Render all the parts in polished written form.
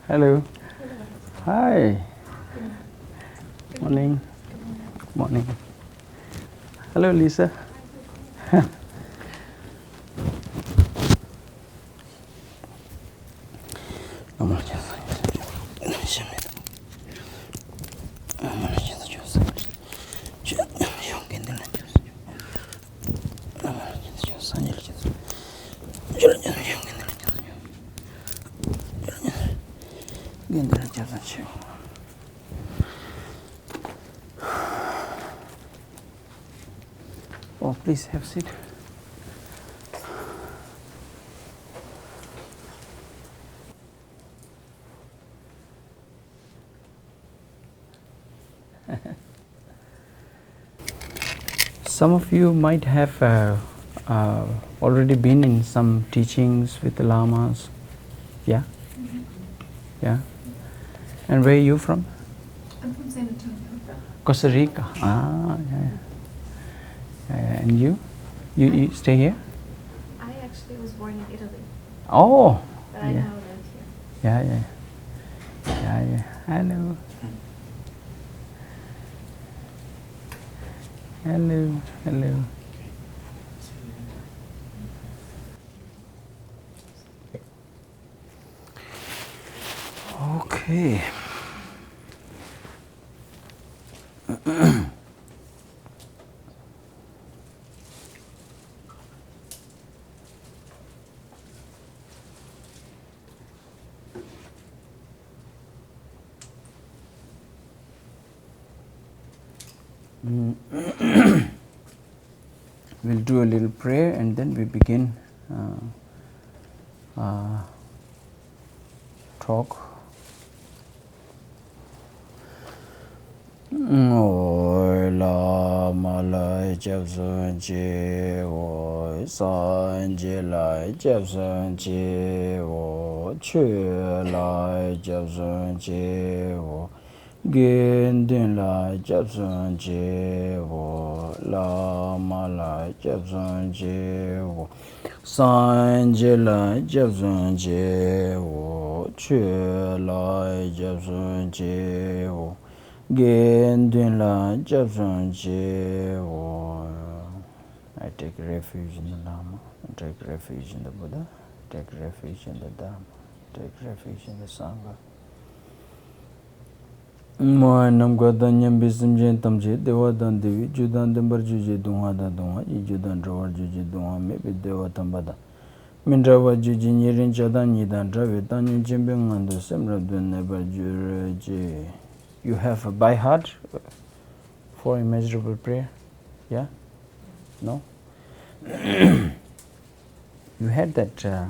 Hello. Hello. Hi. Good Morning. morning. Morning. Hello, Lisa. Oh, please have a seat. Some of you might have already been in some teachings with the lamas. Yeah? Mm-hmm. Yeah? And where are you from? I'm from San Antonio. Costa Rica. Ah, yeah. And you? You stay here? I actually was born in Italy, Oh! but I Yeah. now live here. Yeah, yeah. Yeah, yeah. Hello. Hello. Hello. Okay. We'll do a little prayer and then we begin talk. Oi la ma lai jab sun ji wo san ji lai jab sun ji wo chue lai jab sun ji wo gen din lai jab sun ji wo la ma lai jab sun ji wo san ji lai jab sun ji wo chue lai jab sun ji wo Gen Dun La Jab Sun Je Wo. I take refuge in the Lama, I take refuge in the Buddha, take refuge in the Dharma, take refuge in the Sangha. Moa Nam Gada Nyam Bisim Jen Tam Je Dewa Dan Devi Judan Dembar Juje Dunga Da Dunga Yi Judan Drawar Juje Dunga Maybe Dewa Tambada Mindrawa Juji Nyirin Chadan Nidan Dravi Tanyin Jimbe Ngandu Semrab Dun Nebar Jure Je. You have a by heart for immeasurable prayer? Yeah? No? You had that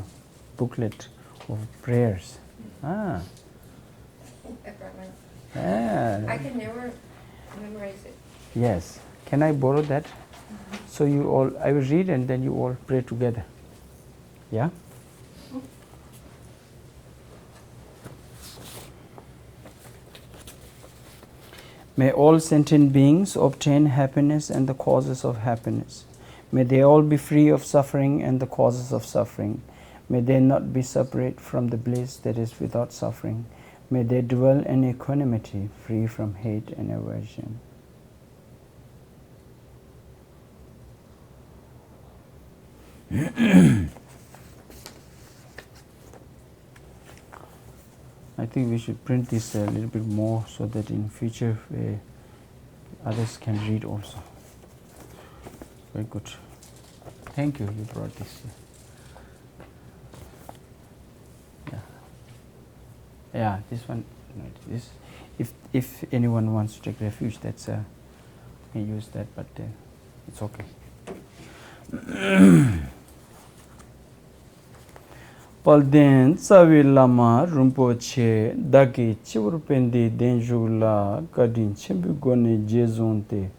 booklet of prayers. Ah. I brought mine. Yeah. I can never memorize it. Yes. Can I borrow that? So you all, I will read and then you all pray together. Yeah? May all sentient beings obtain happiness and the causes of happiness. May they all be free of suffering and the causes of suffering. May they not be separate from the bliss that is without suffering. May they dwell in equanimity, free from hate and aversion. I think we should print this a little bit more so that in future others can read also. Very good. Thank you, you brought this. Yeah. Yeah, this one. This, if anyone wants to take refuge, that's we use that, but it's okay. Palden Tsavi Lama Rinpoche Daki Chiburpendi Denjula Kadin Chimbigone Jezonte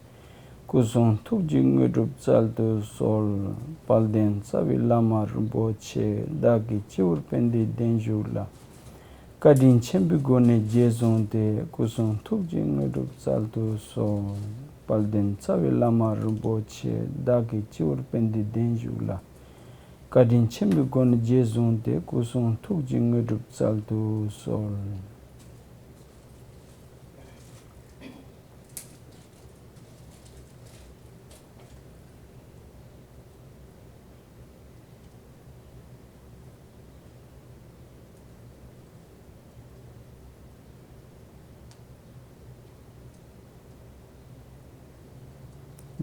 Kuzon Tuji Ngudrup Salto Sol Palden Tsavi Lama Rinpoche Daki Chiburpendi Denjula Kadin Chimbigone Jezonte Kuzon Tuji Ngudrup Salto Sol Palden Tsavi Lama Rinpoche Daki Chiburpendi Denjula Kadin chimbi gona jezun de kusung tuk jinga drup tsal tu sol.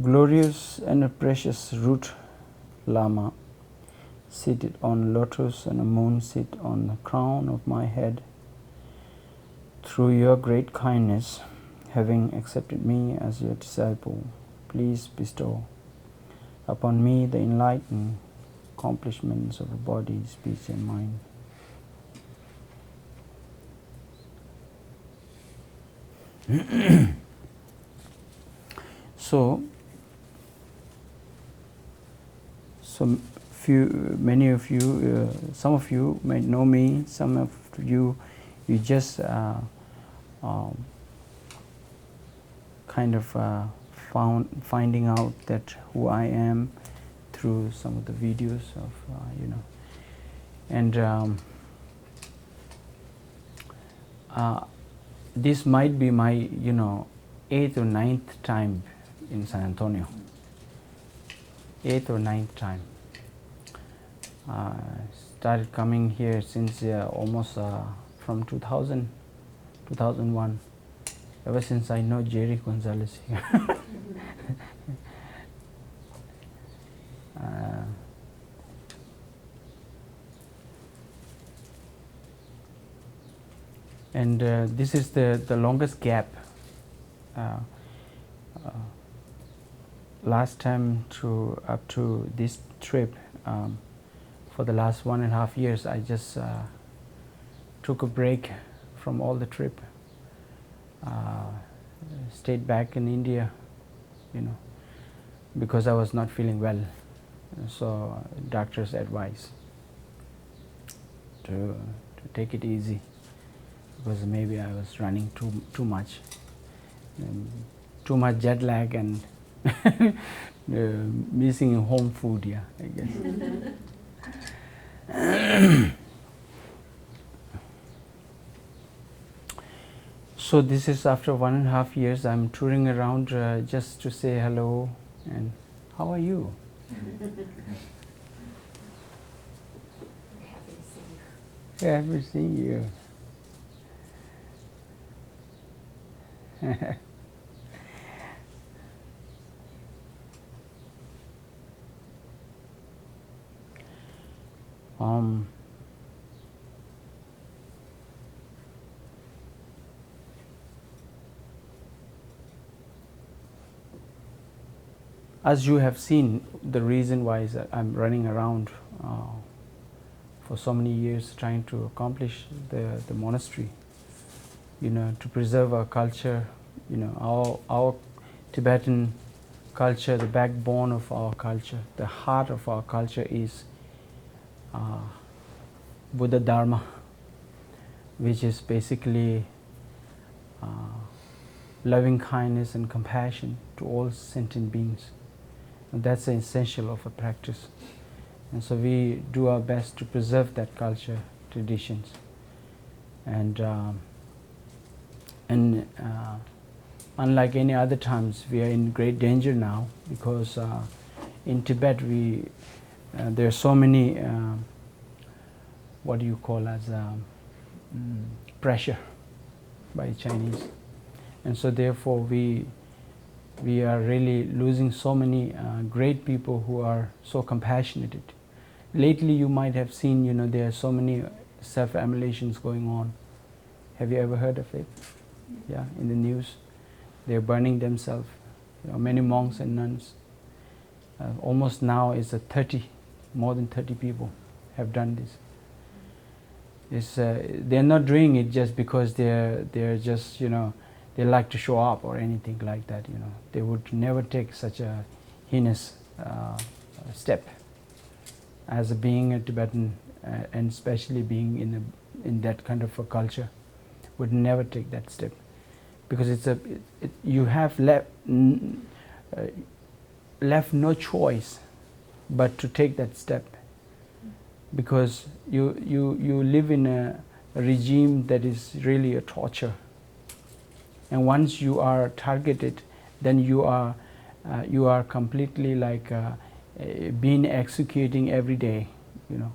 Glorious and a precious root Lama, seated on lotus and a moon seat on the crown of my head, through your great kindness, having accepted me as your disciple, please bestow upon me the enlightened accomplishments of the body, speech, and mind. So many of you, some of you may know me, some of you just kind of finding out that who I am through some of the videos of and this might be my 8th or 9th time in San Antonio. 8th or 9th time. Started coming here since almost from 2001. Ever since I know Jerry Gonzalez here. And this is the longest gap. Last time up to this trip, for the last 1.5 years, I just took a break from all the trip. Stayed back in India, because I was not feeling well. So doctor's advice to take it easy, because maybe I was running too much, too much jet lag and missing home food. Yeah, I guess. So this is after 1.5 years. I'm touring around just to say hello and how are you? Happy to see you. As you have seen, the reason why is that I'm running around for so many years trying to accomplish the monastery, to preserve our culture, our Tibetan culture, the backbone of our culture, the heart of our culture is Buddha Dharma, which is basically loving kindness and compassion to all sentient beings. And that's the essential of a practice. And so we do our best to preserve that culture, traditions. And unlike any other times, we are in great danger now, because in Tibet there are so many what do you call as pressure by Chinese, and so therefore we are really losing so many great people who are so compassionate. Lately you might have seen, there are so many self-immolations going on. Have you ever heard of it? Yeah, in the news. They're burning themselves. Many monks and nuns. Almost now is more than 30 people have done this. They're not doing it just because they're just, they like to show up or anything like that. They would never take such a heinous step as being a Tibetan, and especially being in that kind of a culture, would never take that step, because you have left no choice but to take that step, because you live in a regime that is really a torture. And once you are targeted, then you are completely like being executing every day. You know,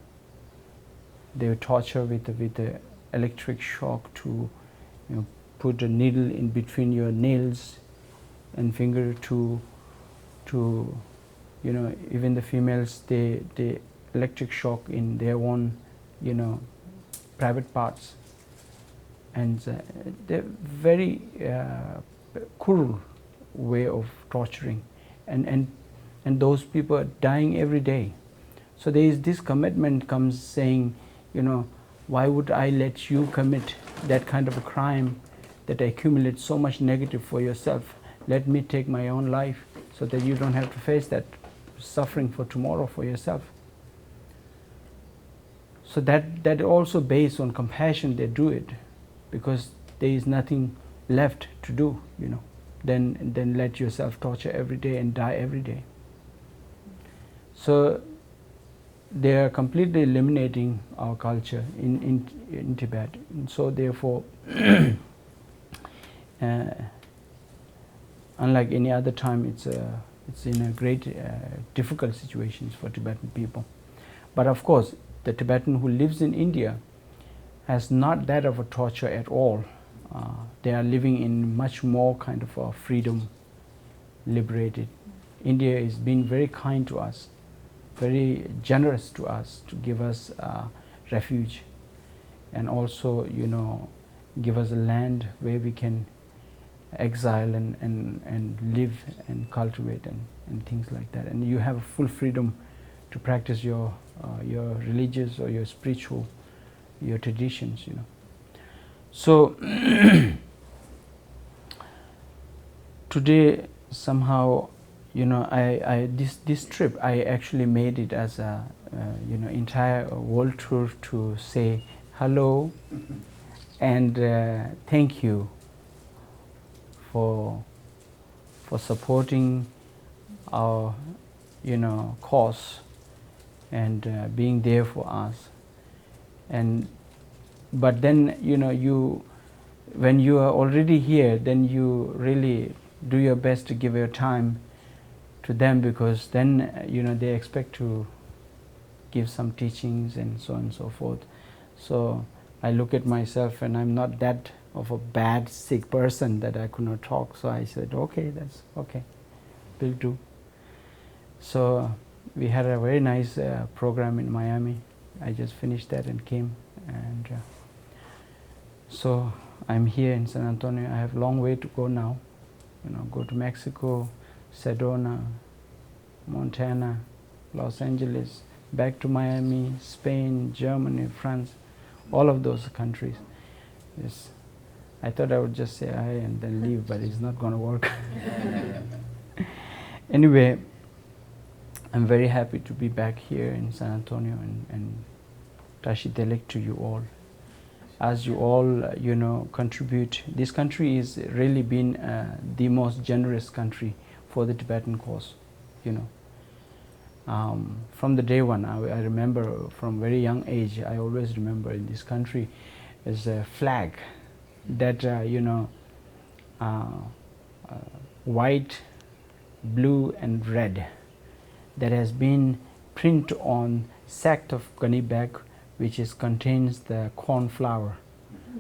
they torture with the electric shock to, you know, put a needle in between your nails and finger to you know, even the females, they electric shock in their own, you know, private parts. And they're very cruel way of torturing, and those people are dying every day. So there is this commitment comes saying, you know, why would I let you commit that kind of a crime that accumulates so much negative for yourself? Let me take my own life so that you don't have to face that suffering for tomorrow for yourself. So that also based on compassion they do it, because there is nothing left to do, you know. Then let yourself torture every day and die every day. So they are completely eliminating our culture in Tibet. And so therefore, unlike any other time, it's in a great difficult situations for Tibetan people. But of course, the Tibetan who lives in India has not that of a torture at all. They are living in much more kind of freedom, liberated. India is being very kind to us, very generous to us, to give us refuge, and also, you know, give us a land where we can exile and live and cultivate and things like that. And you have full freedom to practice your religious or your spiritual, your traditions, you know. So today somehow, you know, this trip I actually made it as a you know, entire world tour to say hello and thank you for supporting our, you know, cause and being there for us. And but then, you know, when you are already here, then you really do your best to give your time to them, because then, you know, they expect to give some teachings and so on and so forth. So I look at myself, and I'm not that of a bad sick person that I could not talk. So I said, okay, that's okay, will do. So we had a very nice program in Miami. I just finished that and came, and so I'm here in San Antonio. I have a long way to go now. You know, go to Mexico, Sedona, Montana, Los Angeles, back to Miami, Spain, Germany, France, all of those countries. Yes. I thought I would just say hi and then leave, but it's not going to work. Anyway, I'm very happy to be back here in San Antonio and Tashi Delek to you all. As you all, you know, contribute. This country is really been the most generous country for the Tibetan cause, you know. From the day one, I remember from very young age, I always remember in this country is a flag that, you know, white, blue and red, that has been printed on sack of gunny bag, which contains the corn flour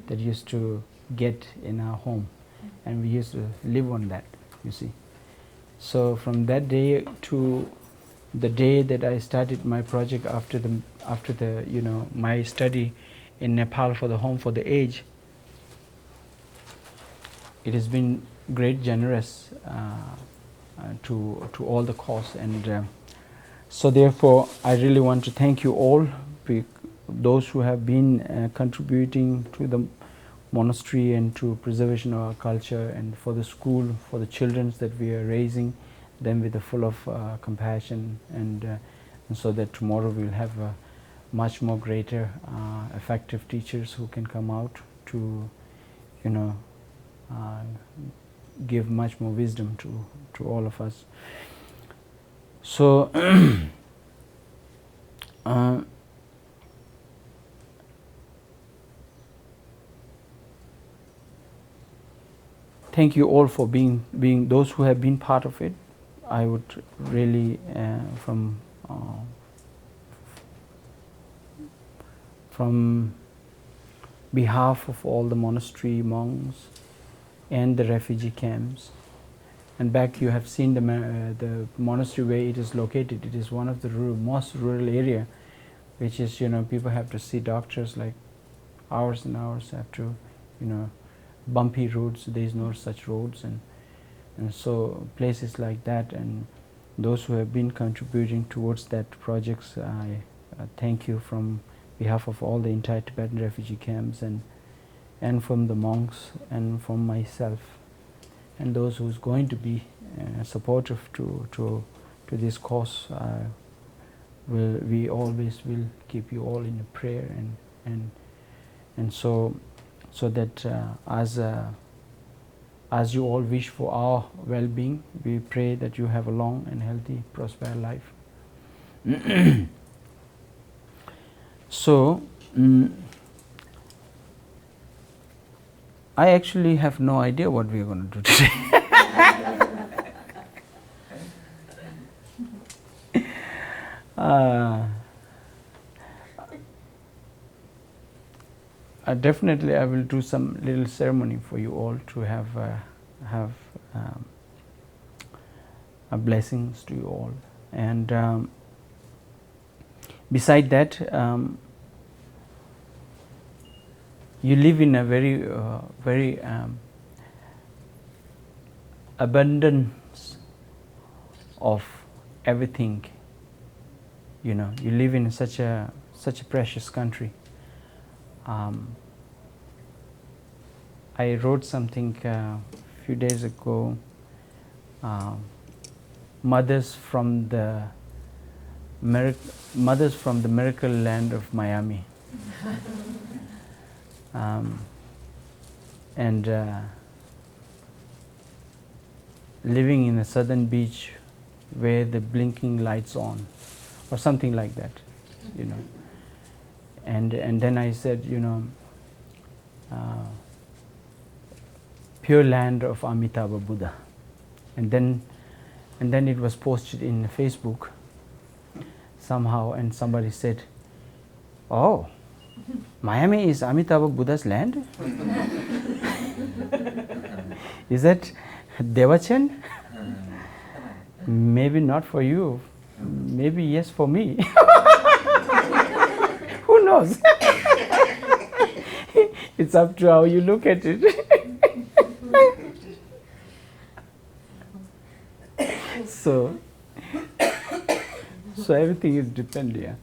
that used to get in our home, and we used to live on that, you see. So from that day to the day that I started my project after the you know, my study in Nepal for the Home for the Aged, it has been great generous to all the cause, and so therefore I really want to thank you all, those who have been contributing to the monastery and to preservation of our culture, and for the school, for the children that we are raising them with the full of compassion, and so that tomorrow we'll have much more greater effective teachers who can come out to, you know, give much more wisdom to all of us. So thank you all for being those who have been part of it. I would really, from behalf of all the monastery monks and the refugee camps. And back you have seen the monastery where it is located. It is one of the most rural area, which is, people have to see doctors like hours and hours, have to, bumpy roads. There is no such roads, and so places like that, and those who have been contributing towards that projects, I thank you from behalf of all the entire Tibetan refugee camps, and from the monks, and from myself, and those who's going to be supportive to this cause. We always will keep you all in a prayer, and so that as you all wish for our well-being, we pray that you have a long and healthy, prosperous life. So, I actually have no idea what we are going to do today. Definitely, I will do some little ceremony for you all to have blessings to you all, and beside that, you live in a very abundance of everything. You live in such a precious country. I wrote something a few days ago. Mothers from the miracle land of Miami, and living in a southern beach where the blinking lights on, or something like that, And then I said, pure land of Amitabha Buddha, and then it was posted in Facebook somehow, and somebody said, "Oh, Miami is Amitabha Buddha's land? Is that Devachan? Maybe not for you, maybe yes for me." Who knows? It's up to how you look at it. So everything is dependent. Yeah.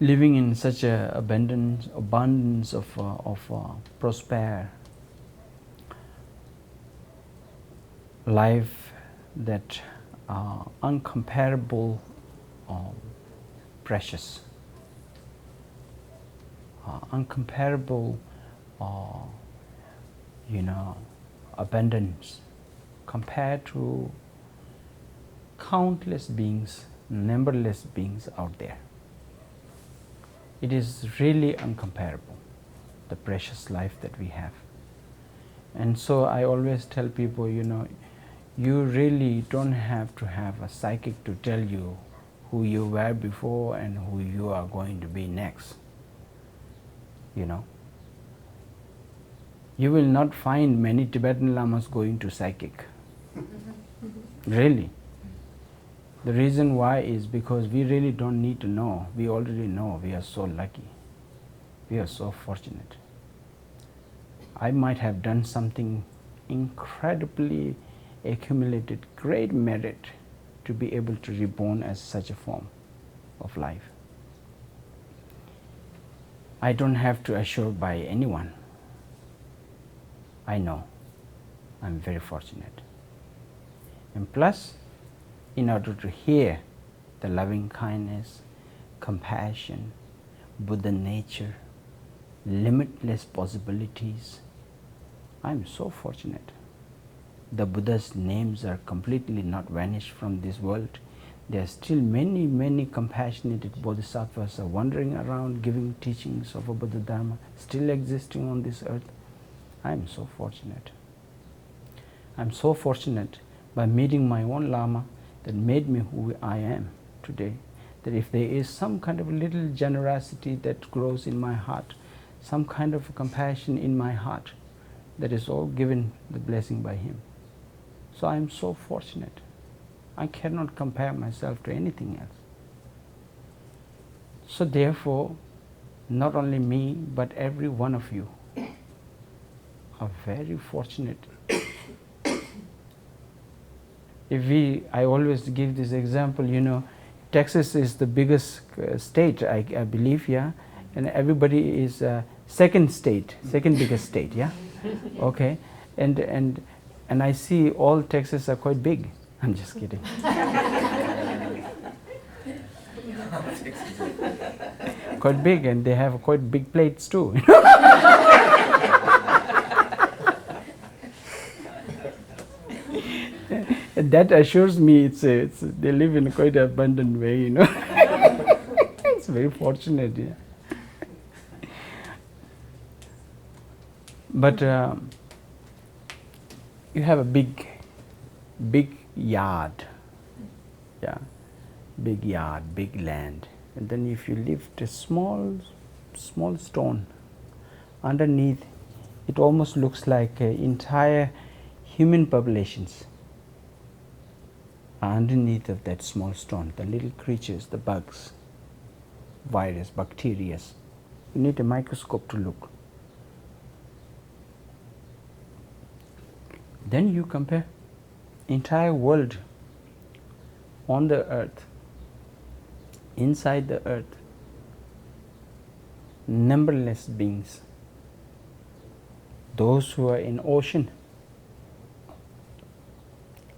Living in such a abundance of prosper life, that uncomparable, precious, uncomparable, abundance, compared to countless beings, numberless beings out there. It is really uncomparable, the precious life that we have. And so I always tell people, you really don't have to have a psychic to tell you who you were before and who you are going to be next. You will not find many Tibetan lamas going to psychic. Really. The reason why is because we really don't need to know. We already know. We are so lucky. We are so fortunate. I might have done something incredibly accumulated great merit to be able to reborn as such a form of life. I don't have to assure by anyone. I know I'm very fortunate. And plus, in order to hear the loving kindness, compassion, Buddha nature, limitless possibilities. I'm so fortunate. The Buddha's names are completely not vanished from this world. There are still many, many compassionate bodhisattvas are wandering around giving teachings of a Buddha Dharma, still existing on this earth. I am so fortunate. I am so fortunate by meeting my own Lama that made me who I am today. That if there is some kind of little generosity that grows in my heart, some kind of compassion in my heart, that is all given the blessing by him. So I am so fortunate. I cannot compare myself to anything else. So therefore, not only me, but every one of you are very fortunate. I always give this example, Texas is the biggest state, I believe, yeah, and everybody is second biggest state, yeah, okay, and I see all Texas are quite big. I'm just kidding. Quite big, and they have quite big plates too. And that assures me they live in quite an abundant way, It's very fortunate, yeah. But you have a big yard, yeah, big yard, big land, and then if you lift a small stone underneath, it almost looks like entire human populations are underneath of that small stone. The little creatures, the bugs, virus, bacteria. You need a microscope to look. Then you compare entire world on the earth, inside the earth, numberless beings. Those who are in ocean,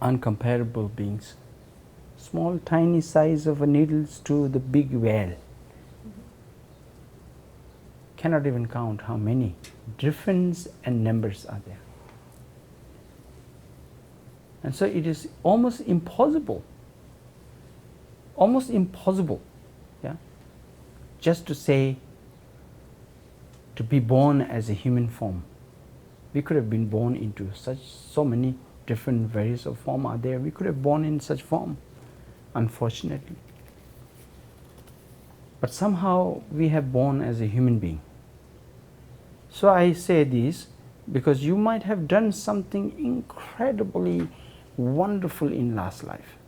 uncomparable beings. Small tiny size of a needles to the big whale. Cannot even count how many difference and numbers are there. And so it is almost impossible, yeah, just to say, to be born as a human form. We could have been born into so many different varieties of form are there. We could have born in such form, unfortunately. But somehow we have born as a human being. So I say this because you might have done something incredibly wonderful in last life.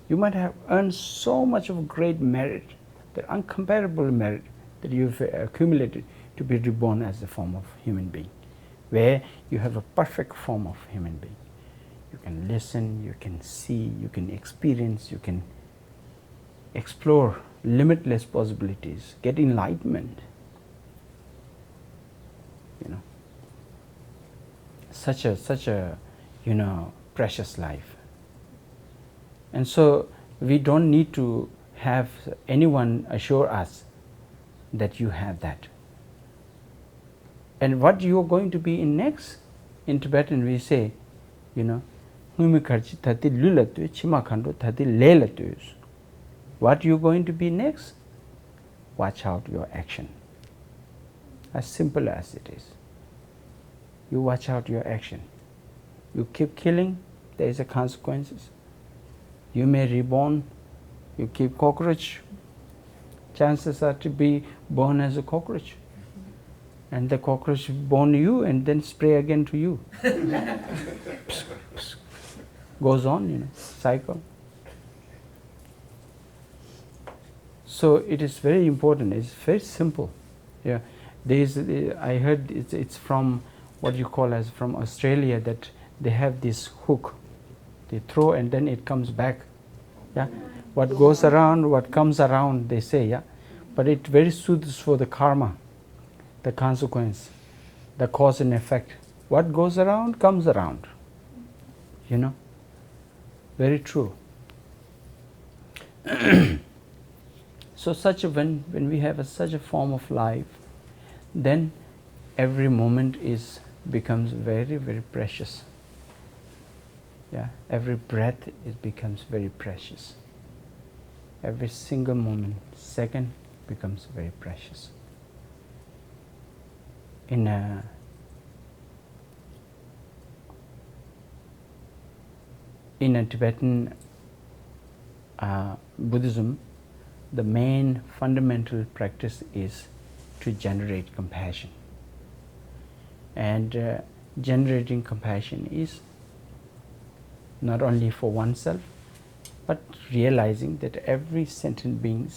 You might have earned so much of great merit, the uncomparable merit that you've accumulated to be reborn as a form of human being, where you have a perfect form of human being. You can listen, you can see, you can experience, you can explore limitless possibilities, get enlightenment. Such a precious life. And so we don't need to have anyone assure us that you have that. And what you are going to be in next, in Tibetan we say, what you are going to be next? Watch out your action. As simple as it is. You watch out your action. You keep killing, there is a consequences. You may reborn. You keep cockroach, chances are to be born as a cockroach. And the cockroach born you and then spray again to you. Goes on, cycle. So it is very important. It's very simple. Yeah, I heard it's from what you call as from Australia, that they have this hook. They throw and then it comes back. Yeah, what goes around, what comes around, they say. Yeah, but it very suits for the karma, the consequence, the cause and effect. What goes around comes around. Very true. So when we have such a form of life, then every moment becomes very, very precious. Yeah, every breath becomes very precious. Every single moment, second becomes very precious. In a Tibetan Buddhism, the main fundamental practice is to generate compassion. And generating compassion is not only for oneself, but realizing that every sentient being,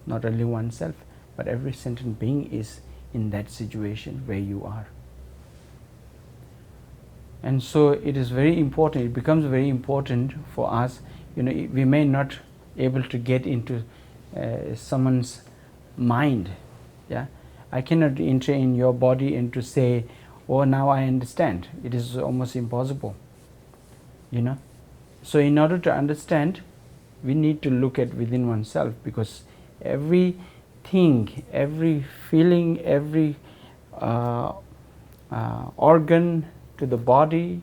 not only oneself, but every sentient being is in that situation where you are. And so it is very important, it becomes very important for us, we may not able to get into someone's mind. Yeah, I cannot enter in your body and to say, oh, now I understand. It is almost impossible. So in order to understand, we need to look at within oneself, because everything, every feeling, every organ to the body,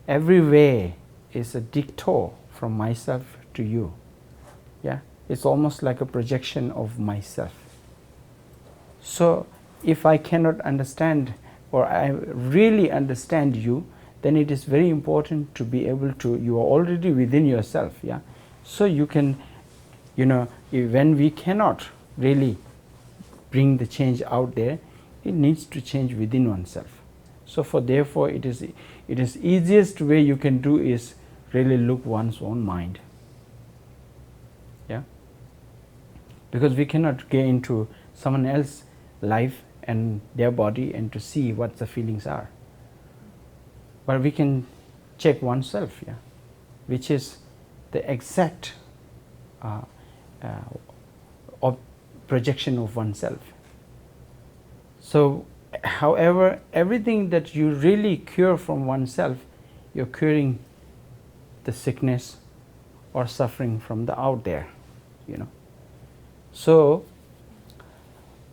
every way is a dictate from myself to you. Yeah, it's almost like a projection of myself. So if I cannot understand, or I really understand you, then it is very important to be able to, you are already within yourself. Yeah, so you can, when we cannot really bring the change out there, it needs to change within oneself. So therefore it is easiest way you can do is really look one's own mind. Yeah, because we cannot get into someone else's life and their body and to see what the feelings are, but we can check oneself. Yeah, which is the exact projection of oneself. So however, everything that you really cure from oneself, you're curing the sickness or suffering from the out there. So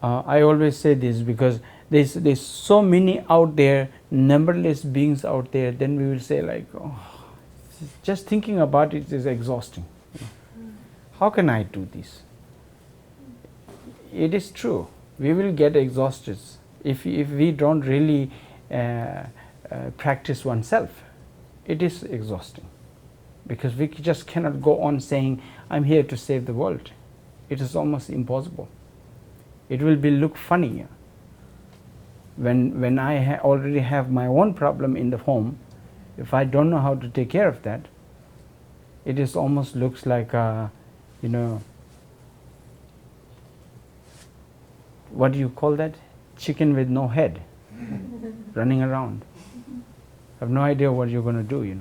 I always say this, because there's so many out there, numberless beings out there, then we will say like, oh, just thinking about it is exhausting. How can I do this? It is true, we will get exhausted if we don't really practice oneself. It is exhausting, because we just cannot go on saying, I'm here to save the world. It is almost impossible. It will look funny. When I already have my own problem in the home, if I don't know how to take care of that, it is almost looks like what do you call that? Chicken with no head, running around. Have no idea what you're going to do.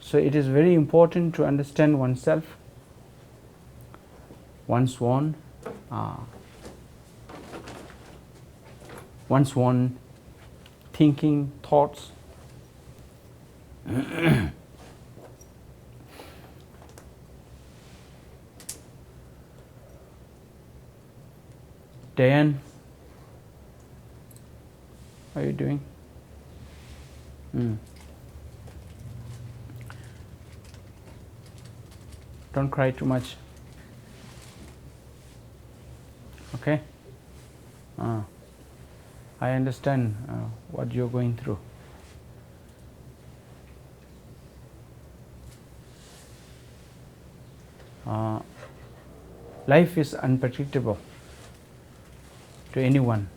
So it is very important to understand oneself, one's own thinking, thoughts. Diane, how are you doing? Don't cry too much. Okay? I understand what you're going through. Life is unpredictable to anyone.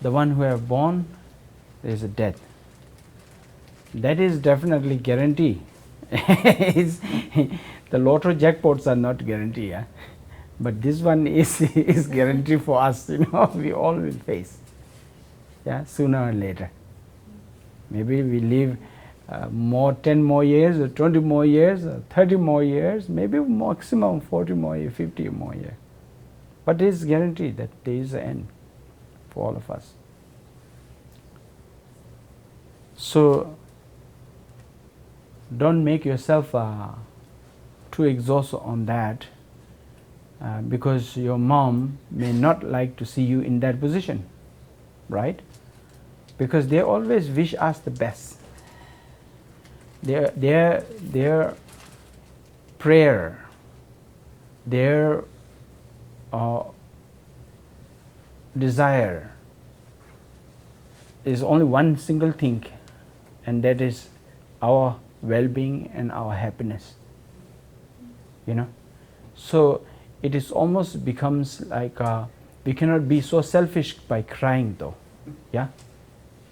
The one who have born, there is a death. That is definitely guarantee. The lotto jackpots are not guarantee, yeah? But this one is guarantee for us. We all will face, yeah, sooner or later. Maybe we live 10 more years, or 20 more years, or 30 more years, maybe maximum 40 more years, 50 more years. But it is guaranteed that there is an end for all of us. So don't make yourself too exhausted on that, because your mom may not like to see you in that position, right? Because they always wish us the best. Their prayer, their desire is only one single thing, and that is our well-being and our happiness. You know, so it is almost becomes like we cannot be so selfish by crying, though, yeah,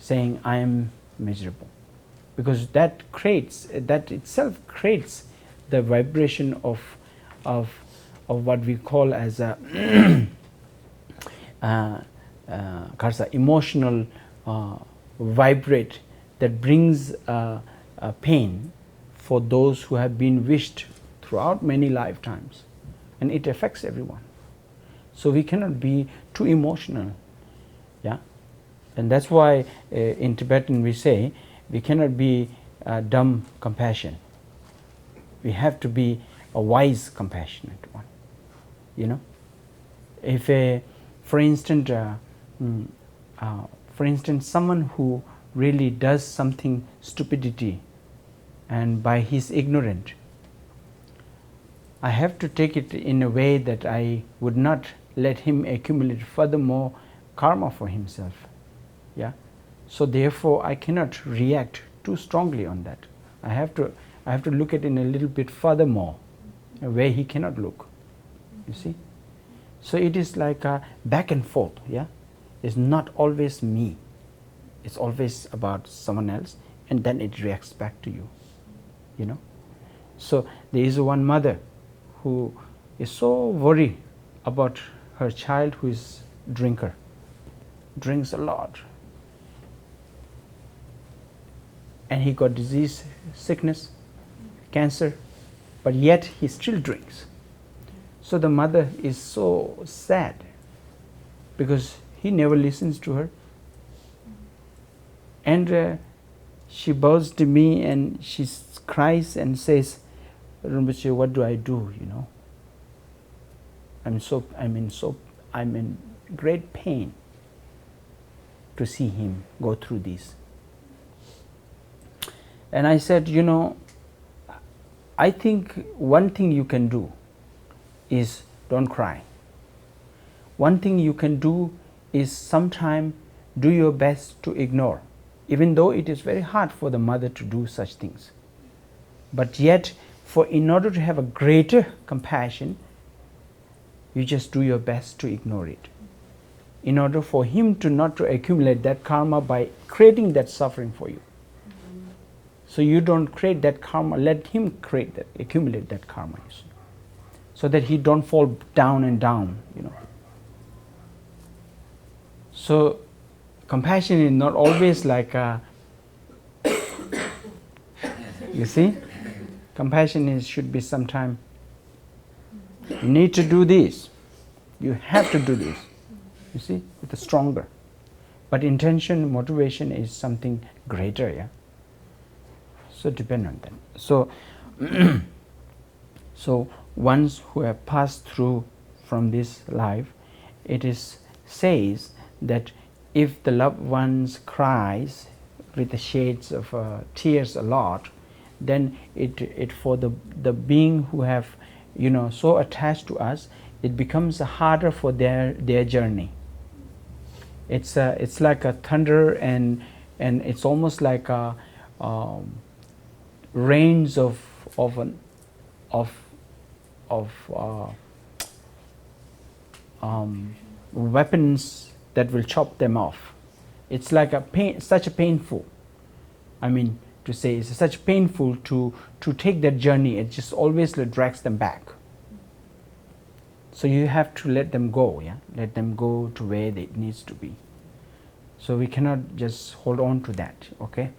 saying I am miserable, because that itself creates the vibration of what we call as a emotional vibrate that brings pain for those who have been wished throughout many lifetimes, and it affects everyone. So we cannot be too emotional, yeah, and that's why in Tibetan we say we cannot be dumb compassion. We have to be a wise compassionate one. You know, if for instance, someone who really does something stupidity, and by his ignorant, I have to take it in a way that I would not let him accumulate furthermore karma for himself. Yeah, so therefore I cannot react too strongly on that. I have to look at it in a little bit furthermore, where he cannot look. You see, so it is like a back and forth. Yeah, it's not always me. It's always about someone else, and then it reacts back to you. You know, so there is one mother who is so worried about her child who is drinker, drinks a lot, and he got disease, sickness, cancer, but yet he still drinks. So the mother is so sad because he never listens to her, and she bows to me and she cries and says, Rinpoche, what do I do? You know, I'm in great pain to see him go through this. And I said, you know, I think one thing you can do is don't cry. One thing you can do is sometime do your best to ignore, even though it is very hard for the mother to do such things. But yet, in order to have a greater compassion, you just do your best to ignore it, in order for him to not to accumulate that karma by creating that suffering for you. So you don't create that karma, let him accumulate that karma, you see, so that he don't fall down and down, you know. So compassion is not always like you see, compassion should be sometime, you need to do this, you have to do this, you see, with a stronger. But intention, motivation is something greater, yeah. So depend on that. So, so ones who have passed through from this life, it is says that if the loved ones cries with the shades of tears a lot, then it for the being who have, you know, so attached to us, it becomes harder for their journey. It's like a thunder, and it's almost like a rains of weapons that will chop them off. It's like such a painful. I mean, to say it's such painful to take that journey. It just always drags them back. So you have to let them go. Yeah, let them go to where it needs to be. So we cannot just hold on to that. Okay.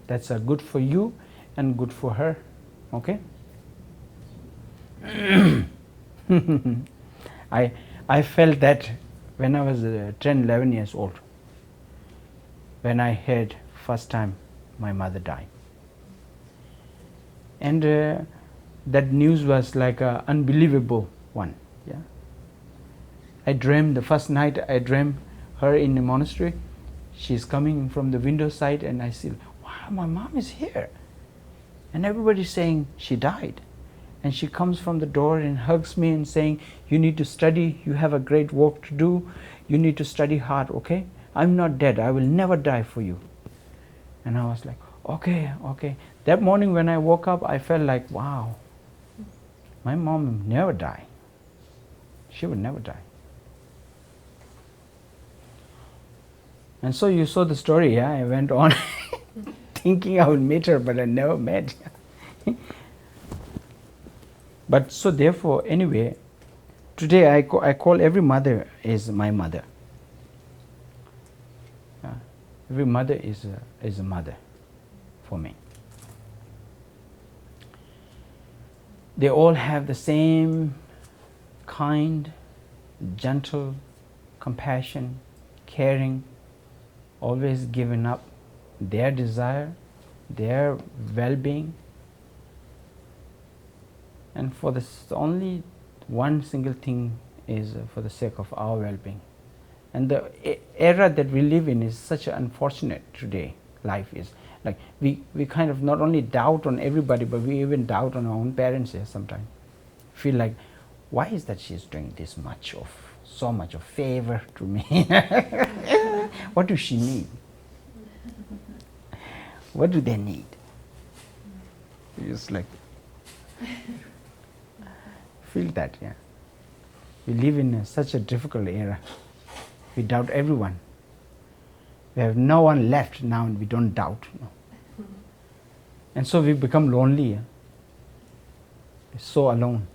That's good for you and good for her. Okay. I felt that when I was 10, 11 years old, when I heard first time my mother died. And that news was like a unbelievable one. Yeah. I dreamed the first night. I dreamed her in the monastery. She's coming from the window side, and I see, wow, my mom is here, and everybody's saying she died. And she comes from the door and hugs me and saying, you need to study. You have a great work to do. You need to study hard. Okay? I'm not dead. I will never die for you. And I was like, okay, okay. That morning when I woke up, I felt like, wow, my mom will never die. She would never die. And so you saw the story, yeah? I went on thinking I would meet her, but I never met. But so therefore, anyway, today I call every mother is my mother. Every mother is a mother for me. They all have the same kind, gentle, compassion, caring, always giving up their desire, their well-being, and for this only one single thing is for the sake of our well-being. And the era that we live in is such an unfortunate today. Life is like we kind of not only doubt on everybody, but we even doubt on our own parents here sometimes. Feel like, why is that she's doing this much of, so much of favor to me? What does she need? What do they need? It's like, feel that, yeah. We live in such a difficult era. We doubt everyone. We have no one left now, and we don't doubt. No. And so we become lonely. Yeah? We're so alone.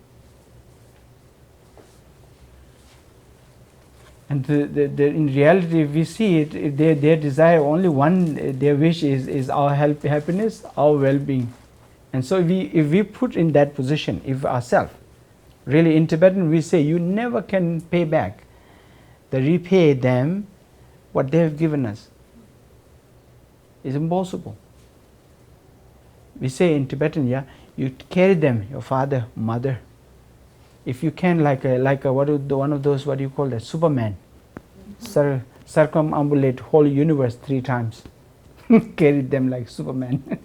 And in reality, we see it, their desire, only one, their wish is our happiness, our well-being. And so if we put in that position, if ourselves, really in Tibetan we say, you never can pay back, repay them what they have given us. It's impossible. We say in Tibetan, yeah, you carry them, your father, mother. If you can, like one of those, what do you call that, Superman, circumambulate whole universe 3 times, carry them like Superman.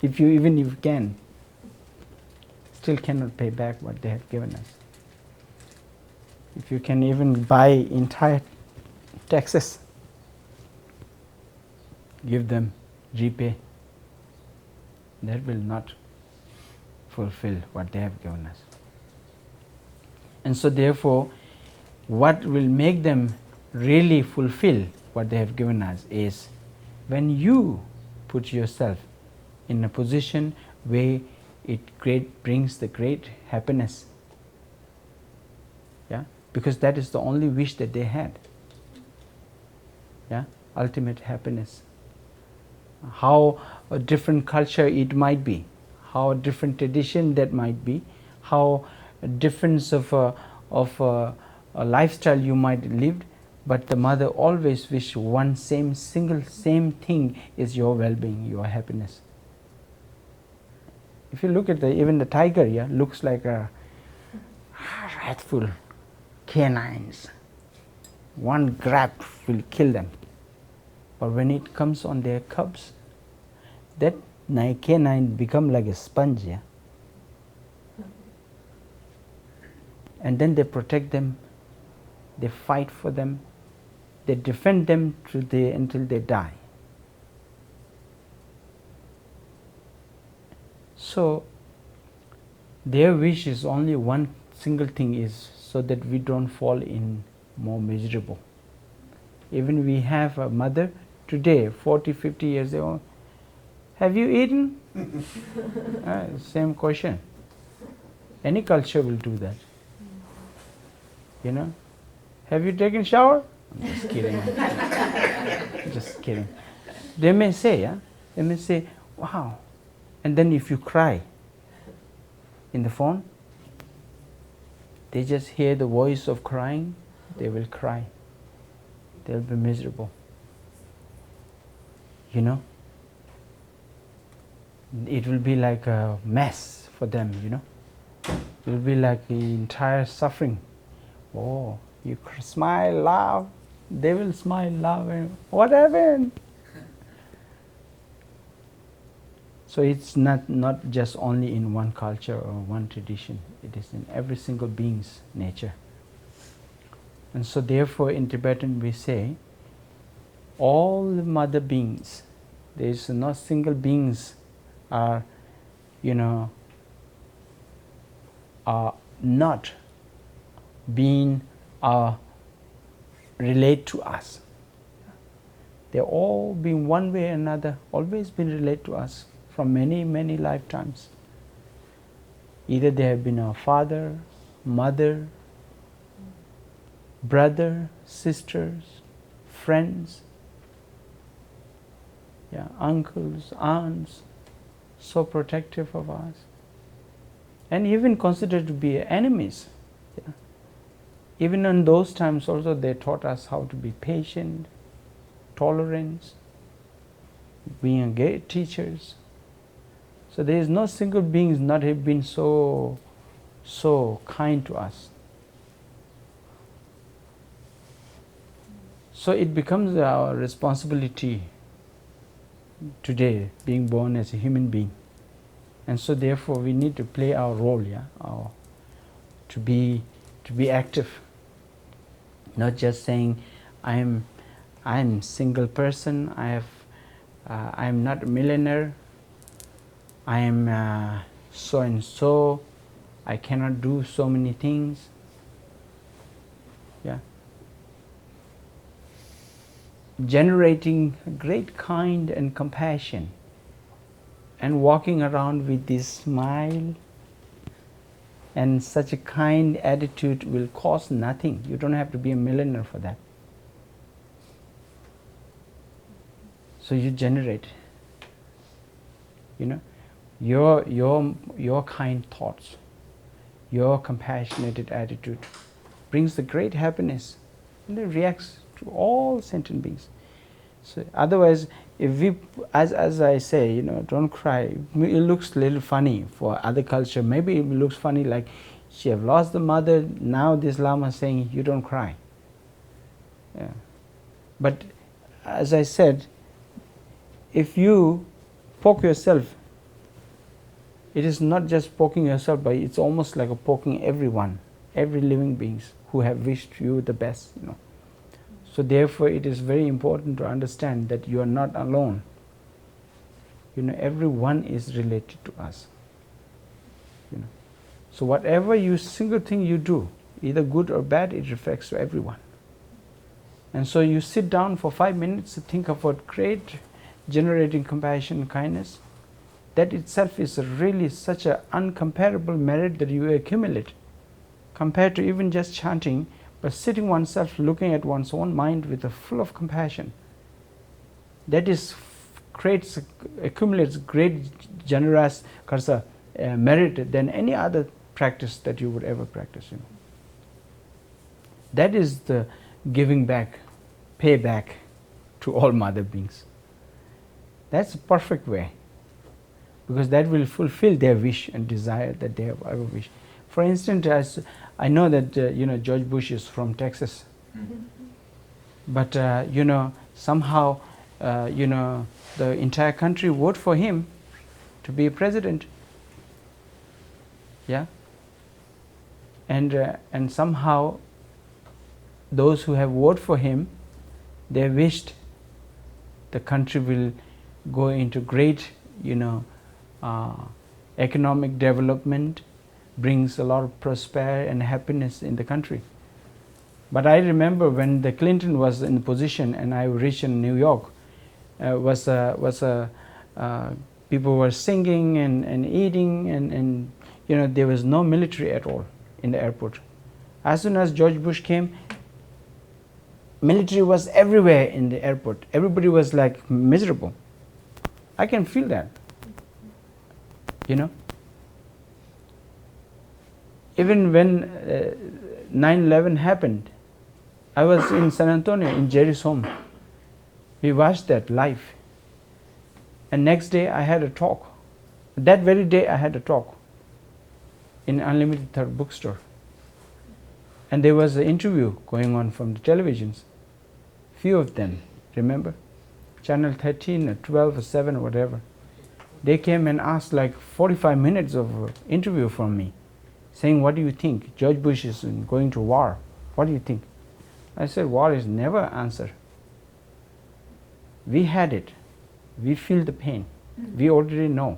If you can, still cannot pay back what they have given us. If you can even buy entire Texas, give them, repay, that will not fulfill what they have given us. And so therefore, what will make them really fulfill what they have given us is when you put yourself in a position where it brings the great happiness. Yeah? Because that is the only wish that they had. Yeah? Ultimate happiness. How a different culture it might be, how a different tradition that might be, how a difference of a lifestyle you might live, but the mother always wish one same thing is your well-being, your happiness. If you look at even the tiger, yeah, looks like a wrathful canines. One grab will kill them. But when it comes on their cubs, that canine become like a sponge, yeah? And then they protect them, they fight for them, they defend them until they die. So their wish is only one single thing, is so that we don't fall in more miserable. Even we have a mother today, 40, 50 years old, have you eaten? Same question. Any culture will do that. You know, have you taken shower? I'm just kidding. Just kidding. They may say, yeah, they may say, wow. And then if you cry in the phone, they just hear the voice of crying, they will cry. They'll be miserable. You know, it will be like a mess for them, It will be like the entire suffering. Oh, you smile, laugh, they will smile, laugh, and what happened? So it's not just only in one culture or one tradition, it is in every single being's nature. And so therefore in Tibetan we say, all the mother beings, there is not single beings are, are not being relate to us. They all been one way or another, always been related to us from many, many lifetimes. Either they have been our father, mother, brother, sisters, friends, uncles, aunts, so protective of us, and even considered to be enemies. Even in those times also they taught us how to be patient, tolerance, being great teachers. So there is no single beings not have been so kind to us. So it becomes our responsibility today, being born as a human being, and so therefore we need to play our role, to be active, not just saying I'm single person, I'm not a millionaire, I am so and so, I cannot do so many things. Generating great kind and compassion and walking around with this smile and such a kind attitude will cost nothing. You don't have to be a millionaire for that. So you generate, your kind thoughts, your compassionate attitude brings the great happiness, and it reacts to all sentient beings. So otherwise, if we, as I say, don't cry. It looks a little funny for other culture. Maybe it looks funny, like she have lost the mother. Now this Lama is saying you don't cry. But as I said, if you poke yourself, it is not just poking yourself, but it's almost like a poking everyone, every living beings who have wished you the best. So therefore it is very important to understand that you are not alone. Everyone is related to us. So whatever single thing you do, either good or bad, it reflects to everyone. And so you sit down for 5 minutes to think about great generating compassion and kindness. That itself is really such an uncomparable merit that you accumulate, compared to even just chanting. But sitting oneself, looking at one's own mind with a full of compassion, that is accumulates great generous merit than any other practice that you would ever practice. That is the giving back, payback to all mother beings. That's a perfect way, because that will fulfill their wish and desire that they have ever wished. For instance, as I know that George Bush is from Texas, but somehow the entire country vote for him to be president. And somehow those who have voted for him, they wished the country will go into great economic development, brings a lot of prosperity and happiness in the country. But I remember when the Clinton was in position and I reached in New York, people were singing and eating, and there was no military at all in the airport. As soon as George Bush came, military was everywhere in the airport. Everybody was like miserable. I can feel that. Even when 9/11 happened, I was in San Antonio in Jerry's home. We watched that live. And next day I had a talk. That very day I had a talk. in Unlimited Third bookstore. And there was an interview going on from the televisions. Few of them, remember? Channel 13 or 12 or 7 or whatever. They came and asked like 45 minutes of interview from me, saying, what do you think? George Bush is going to war. What do you think? I said, war is never an answer. We had it. We feel the pain. We already know.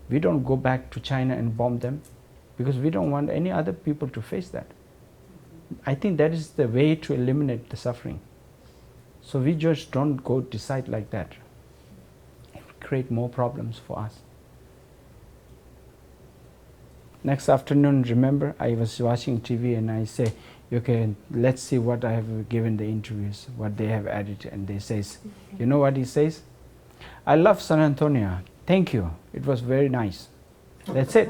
We don't go back to China and bomb them because we don't want any other people to face that. I think that is the way to eliminate the suffering. So we just don't go decide like that. It will create more problems for us. Next afternoon, remember, I was watching TV and I say, okay, let's see what I have given the interviews, what they have added. And they says, you know what he says? I love San Antonio. Thank you. It was very nice. That's it.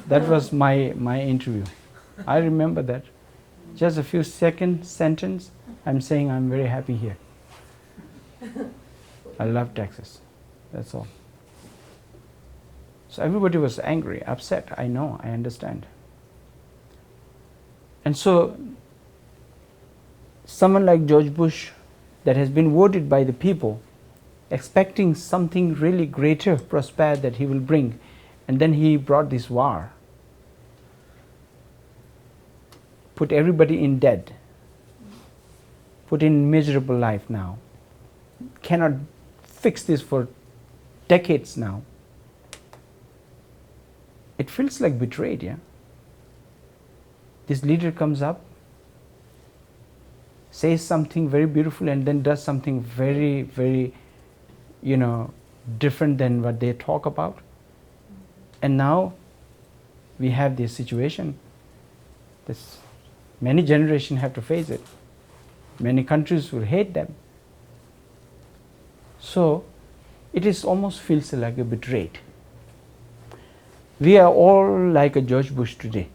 That was my interview. I remember that. Just a few second sentence, I'm saying I'm very happy here. I love Texas. That's all. So everybody was angry, upset. I know, I understand. And so someone like George Bush that has been voted by the people, expecting something really greater, prosper that he will bring, and then he brought this war. Put everybody in debt, put in miserable life now, cannot fix this for decades now. It feels like betrayed, yeah? This leader comes up, says something very beautiful and then does something very, very, different than what they talk about. And now we have this situation. Many generations have to face it. Many countries will hate them. So it is almost feels like a betrayed. We are all like a George Bush today.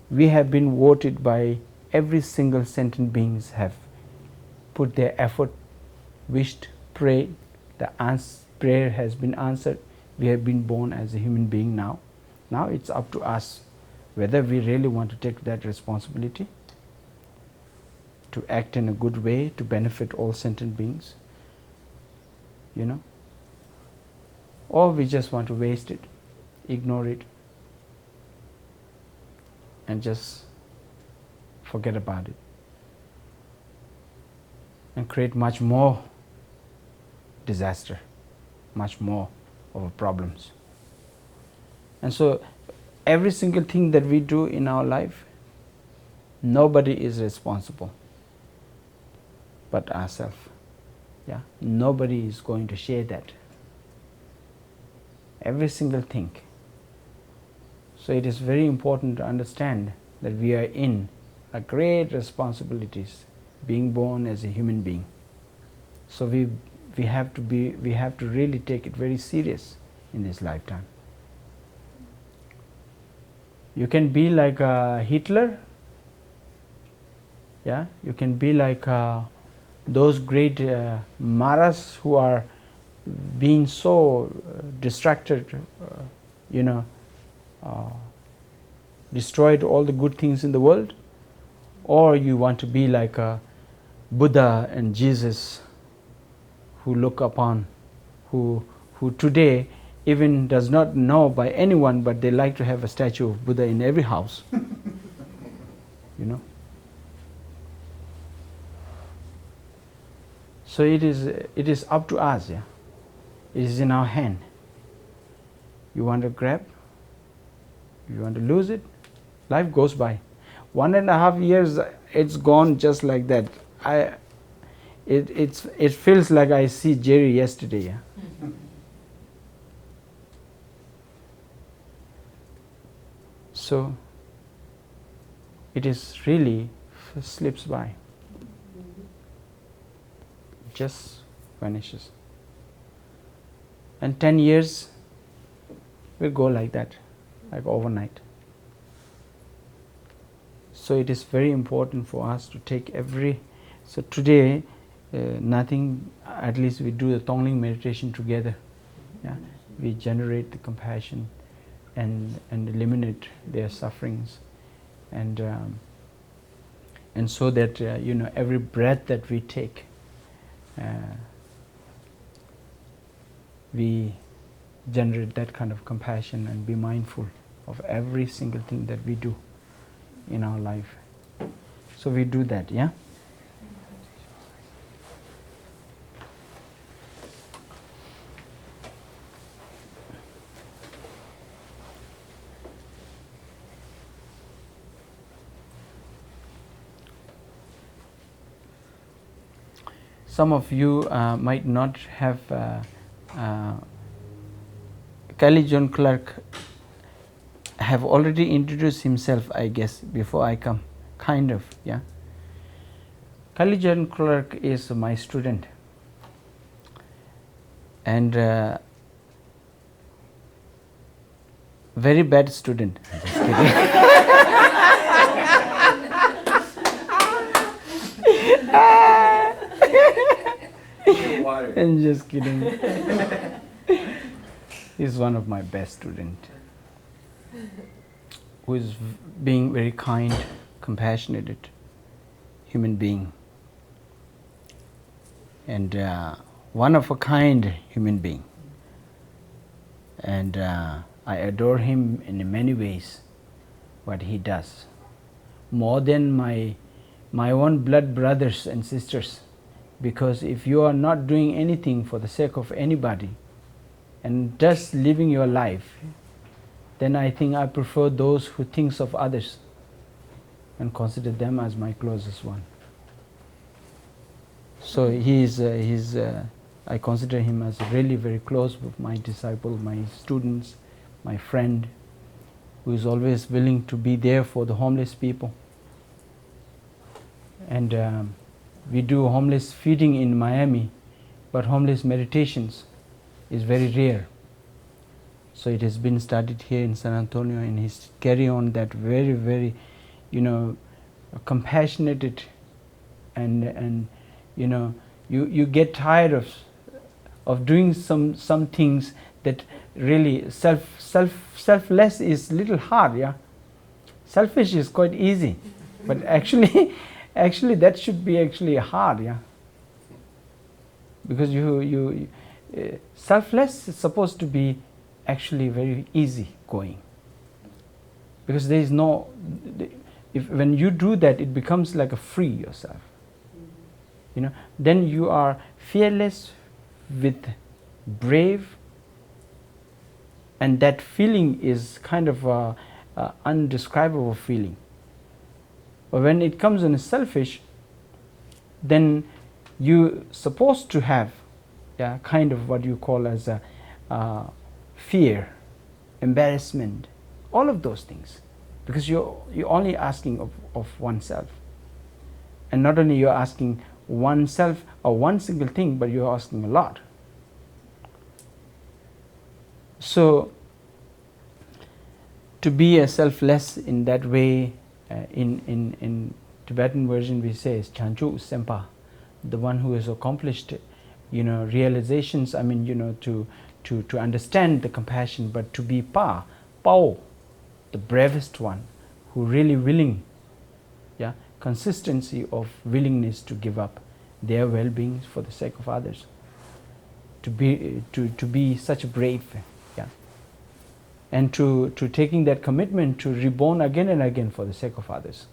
We have been voted by every single sentient beings have put their effort, wished, prayed. The prayer has been answered. We have been born as a human being now. Now it's up to us whether we really want to take that responsibility to act in a good way to benefit all sentient beings, or we just want to waste it, ignore it, and just forget about it and create much more disaster, much more of problems. And so every single thing that we do in our life, nobody is responsible but ourselves. Yeah? Nobody is going to share that. Every single thing. So it is very important to understand that we are in a great responsibilities being born as a human being. So we have to really take it very serious in this lifetime. You can be like Hitler, yeah. You can be like those great Maras who are being so distracted, destroyed all the good things in the world, or you want to be like Buddha and Jesus, who look upon, who today even does not know by anyone, but they like to have a statue of Buddha in every house. So it is up to us, yeah. It is in our hand. You want to grab, you want to lose it, life goes by. 1.5 years, it's gone just like that. It feels like I see Jerry yesterday, yeah. So it is really slips by, just vanishes. And 10 years will go like that, like overnight. So it is very important for us to take so today nothing, at least we do the Tongling meditation together. Yeah? we generate the compassion and eliminate their sufferings, and so that every breath that we take, we generate that kind of compassion and be mindful of every single thing that we do in our life. So we do that, yeah? Some of you might not have Kelly John Clark have already introduced himself, I guess, before I come, kind of, yeah. Kelly John Clark is my student, and very bad student. Just kidding. I'm just kidding. He's one of my best students, who is being very kind, compassionate human being, and one of a kind human being. And I adore him in many ways, what he does, more than my own blood brothers and sisters. Because if you are not doing anything for the sake of anybody and just living your life, then I think I prefer those who thinks of others and consider them as my closest one. So I consider him as really very close with my disciple, my students, my friend, who is always willing to be there for the homeless people. And we do homeless feeding in Miami, but homeless meditations is very rare. So it has been started here in San Antonio, and he's carry on that very, very, compassionate, and you get tired of doing some things that really selfless is little hard, yeah. Selfish is quite easy, but actually that should be actually hard, yeah. Because you selfless is supposed to be actually very easy going, because there is no, when you do that, it becomes like a free yourself, then you are fearless, with brave, and that feeling is kind of a undescribable feeling. But when it comes in selfish, then you supposed to have kind of what you call as a fear, embarrassment, all of those things, because you're only asking of oneself, and not only you're asking oneself or one single thing, but you're asking a lot. So to be a selfless in that way, in Tibetan version we say is Chanchu Sempa, the one who has accomplished realizations. I mean, to understand the compassion, but to be Pao, the bravest one, who really willing, consistency of willingness to give up their well-being for the sake of others, to be such a brave, and to taking that commitment to reborn again and again for the sake of others,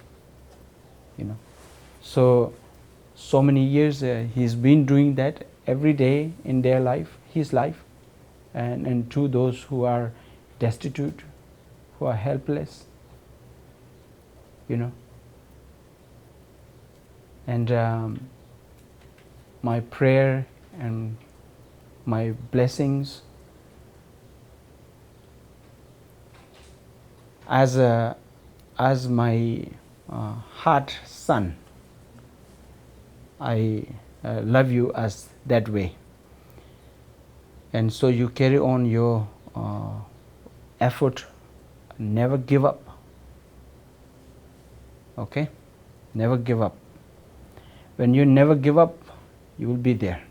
So many years he's been doing that every day in their life, his life, and to those who are destitute, who are helpless, And my prayer and my blessings as my heart son, I love you as that way, and so you carry on your effort, never give up, okay? Never give up. When you never give up, you will be there,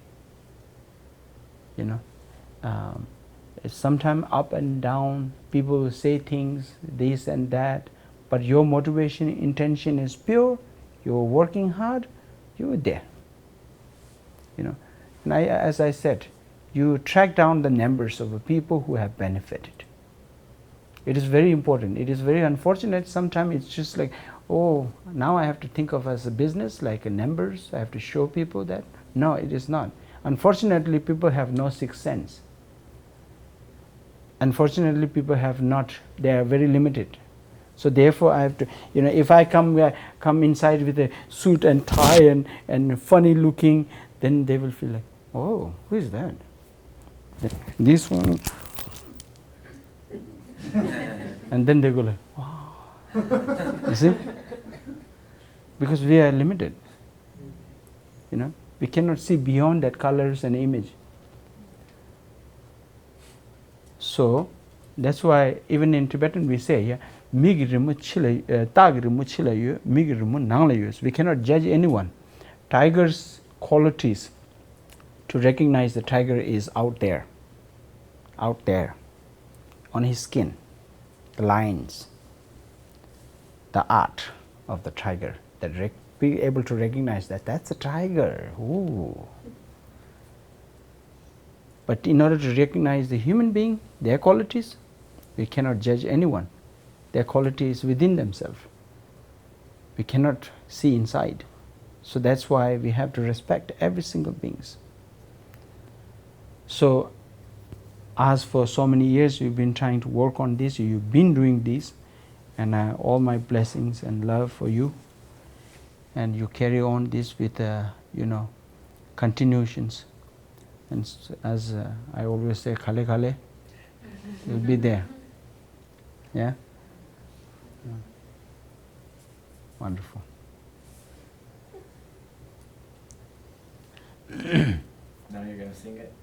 It's sometimes up and down. People will say things, this and that, but your motivation, intention is pure. You're working hard. You're there. You know, and as I said, you track down the numbers of the people who have benefited. It is very important. It is very unfortunate. Sometimes it's just like, oh, now I have to think of as a business, like a numbers. I have to show people that. No, it is not. Unfortunately, people have no sixth sense. Unfortunately, people have not. They are very limited. So therefore, I have to. You know, if I come inside with a suit and tie and funny looking, then they will feel like, oh, who is that? This one. And then they go like, wow. You see? Because we are limited. You know, we cannot see beyond that colors and image. So that's why even in Tibetan we say, yeah, we cannot judge anyone. Tiger's qualities, to recognize the tiger is out there, on his skin, the lines, the art of the tiger, that be able to recognize that that's a tiger. Ooh. But in order to recognize the human being, their qualities, we cannot judge anyone. Their quality is within themselves. We cannot see inside. So that's why we have to respect every single being. So as for so many years you've been trying to work on this, you've been doing this, and all my blessings and love for you. And you carry on this with, continuations. And as I always say, khale khale, you'll be there. Yeah? Wonderful. Now you're going to sing it?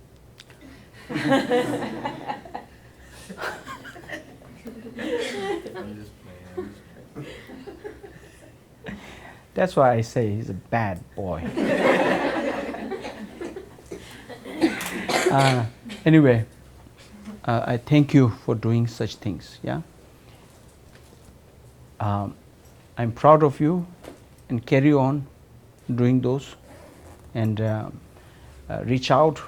I'm just playing. That's why I say he's a bad boy. Anyway, I thank you for doing such things. Yeah, I'm proud of you, and carry on doing those, and reach out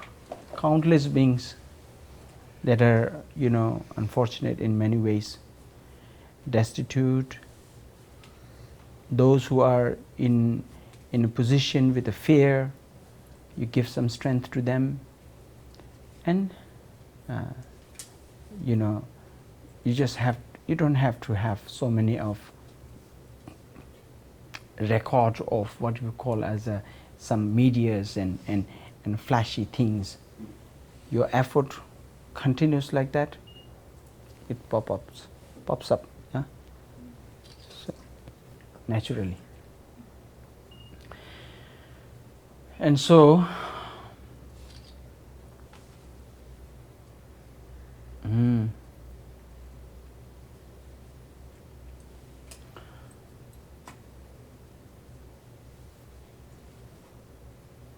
countless beings that are, unfortunate in many ways, destitute, those who are in a position with a fear. You give some strength to them, and you don't have to have so many of record of what we call as some medias and flashy things. Your effort continues like that, it pops up, yeah? So, naturally. And so,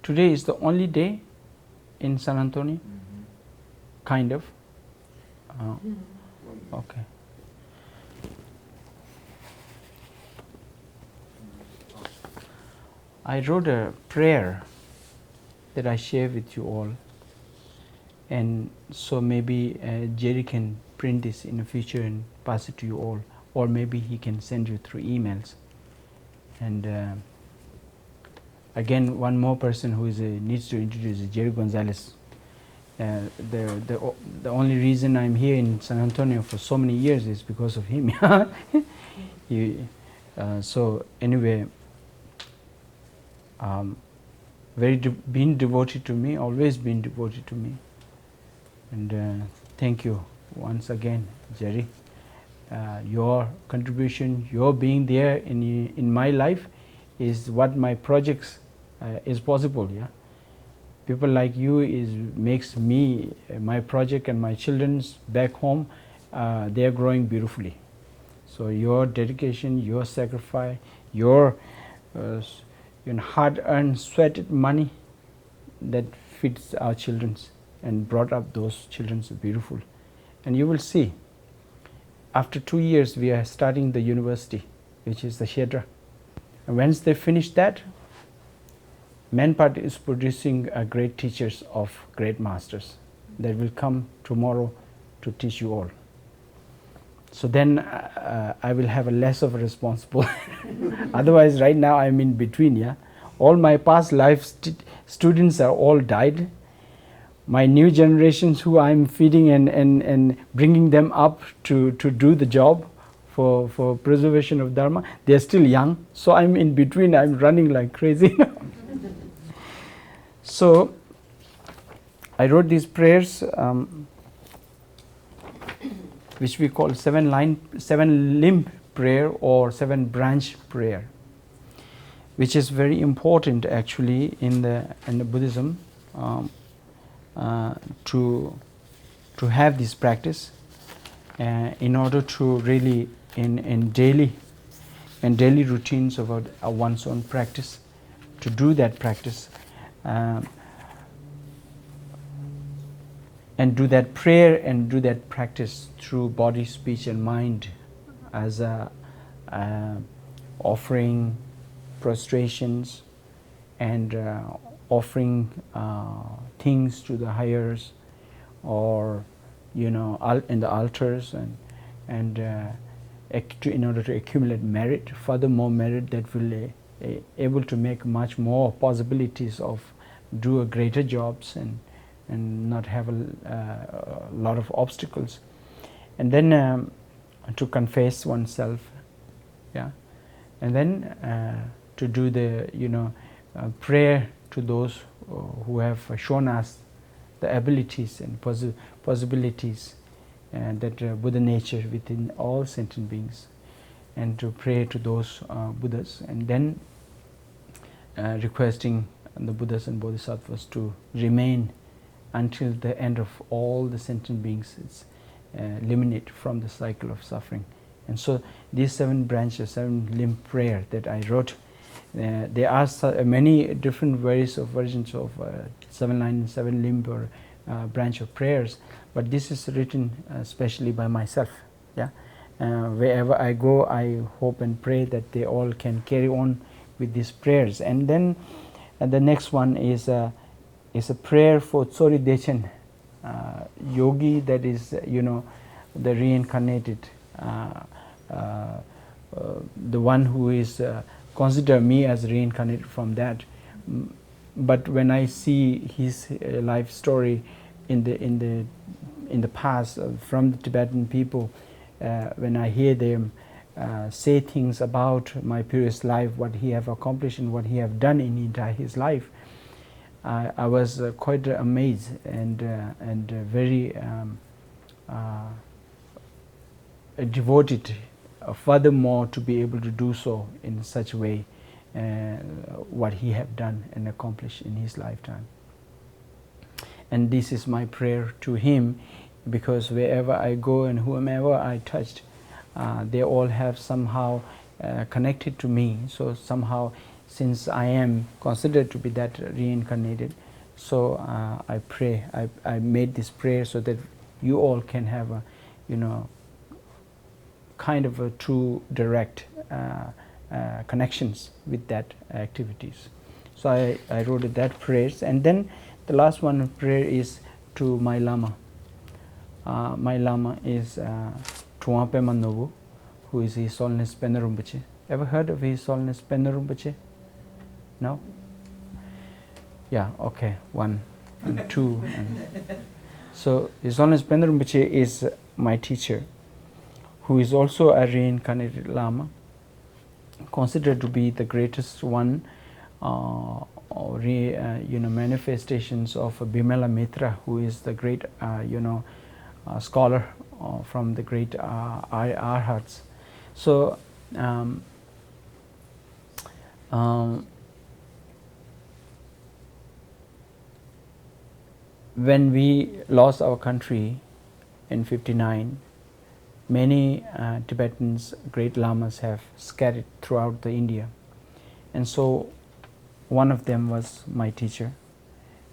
today is the only day in San Antonio? Mm-hmm. Kind of. Okay. I wrote a prayer that I share with you all, and so maybe Jerry can print this in the future and pass it to you all, or maybe he can send you through emails. And again, one more person who needs to introduce is Jerry Gonzalez. The only reason I'm here in San Antonio for so many years is because of him. So anyway, been devoted to me, always been devoted to me. And thank you once again, Jerry. Your contribution, your being there in my life is what my projects is possible. Yeah, people like you makes me, my project and my children's back home, they are growing beautifully. So your dedication, your sacrifice, your hard-earned, sweated money that feeds our children and brought up those children beautiful. And you will see, after 2 years we are starting the university, which is the Shedra. And once they finish that, Manpad is producing great teachers of great masters that will come tomorrow to teach you all. So then I will have a less of a responsibility. Otherwise, right now I'm in between. Yeah, all my past life students are all died. My new generations, who I'm feeding and bringing them up to do the job for preservation of Dharma, they're still young. So I'm in between. I'm running like crazy. So I wrote these prayers, which we call seven limb prayer or 7 branch prayer, which is very important actually in the Buddhism, to have this practice in order to really in daily routines of one's own practice, to do that practice. And do that prayer and do that practice through body, speech and mind as offering prostrations and offering things to the higher, or in the altars, and in order to accumulate merit, furthermore merit that will able to make much more possibilities of do a greater jobs and not have a lot of obstacles. And then to confess oneself, yeah, and then to do the prayer to those who have shown us the abilities and possibilities that Buddha nature within all sentient beings, and to pray to those Buddhas, and then requesting the Buddhas and Bodhisattvas to remain until the end of all the sentient beings is eliminated from the cycle of suffering. And so these 7 branches, 7 limb prayer that I wrote, there are many different versions of 7 line, 7 limb or branch of prayers, but this is written especially by myself. Yeah, wherever I go, I hope and pray that they all can carry on with these prayers. And then the next one is a prayer for Tsori Dechen, yogi, that is the reincarnated, the one who is consider me as reincarnated from that. But when I see his life story in the past from the Tibetan people, when I hear them say things about my previous life, what he have accomplished and what he have done in entire his life, I was quite amazed and very devoted, furthermore to be able to do so in such a way, what he have done and accomplished in his lifetime. And this is my prayer to him, because wherever I go and whomever I touched, they all have somehow connected to me. So somehow, since I am considered to be that reincarnated, so I pray, I made this prayer so that you all can have a kind of a true direct connections with that activities. So I wrote that prayers. And then the last one prayer is to my Lama. My Lama is Tuampe Manobu, who is His Holiness Pena Rinpoche. Ever heard of His Holiness Pena Rinpoche? No? Yeah, okay, 1 and 2. So His Holiness Pena Rinpoche is my teacher, who is also a reincarnated Lama, considered to be the greatest one, manifestations of Bimala Mitra, who is the great scholar from the great Arhats. So when we lost our country in 59, many Tibetans, great lamas, have scattered throughout the India, and so one of them was my teacher.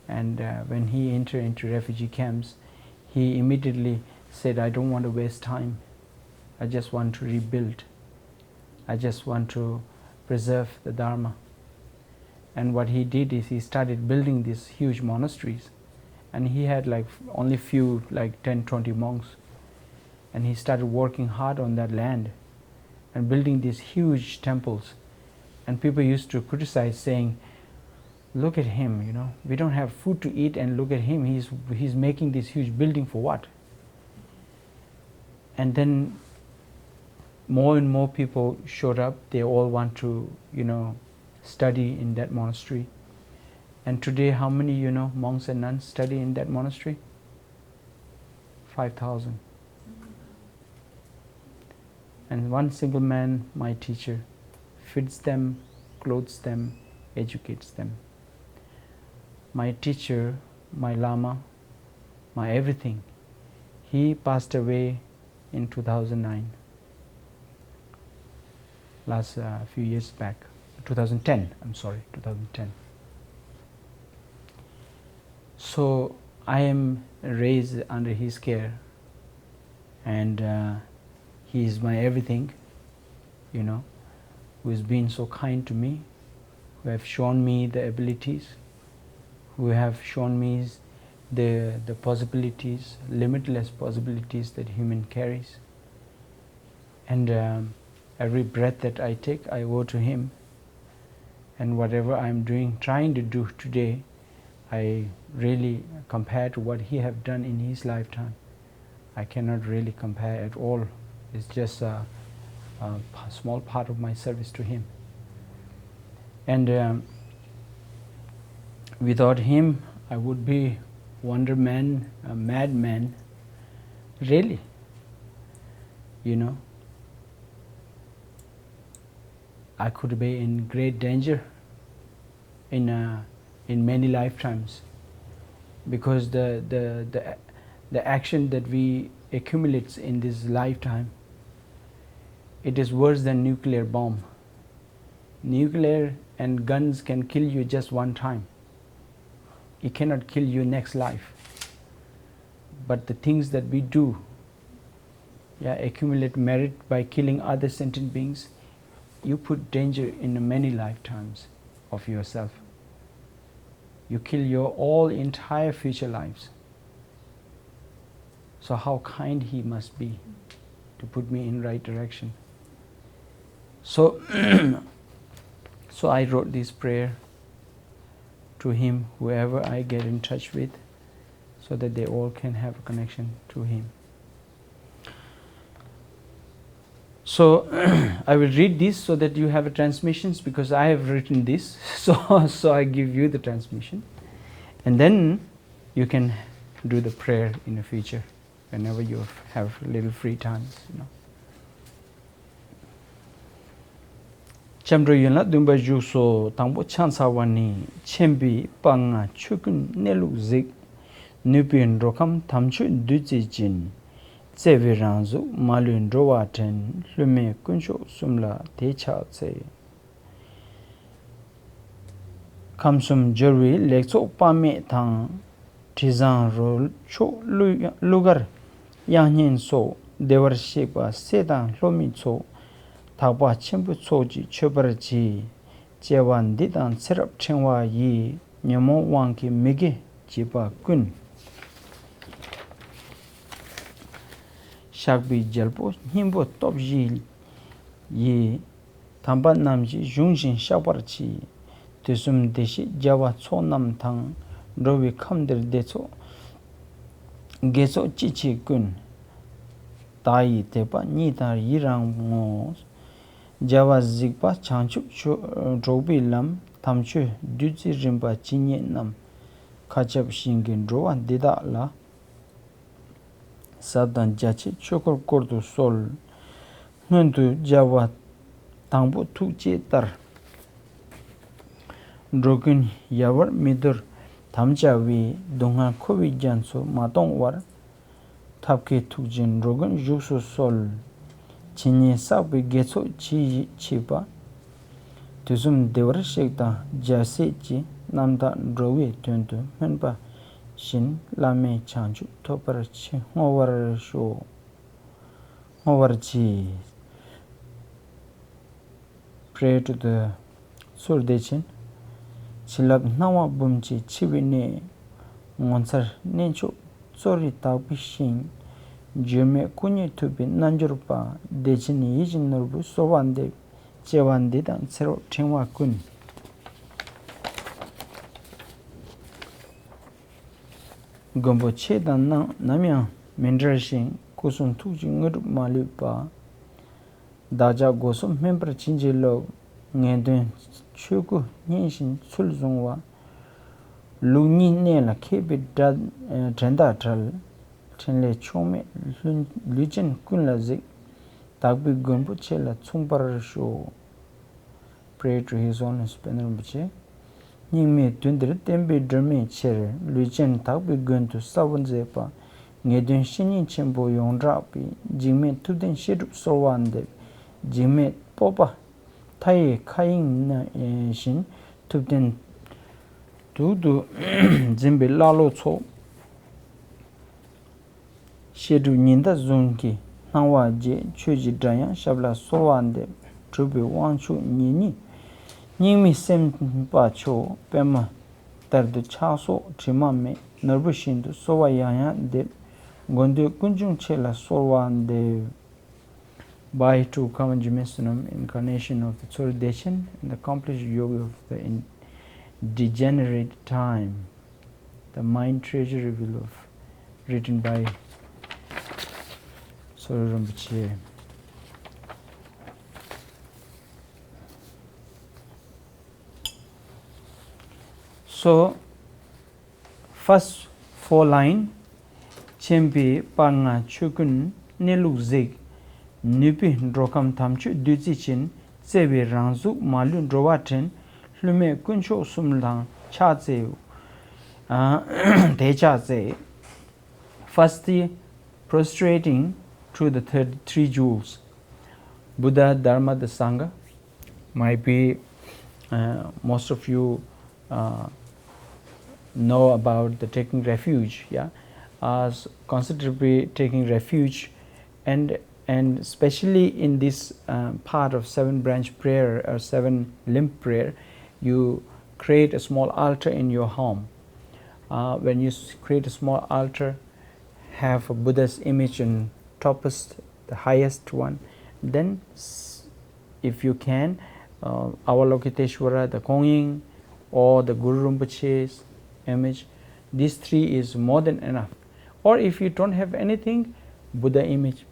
And when he entered into refugee camps, he immediately said, I don't want to waste time. I just want to rebuild. I just want to preserve the Dharma. And what he did is he started building these huge monasteries. And he had like only few, like 10, 20 monks. And he started working hard on that land and building these huge temples. And people used to criticize, saying, look at him, you know, we don't have food to eat, and look at him, he's making this huge building for what? And then more and more people showed up. They all want to, you know, study in that monastery. And today, how many, you know, monks and nuns study in that monastery? 5,000. And one single man, my teacher, feeds them, clothes them, educates them. My teacher, my Lama, my everything, he passed away in 2009. Last few years back. 2010, I'm sorry, 2010. So I am raised under his care, and he is my everything, you know, who has been so kind to me, who have shown me the abilities, who have shown me the possibilities, limitless possibilities that human carries. And every breath that I take, I owe to him. And whatever I'm doing, trying to do today, I really compare to what he have done in his lifetime. I cannot really compare at all. It's just a small part of my service to him. And without him, I would be Wonder Man, a madman, really, you know. I could be in great danger in many lifetimes, because the action that we accumulate in this lifetime, it is worse than nuclear bomb. Nuclear and guns can kill you just one time. It cannot kill you next life. But the things that we do, accumulate merit by killing other sentient beings, you put danger in many lifetimes of yourself. You kill your all entire future lives. So how kind he must be to put me in right direction. So so I wrote this prayer to him, whoever I get in touch with, so that they all can have a connection to him. So I will read this so that you have a transmissions, because I have written this, so I give you the transmission, and then you can do the prayer in the future whenever you have little free times, you know. Chamdro yunla dumba jukso tangbo chansa wani chembi panga chukun nelu zik nupin rokam tamchu duji jin tsevi ranzu malun rowa ten lume kunsho sumla techa tse kamsum jorwi lekso pame tang tizan ro cho lugar yanyin so dewar shekwa sedan lomi so thakpa chenpu choji chobarji jewan didan serap chengwa yi nyamo wangki mege jiba kun shakbi jalpo himbo topji yi thamba namji yungshin shabarji tesum deshi jawa cho nam thang rowi khamder decho geso chichi kun tayi tepa nitar yirang ngo Java zikpa chanchup drobi lam tamchu duji rimpa chinye nam kachab shingin drowa dida la sadan jachi chokor kordu sol nundu Java tangbu tukje tar drogun yawar midur tamcha vi donga kovi janso matong war tapke tukjin drogun yuksu sol Chinye sakbi getso chi chiba tusum dewar shekta jase chi namda drowe tuntu menpa shin lame chanchu topar chi ngowar sho ngowar chi. Pray to the Surdechin chilab nawa bumchi chibine ngonsar nenchu tsori taupi shin jume kunye tupi nanjurupa dechini yijin nurbu sovande chewande dan tsero tingwa kun. Gombo che dan namya mendra shin kusum tuji ngurup malipa daja gosum membra chinje lo ngedun chuku nyinshin sulzungwa lungni ne la kebe drenda tral chenle chome lujen kunla zik tagbi gombo che la tsungpar sho. Pray to his own Rinpoche. Nyingme dundre tembe drame chere lujen tagbi guntu savunze pa ngedun shinin chenpo yongdra pi jingme tuden shirup sowande jingme popa taye kayin na shin tupden dudu zimbe lalo tso shedu ninda zunki nangwa je chuji drayang shabla sowande trubi wangchu nini nyingmi sempa cho pema tardu chaso trimame narbu shindu sowa yaya de gonde kunjung chela sowande. By to common Jimesunam, incarnation of the Tsori Deshin and the accomplished yoga of the degenerate time, the mind treasury will of written by Tsori Rinpoche. So, first 4 line, Chempe Panga Chukun Neluk Zig Nipi Drokam Tamchu Duzichin Sebi Ranzu Malu Drowatin Lume Kuncho Sumlang Chaze Dechaze. Firstly, prostrating through the 33 jewels. Buddha, Dharma, the Sangha. Might be most of you know about the taking refuge, yeah, as considerably taking refuge, and especially in this part of 7 branch prayer or 7 limb prayer, you create a small altar in your home. When you create a small altar, have a Buddha's image in topest, the highest one. Then, if you can, Avalokiteshvara, the Konging, or the Guru Rinpoche's image, these 3 is more than enough. Or if you don't have anything, Buddha image,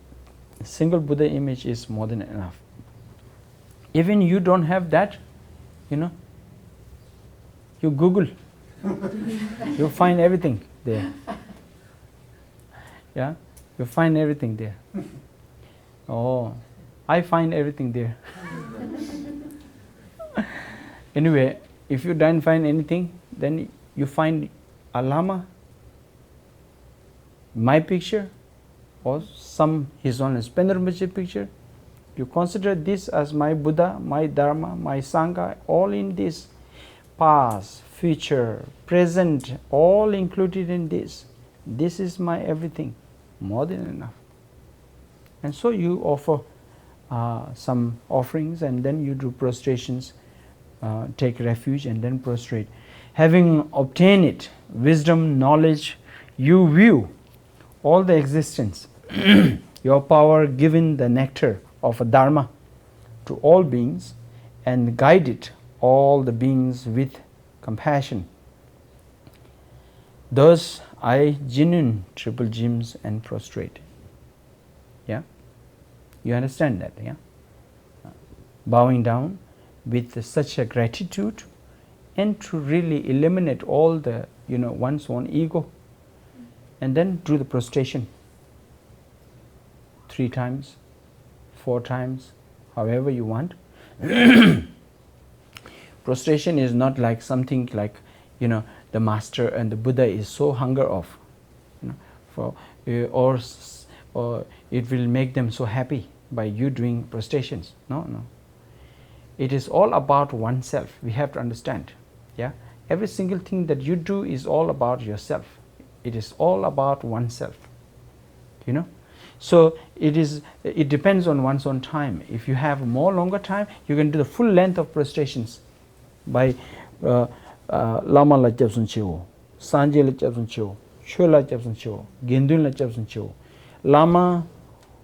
single Buddha image is more than enough. Even you don't have that, you Google, you find everything there. Yeah, you find everything there. Oh, I find everything there. Anyway, if you don't find anything, then you find a Lama, my picture, or some his own Rinpoche picture. You consider this as my Buddha, my Dharma, my Sangha, all in this, past, future, present, all included in this. This is my everything, more than enough. And so you offer some offerings, and then you do prostrations, take refuge and then prostrate. Having obtained it, wisdom, knowledge, you view all the existence, your power given the nectar of a Dharma to all beings, and guide it, all the beings, with compassion. Thus I genuine triple gems and prostrate. Yeah? You understand that, yeah? Bowing down with such a gratitude, and to really eliminate all the, one's own ego, and then do the prostration 3 times, 4 times, however you want. Prostration is not like something like, the master and the Buddha is so hunger of, or it will make them so happy by you doing prostrations. No. It is all about oneself. We have to understand. Yeah, every single thing that you do is all about yourself. It is all about oneself, you know. So it depends on one's own time. If you have more longer time, you can do the full length of prostrations by Lama la Jabsun Chiwo, Sanje la Jabsun Chiwo, Chö la Jabsun Chiwo, Gendun la Jabsun Chiwo. Lama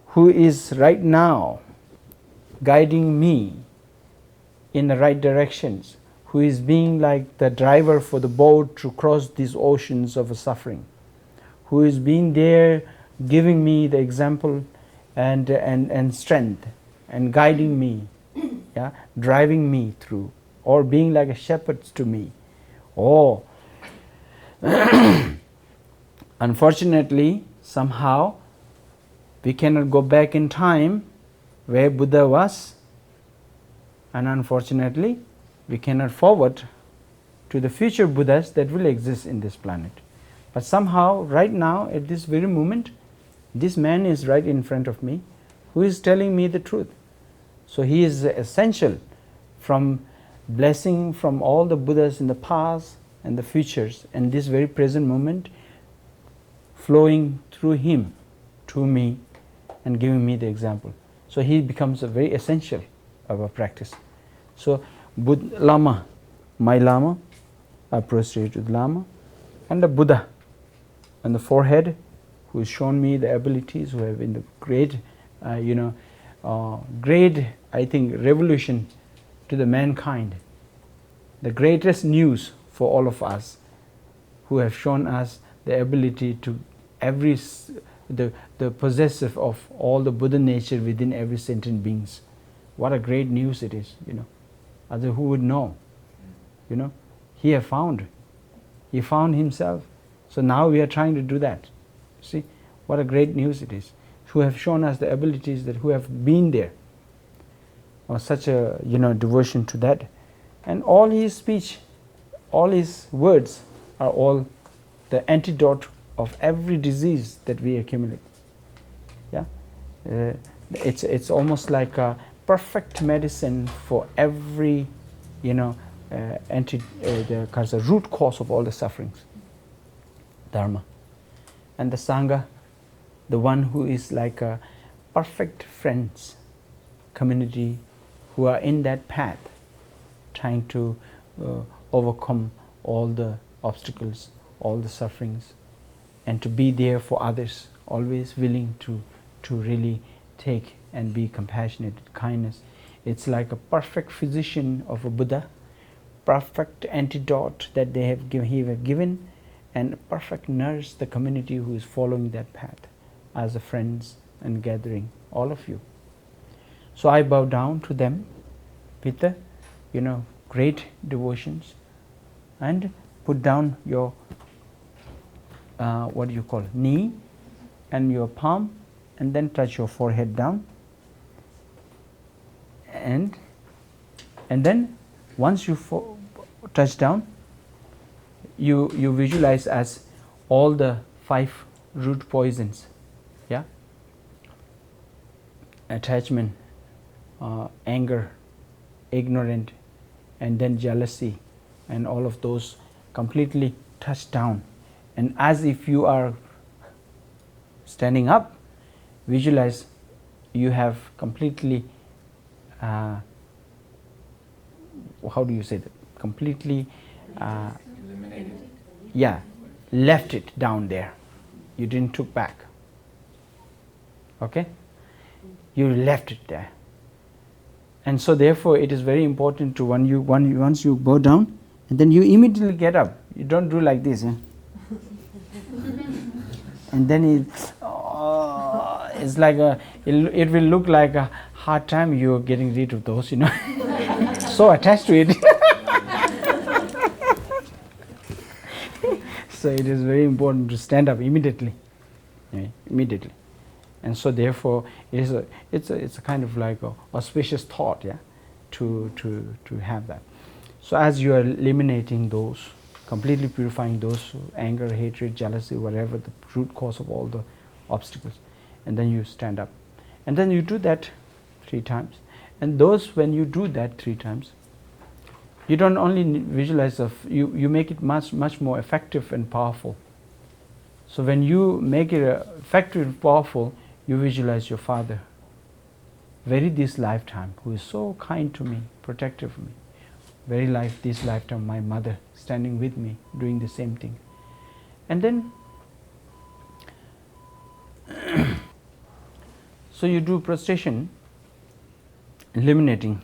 who is right now guiding me in the right directions, who is being like the driver for the boat to cross these oceans of suffering, who is being there giving me the example and strength and guiding me, yeah, driving me through, or being like a shepherd to me. Oh, unfortunately, somehow we cannot go back in time where Buddha was, and unfortunately we cannot forward to the future Buddhas that will exist in this planet. But somehow right now at this very moment, this man is right in front of me who is telling me the truth. So he is essential from blessing from all the Buddhas in the past and the futures, and this very present moment flowing through him to me and giving me the example. So he becomes a very essential of our practice. So Lama, my Lama, I prostrate with Lama, and the Buddha on the forehead, who has shown me the abilities, who have been the great, great, I think, revolution to the mankind, the greatest news for all of us, who have shown us the ability to the possessive of all the Buddha nature within every sentient beings. What a great news it is, you know. Other who would know, you know. He found himself. So now we are trying to do that. See, what a great news it is. Who have shown us the abilities, that who have been there. Or such a devotion to that. And all his speech, all his words are all the antidote of every disease that we accumulate. Yeah, it's almost like a perfect medicine for every the root cause of all the sufferings. Dharma. And the Sangha, the one who is like a perfect friends community who are in that path, trying to overcome all the obstacles, all the sufferings, and to be there for others, always willing to really take and be compassionate, kindness. It's like a perfect physician of a Buddha, perfect antidote that he have given, and a perfect nurse, the community who is following that path as a friends and gathering, all of you. So I bow down to them with the great devotions, and put down your knee and your palm, and then touch your forehead down, and then once you touch down, you visualize as all the 5 root poisons, yeah, attachment, anger, ignorant, and then jealousy, and all of those completely touch down. And as if you are standing up, visualize you have completely completely eliminated. Yeah, left it down there. You didn't took back. Okay? You left it there. And so therefore it is very important to once you bow down, and then you immediately get up. You don't do like this. And then it's like it will look like a hard time you are getting rid of those, so attached to it. So it is very important to stand up immediately. Immediately. And so therefore it's a kind of like a auspicious thought, yeah, to have that. So as you are eliminating those, completely purifying those anger, hatred, jealousy, whatever the root cause of all the obstacles, and then you stand up, and then you do that 3 times. And when you do that 3 times, you don't only visualize you make it much more effective and powerful. So when you make it effective and powerful, you visualize your father, very this lifetime, who is so kind to me, protective of me. Very this lifetime, my mother standing with me, doing the same thing. And then, so you do prostration, eliminating,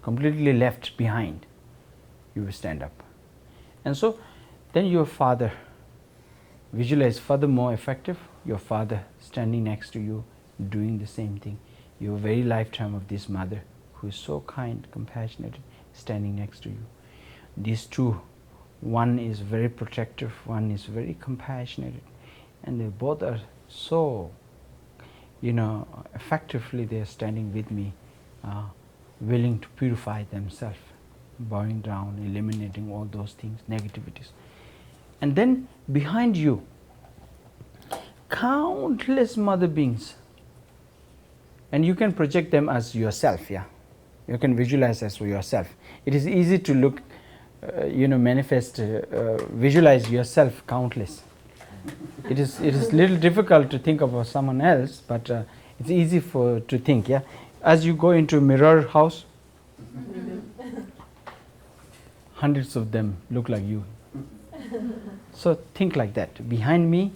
completely left behind, you will stand up. And so, then your father, visualize furthermore effective, your father standing next to you, doing the same thing. Your very lifetime of this mother, who is so kind, compassionate, standing next to you. These two, one is very protective, one is very compassionate, and they both are so, effectively they are standing with me, willing to purify themselves, bowing down, eliminating all those things, negativities. And then behind you, countless mother beings, and you can project them as yourself. You can visualize as yourself. It is easy to look, manifest, visualize yourself countless. It is little difficult to think about someone else, but it's easy to think. As you go into a mirror house, hundreds of them look like you. So think like that. Behind me,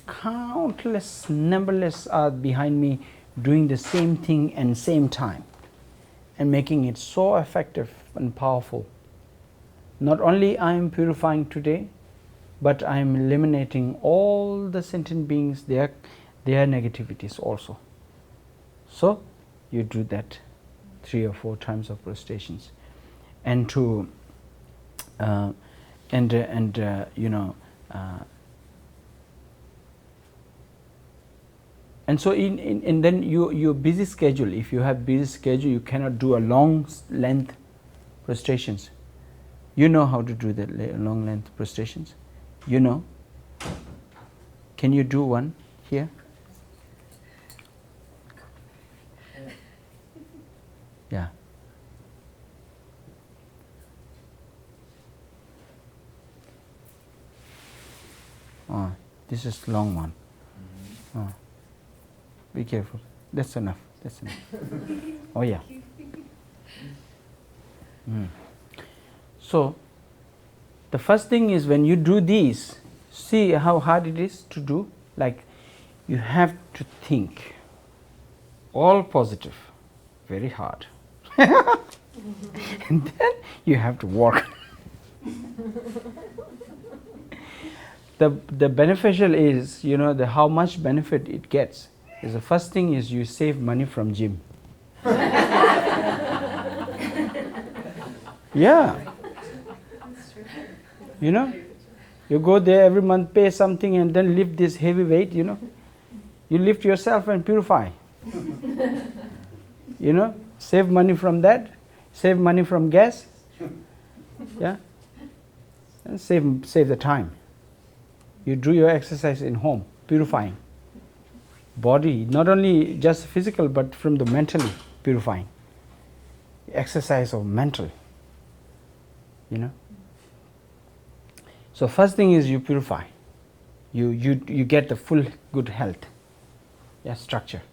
countless, numberless are behind me, doing the same thing and same time, and making it so effective and powerful. Not only I am purifying today, but I am eliminating all the sentient beings, their negativities also. So you do that 3 or 4 times of prostrations, and to and so and then your busy schedule, if you have busy schedule, you cannot do a long length prostrations. You know how to do the long length prostrations? You know? Can you do one here? Yeah. Oh, this is long one. Oh. Be careful. That's enough. That's enough. Oh yeah. So the first thing is, when you do these, see how hard it is to do. Like, you have to think all positive, very hard. And then you have to work. The beneficial is, how much benefit it gets. Is the first thing is you save money from gym. Yeah. You go there every month, pay something, and then lift this heavy weight, You lift yourself and purify. Save money from that, save money from gas. Yeah. And save the time. You do your exercise in home, purifying. Body, not only just physical, but from the mentally purifying. Exercise of mental. So first thing is you purify. You get the full good health, structure.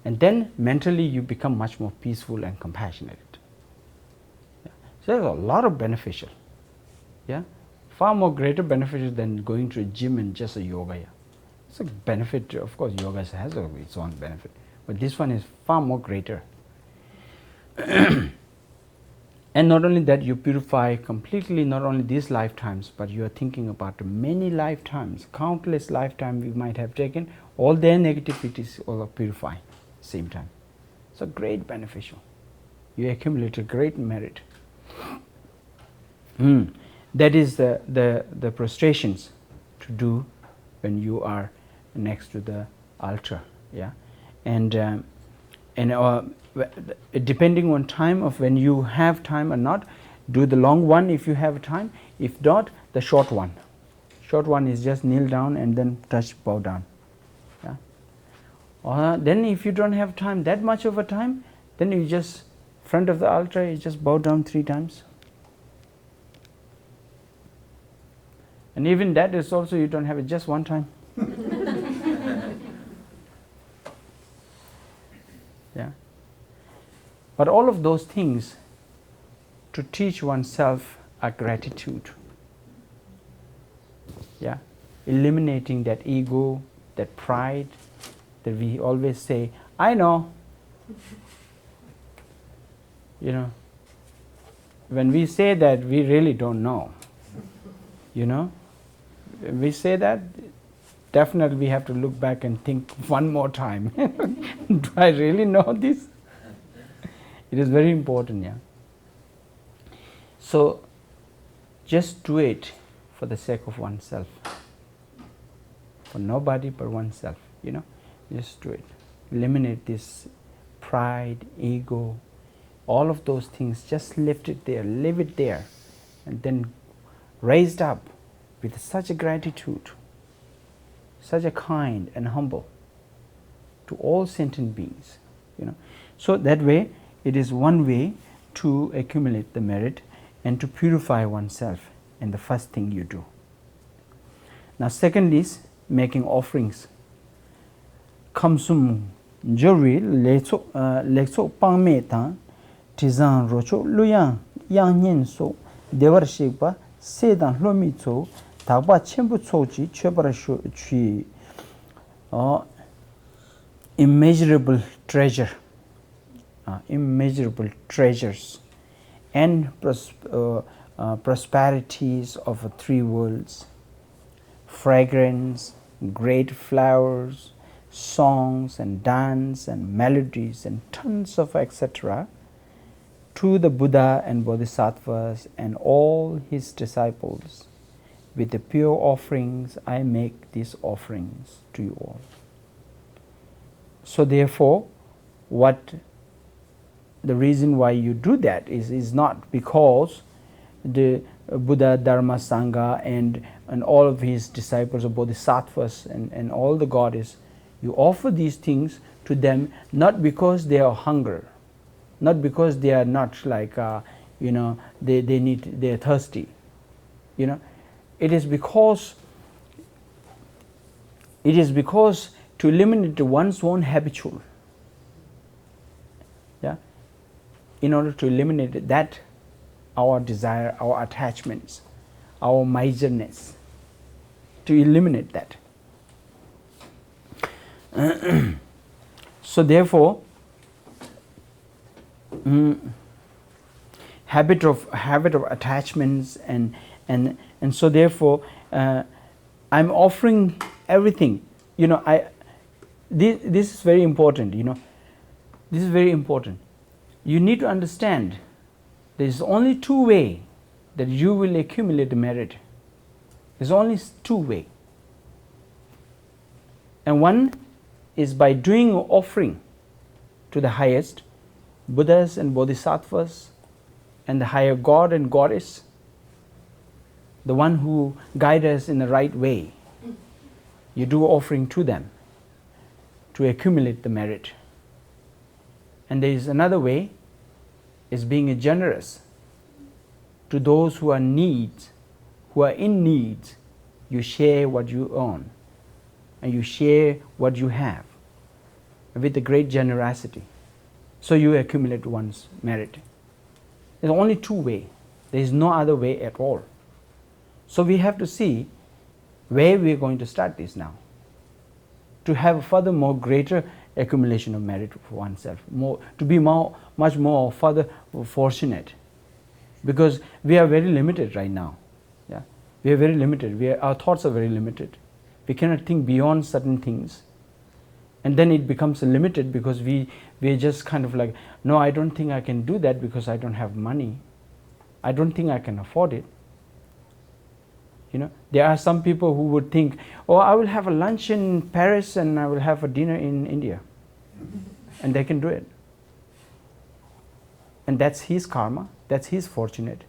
And then mentally you become much more peaceful and compassionate. So there's a lot of beneficial. Far more greater beneficial than going to a gym and just a yoga. It's a benefit, of course, yoga has its own benefit, but this one is far more greater. And not only that, you purify completely, not only these lifetimes, but you are thinking about many lifetimes, countless lifetimes we might have taken, all their negativities all are purified same time. So great beneficial. You accumulate a great merit. That is the prostrations to do when you are next to the altar. And depending on time of when you have time or not, do the long one if you have time. If not, the short one. Short one is just kneel down and then bow down. Then if you don't have time, that much of a time, then you just, front of the altar, you just bow down 3 times. And even that is also, you don't have it just one time. Yeah. But all of those things to teach oneself are gratitude. Yeah. Eliminating that ego, that pride, that we always say, I know. You know, when we say that, we really don't know. You know, when we say that, definitely we have to look back and think one more time. Do I really know this? It is very important, yeah. So, just do it for the sake of oneself. For nobody but oneself, you know. Just do it. Eliminate this pride, ego, all of those things. Just lift it there, leave it there, and then raised up with such a gratitude, such a kind and humble to all sentient beings, you know. So that way, it is one way to accumulate the merit and to purify oneself, and the first thing you do. Now second is making offerings. Kamsum jori lekso pangme tan tizan rocho luyang yang nyen so devar shikpa sedan lomi tso takpa chenpu tsochi chebara chui immeasurable treasure, immeasurable treasures and prosperities of three worlds, fragrance, great flowers, songs and dance and melodies and tons of etc. to the Buddha and Bodhisattvas and all his disciples. With the pure offerings, I make these offerings to you all. So therefore, the reason why you do that is not because the Buddha, Dharma, Sangha and all of his disciples of Bodhisattvas and all the goddess, you offer these things to them not because they are hunger, not because they are not like you know, they are thirsty, you know. It is because to eliminate one's own habitual, yeah, in order to eliminate that, our desire, our attachments, our miserliness, to eliminate that. So therefore, habit of attachments and so therefore I'm offering everything, you know. This is very important, you know. This is very important. You need to understand there is only two ways that you will accumulate merit. There's only two ways. And one is by doing offering to the highest, Buddhas and Bodhisattvas and the higher God and Goddess, the one who guide us in the right way. You do offering to them to accumulate the merit. And there is another way, is being generous to those who are in need. You share what you own and you share what you have with a great generosity. So you accumulate one's merit. There's only two ways. There is no other way at all. So we have to see where we are going to start this now, to have furthermore greater accumulation of merit for oneself, to be much more further fortunate, because we are very limited right now. Yeah, we are very limited. Our thoughts are very limited. We cannot think beyond certain things, and then it becomes limited because we just kind of like, no, I don't think I can do that because I don't have money. I don't think I can afford it. You know, there are some people who would think, oh, I will have a lunch in Paris and I will have a dinner in India. And they can do it. And that's his karma, that's his fortunate.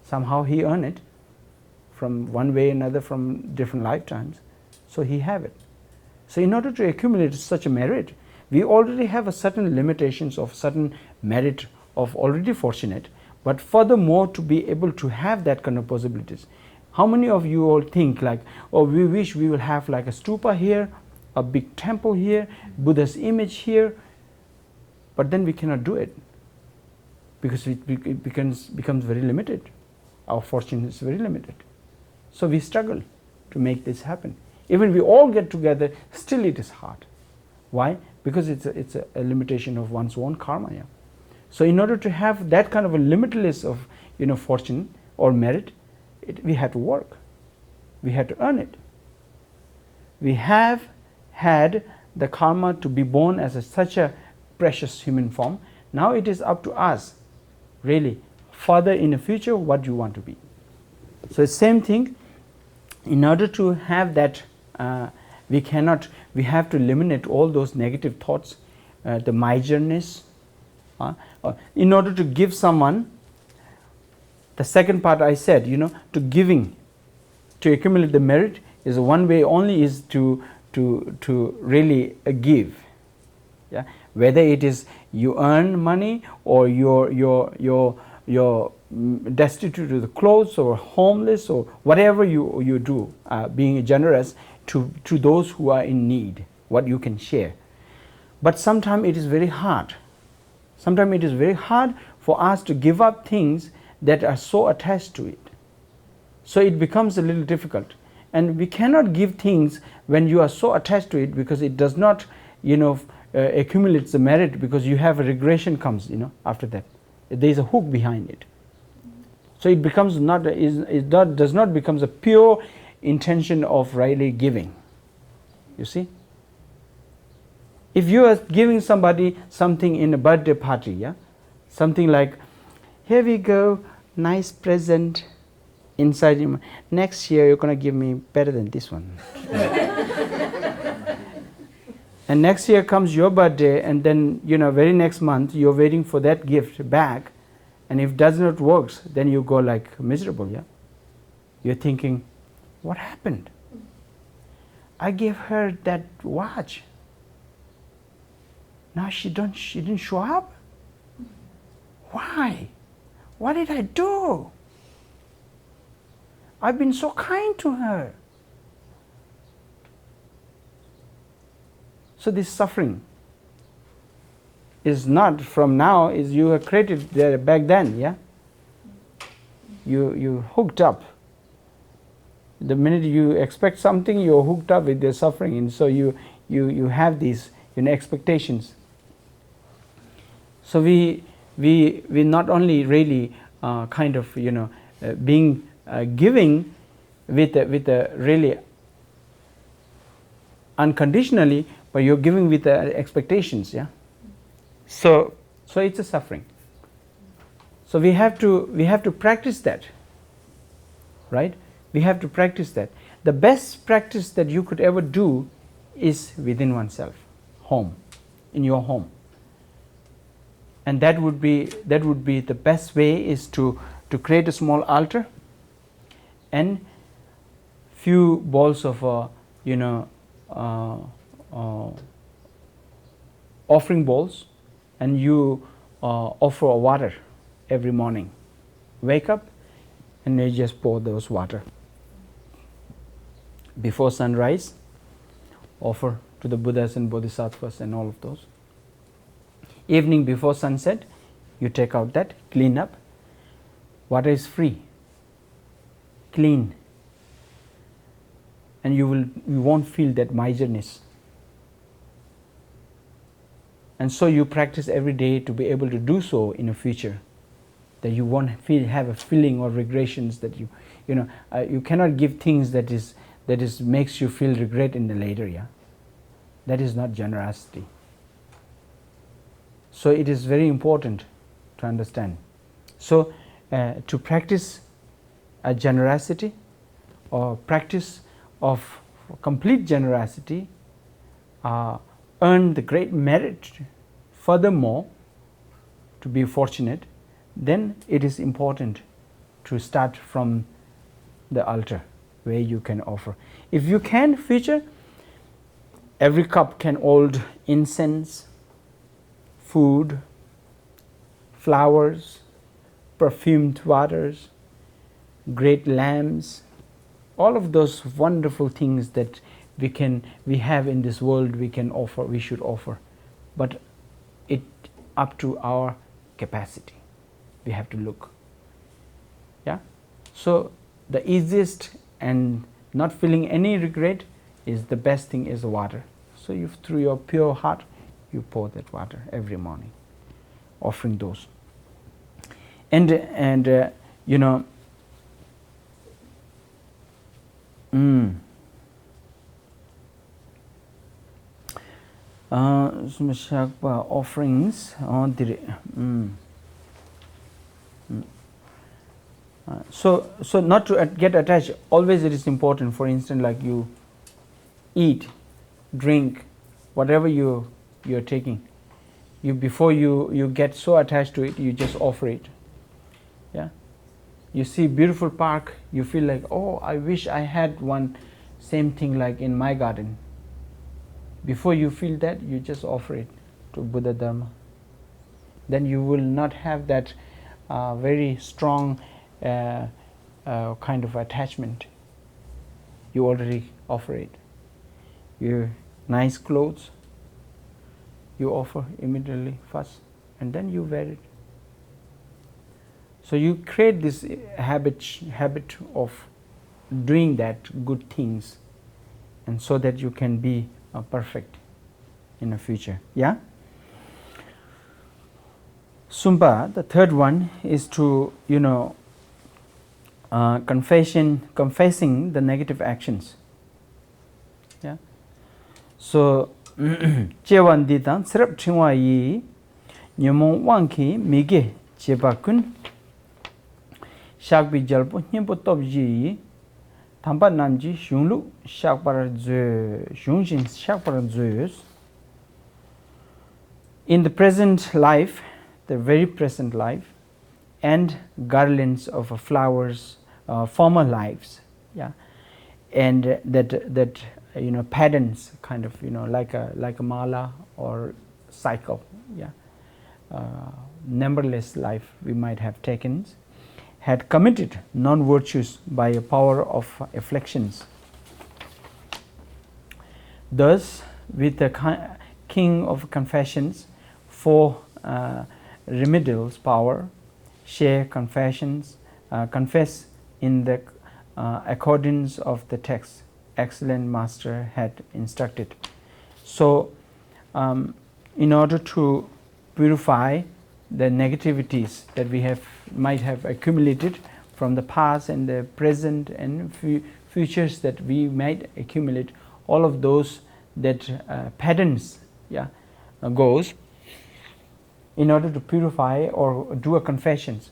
Somehow he earned it from one way or another, from different lifetimes. So he have it. So in order to accumulate such a merit, we already have a certain limitations of certain merit of already fortunate, but furthermore to be able to have that kind of possibilities, How many of you all think like, oh, we wish we will have like a stupa here, a big temple here, Buddha's image here, but then we cannot do it because it becomes very limited. Our fortune is very limited. So we struggle to make this happen. Even we all get together, still it is hard. Why? Because it's a limitation of one's own karma. Yeah? So in order to have that kind of a limitless of fortune or merit, we had to work. We had to earn it. We have had the karma to be born as such a precious human form. Now it is up to us, really, further in the future, what you want to be. So the same thing, in order to have that, we have to eliminate all those negative thoughts, the miserliness. In order to give someone, the second part I said, to giving, to accumulate the merit is one way only, is to really give. Yeah? Whether it is you earn money or you're destitute of the clothes or homeless or whatever you do, being generous to those who are in need, what you can share. But sometimes it is very hard. Sometimes it is very hard for us to give up things that are so attached to it. So it becomes a little difficult. And we cannot give things when you are so attached to it, because it does not, accumulates the merit, because you have a regression comes, after that. There is a hook behind it. So it becomes does not becomes a pure intention of really giving. You see? If you are giving somebody something in a birthday party, yeah, something like, here we go, nice present, inside him, next year you're going to give me better than this one. And next year comes your birthday, and then very next month you're waiting for that gift back, and if it does not works, then you go like miserable. Yeah, you're thinking, what happened? I gave her that watch, now she didn't show up. Why? What did I do? I've been so kind to her. So this suffering is not from now, is you have created there back then, yeah? You hooked up. The minute you expect something, you're hooked up with the suffering, and so you have these expectations. So we not only really being giving with a really unconditionally, but you're giving with expectations, yeah. So it's a suffering. So we have to practice that, right? We have to practice that. The best practice that you could ever do is within oneself, home, in your home. And that would be the best way, is to create a small altar and few balls of offering bowls, and you offer water every morning. Wake up and you just pour those water. Before sunrise, offer to the Buddhas and Bodhisattvas and all of those. Evening before sunset, you take out that, clean up. Water is free, clean, and you won't feel that miserliness. And so you practice every day to be able to do so in the future, that you won't have a feeling or regressions that you cannot give things that makes you feel regret in the later. Yeah, that is not generosity. So it is very important to understand. So to practice a generosity or practice of complete generosity, earn the great merit, furthermore, to be fortunate, then it is important to start from the altar where you can offer. If you can, future, every cup can hold incense, food, flowers, perfumed waters, great lamps, all of those wonderful things that we have in this world, we should offer, but it up to our capacity. We have to look. Yeah. So the easiest and not feeling any regret is the best thing is water. So you, through your pure heart, you pour that water every morning, offering those. And you know, offerings on the so not to get attached. Always it is important. For instance, like you eat, drink, whatever you're taking, before you get so attached to it, you just offer it. Yeah. You see beautiful park, you feel like, oh, I wish I had one same thing like in my garden. Before you feel that, you just offer it to Buddha Dharma. Then you will not have that very strong kind of attachment. You already offer it. Your nice clothes, you offer immediately first, and then you wear it. So you create this habit of doing that good things, and so that you can be perfect in the future. Yeah. Sumpa, the third one is to, you know, confessing the negative actions. Yeah. So chewan di tan srap chingwa yi nyamong wangki mige cheba kun shakbi jalpo nyempo top ji thampa namji shunglu shakpara zö shungshin shakpara zös. In the present life, the very present life, and garlands of flowers, former lives, yeah, and that you know, patterns, kind of, you know, like a mala or cycle, yeah, numberless life we might have taken, had committed non-virtues by a power of afflictions. Thus, with the king of confessions, 4 remedials power, share confessions, confess in the accordance of the text excellent master had instructed. So in order to purify the negativities that we might have accumulated from the past and the present and futures that we might accumulate, all of those that patterns, yeah, goes, in order to purify or do a confessions.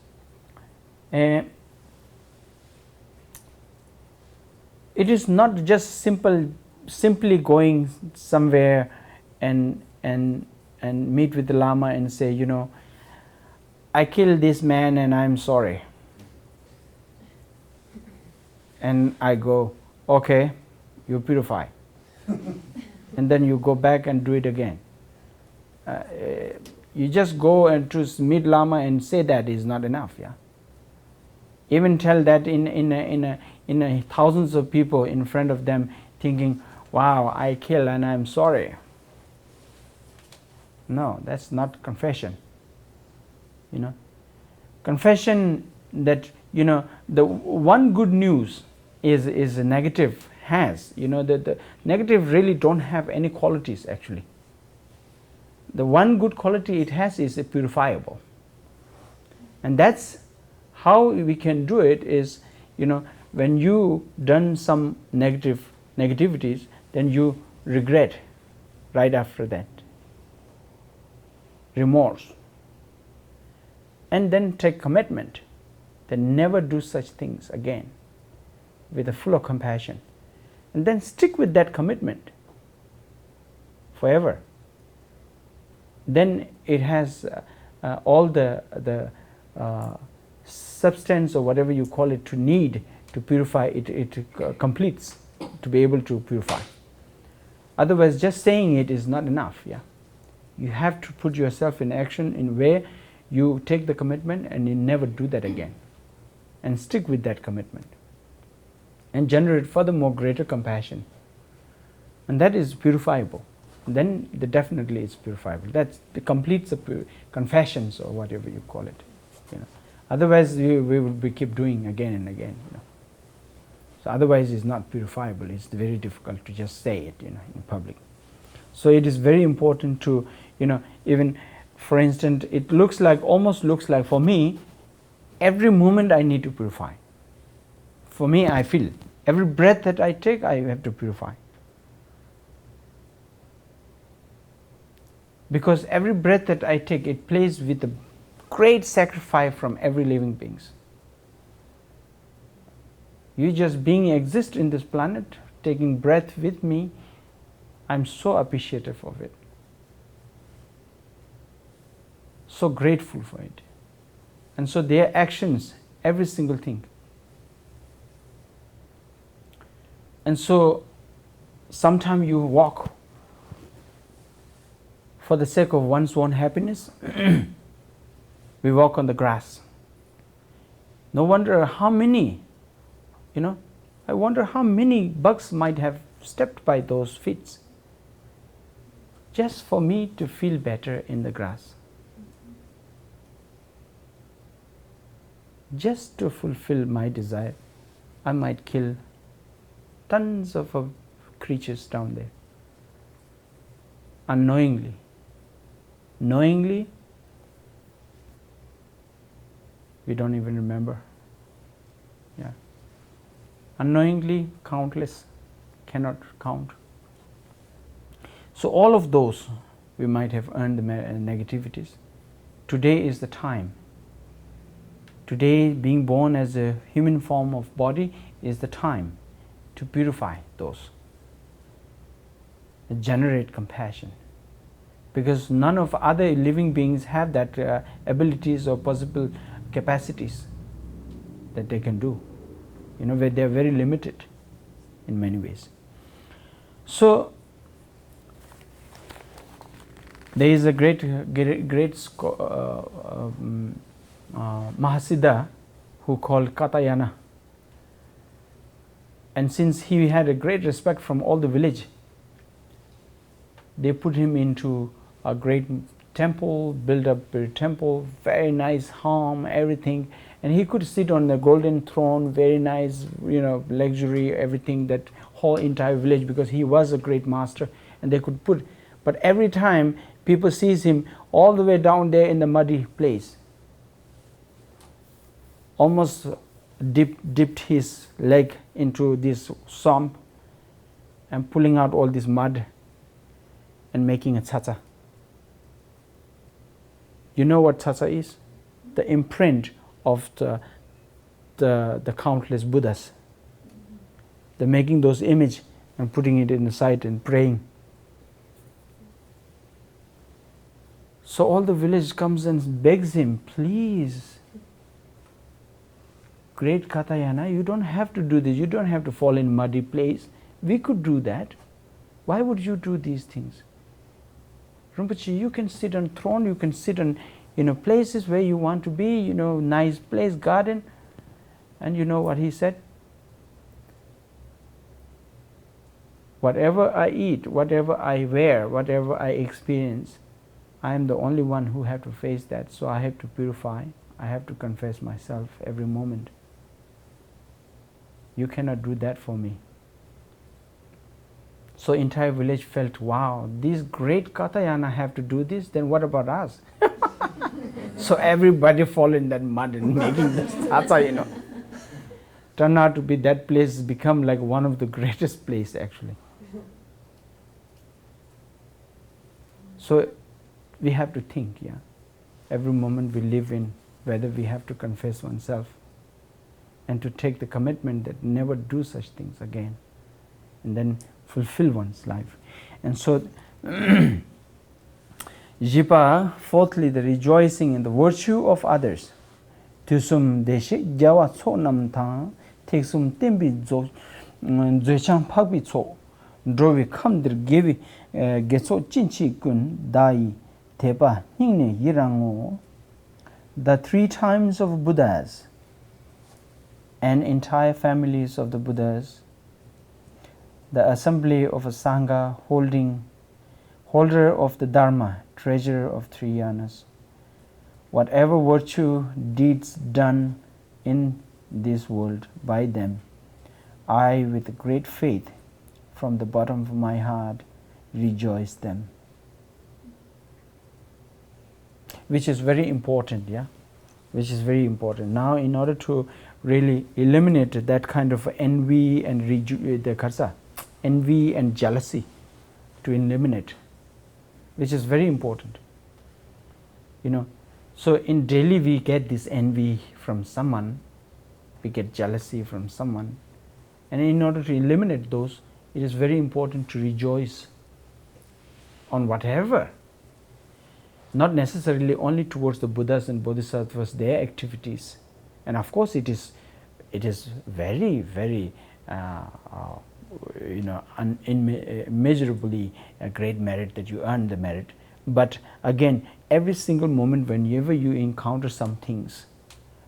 It is not just simply going somewhere and meet with the Lama and say, you know, I killed this man and I'm sorry. And I go, okay, you purify. And then you go back and do it again. You just go and to meet Lama and say that is not enough. Yeah. Even tell that in thousands of people in front of them, thinking, wow, I kill and I'm sorry. No, that's not confession. You know, confession that, you know, the one good news is a negative has, you know, the negative really don't have any qualities actually. The one good quality it has is purifiable. And that's how we can do it is, you know, when you done some negativities, then you regret right after that. Remorse. And then take commitment that never do such things again with a full of compassion. And then stick with that commitment forever. Then it has all the substance or whatever you call it to need to purify it. It completes to be able to purify. Otherwise, just saying it is not enough. Yeah, you have to put yourself in action in where you take the commitment and you never do that again, and stick with that commitment. and generate furthermore greater compassion. And that is purifiable. Then definitely it's purifiable. That completes the confessions or whatever you call it. Otherwise we will keep doing again and again. So otherwise it's not purifiable. It's very difficult to just say it in public. So it is very important to, even for instance, it almost looks like for me, every moment I need to purify. For me, I feel every breath that I take, I have to purify. Because every breath that I take, it plays with a great sacrifice from every living beings. You just being exist in this planet, taking breath with me, I'm so appreciative of it. So grateful for it. And so their actions, every single thing. And so sometimes you walk for the sake of one's own happiness. We walk on the grass. No wonder how many, I wonder how many bugs might have stepped by those feet just for me to feel better in the grass. Just to fulfill my desire, I might kill tons of creatures down there. Unknowingly. Knowingly, we don't even remember. Yeah. Unknowingly, countless, cannot count. So all of those, we might have earned the negativities. Today is the time. Today, being born as a human form of body is the time to purify those, generate compassion. Because none of other living beings have that abilities or possible capacities that they can do. Where they are very limited in many ways. So there is a great Mahasiddha who called Katayana, and since he had a great respect from all the village, they put him into a great temple, build up a temple, very nice home, everything, and he could sit on the golden throne, very nice, luxury, everything, that whole entire village, because he was a great master, and they could put. But every time people sees him all the way down there in the muddy place, almost dipped his leg into this swamp and pulling out all this mud and making a tsatsa. You know what tsatsa is? The imprint of the countless Buddhas. They're making those images and putting it in the side and praying. So all the village comes and begs him, please, great Katayana, you don't have to do this. You don't have to fall in muddy place. We could do that. Why would you do these things? Rinpoche, you can sit on throne, you can sit on places where you want to be, nice place, garden. And you know what he said? Whatever I eat, whatever I wear, whatever I experience, I am the only one who have to face that. So I have to purify. I have to confess myself every moment. You cannot do that for me. So entire village felt, wow, these great Katayana have to do this, then what about us? So everybody fall in that mud and making this tsatsa, Turned out to be that place become like one of the greatest place actually. So we have to think, every moment we live in, whether we have to confess oneself and to take the commitment that never do such things again, and then fulfill one's life. And so Jipa, fourthly, the rejoicing in the virtue of others. Tusum deshe jawa cho nam thang, take sum tembi zo chang phagbi cho, drovi khamdir gevi getso chinchi kun dai tepa hingne yirango. The 3 times of Buddhas and entire families of the Buddhas, the assembly of a Sangha holder of the Dharma, treasurer of three yanas, whatever virtue deeds done in this world by them, I with great faith from the bottom of my heart rejoice them. Which is very important, yeah? Which is very important. Now in order to really eliminate that kind of envy and envy and jealousy, to eliminate, which is very important. You know, so in daily we get this envy from someone, we get jealousy from someone, and in order to eliminate those, it is very important to rejoice on whatever, not necessarily only towards the Buddhas and Bodhisattvas, their activities. And of course it is very, very immeasurably a great merit that you earn the merit. But again, every single moment whenever you encounter some things,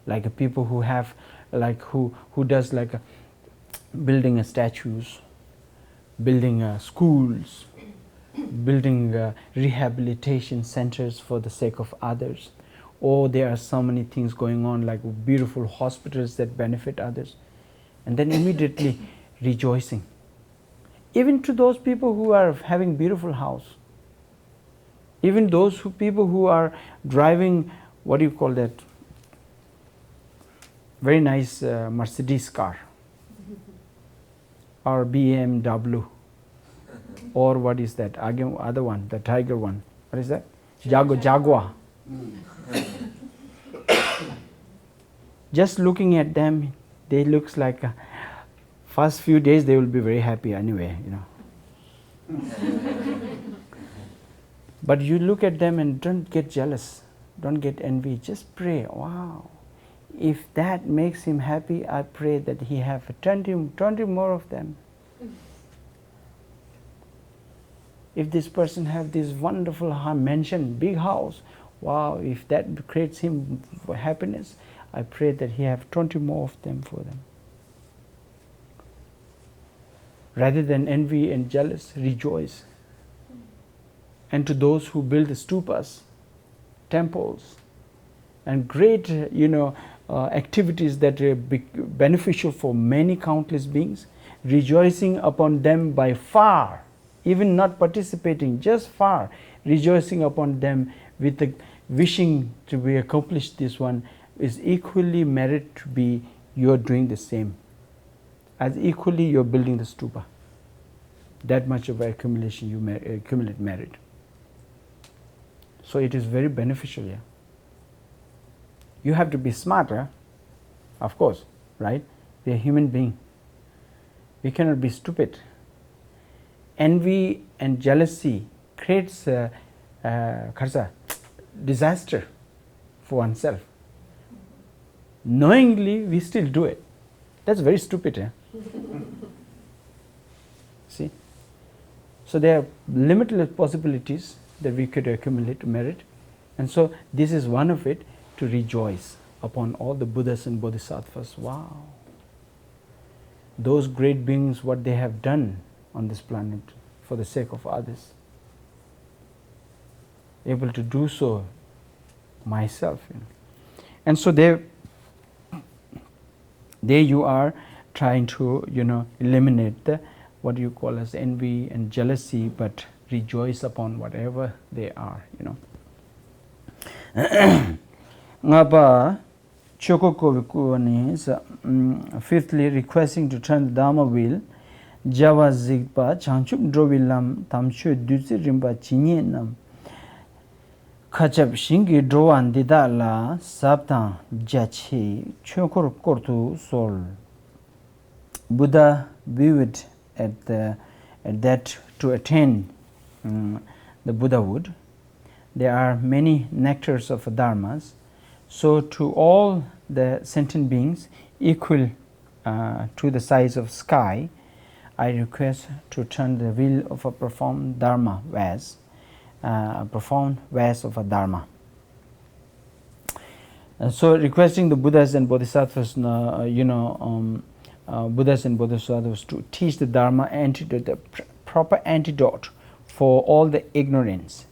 like people who have, like who does like building statues, building schools, building rehabilitation centers for the sake of others, or there are so many things going on like beautiful hospitals that benefit others, and then immediately rejoicing. Even to those people who are having beautiful house, even those people who are driving, what do you call that, very nice Mercedes car or BMW, or what is that other one, the tiger one, what is that, Jaguar. Just looking at them, they looks like first few days they will be very happy anyway, you know. But you look at them and don't get jealous, don't get envy, just pray, wow, if that makes him happy, I pray that he have 20 more of them. If this person have this wonderful mansion, big house, wow, if that creates him happiness, I pray that he have 20 more of them for them. Rather than envy and jealous, rejoice. And to those who build the stupas, temples, and great, activities that are beneficial for many countless beings, rejoicing upon them by far, even not participating, just far, rejoicing upon them with the wishing to be accomplished, this one is equally merit to be you're doing the same, as equally you're building the stupa. That much of accumulation, you accumulate merit. So it is very beneficial, yeah. You have to be smarter, of course, right? We are human being. We cannot be stupid. Envy and jealousy creates disaster for oneself. Knowingly, we still do it. That's very stupid, eh? See? So there are limitless possibilities that we could accumulate merit, and so this is one of it, to rejoice upon all the Buddhas and Bodhisattvas. Wow! Those great beings, what they have done on this planet for the sake of others. Able to do so myself. And so there you are trying to, eliminate the, what you call as envy and jealousy, but rejoice upon whatever they are, Ngapa Chokokoviku is fifthly requesting to turn the Dharma wheel, Java Zigpa, Changchup Drovilam, Tamshu Dutsi Rimpa Chinyenam, Kachab Shingi Droan Didala, Saptan Jachi, Chokor Kortu Sol. Buddha viewed at that to attain the Buddhahood. There are many nectars of dharmas. So to all the sentient beings equal to the size of sky, I request to turn the wheel of a profound dharma vase, a profound vase of a dharma. So requesting the Buddhas and Bodhisattvas, Buddhas and Bodhisattvas to teach the Dharma antidote, the proper antidote for all the ignorance.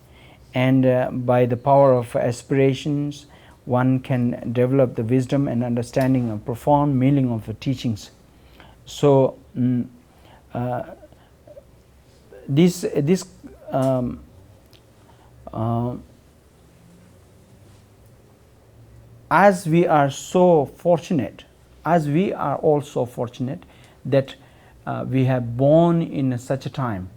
And by the power of aspirations, one can develop the wisdom and understanding of profound meaning of the teachings. So as we are so fortunate, as we are also fortunate that we have born in such a time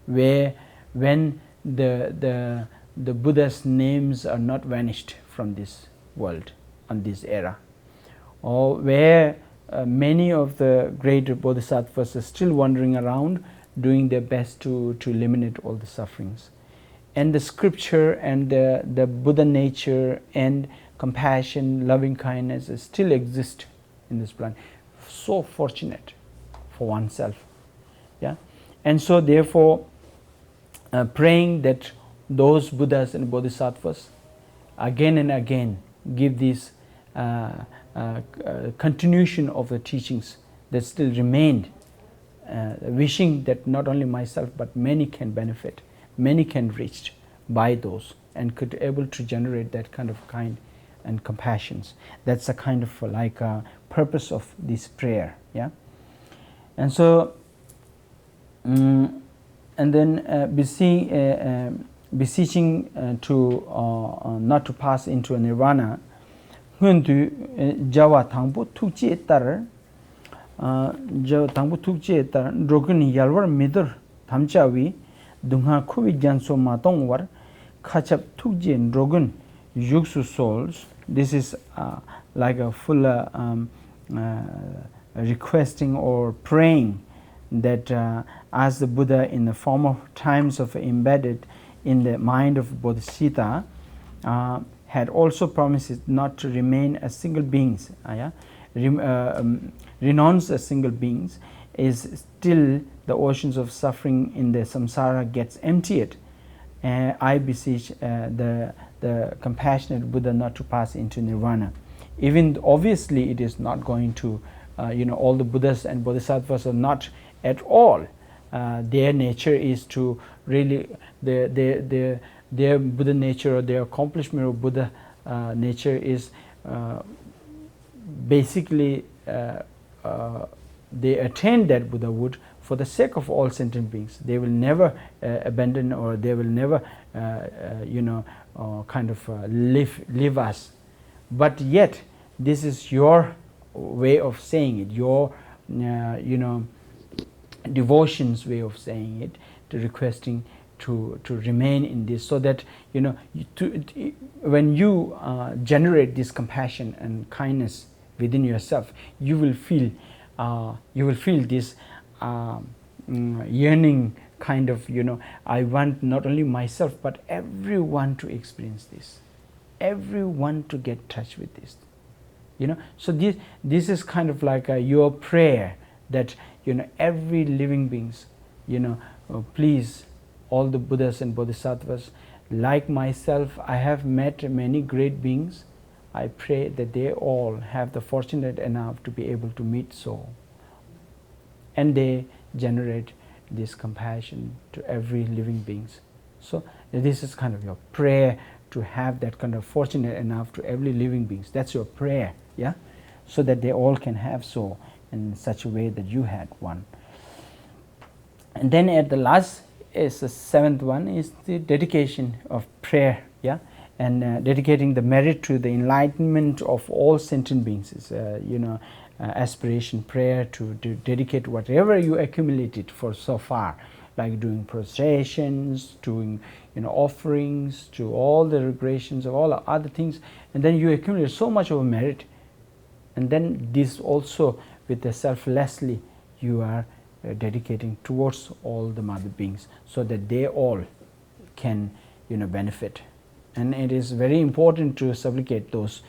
where when the Buddha's names are not vanished from this world on this era, or where many of the great bodhisattvas are still wandering around doing their best to eliminate all the sufferings. And the scripture and the Buddha nature and compassion, loving kindness still exist in this planet. So fortunate for oneself. Yeah? And so therefore praying that those Buddhas and Bodhisattvas again and again give this continuation of the teachings that still remained, wishing that not only myself but many can benefit, many can reach by those and could able to generate that kind of kind and compassions. That's a kind of like a purpose of this prayer. Yeah. And so and then beseeching to not to pass into a nirvana, hundu jawa thangpo thukje tar jawa thangpo thukje tar drogun yalwar midur thamchawi dungha khubi janso matong war khachap thukje drogun yuksu souls. This is like a full requesting or praying that as the Buddha in the former times of embedded in the mind of Bodhisattva had also promised not to remain as single beings, renounce as single beings, is still the oceans of suffering in the samsara gets emptied. I beseech the compassionate Buddha not to pass into nirvana. Even obviously it is not going to, all the Buddhas and Bodhisattvas are not at all. Their nature is to really, their Buddha nature or their accomplishment of Buddha nature is basically they attain that Buddhahood for the sake of all sentient beings. They will never abandon, or they will never leave us. But yet this is your way of saying it, your devotion's way of saying it, to requesting to remain in this, so that when you generate this compassion and kindness within yourself, you will feel this yearning kind of, I want not only myself but everyone to experience this, everyone to get touch with this, so this is kind of like your prayer, that every living beings, please, all the Buddhas and Bodhisattvas, like myself, I have met many great beings. I pray that they all have the fortunate enough to be able to meet so, and they generate this compassion to every living beings. So this is kind of your prayer, to have that kind of fortunate enough to every living beings. That's your prayer, yeah, so that they all can have so in such a way that you had one. And then at the last is the seventh one, is the dedication of prayer, yeah, and dedicating the merit to the enlightenment of all sentient beings is aspiration prayer, to dedicate whatever you accumulated for so far, like doing prostrations, doing offerings, to all the regressions of all other things, and then you accumulate so much of a merit, and then this also with the selflessly you are dedicating towards all the mother beings, so that they all can benefit. And it is very important to supplicate those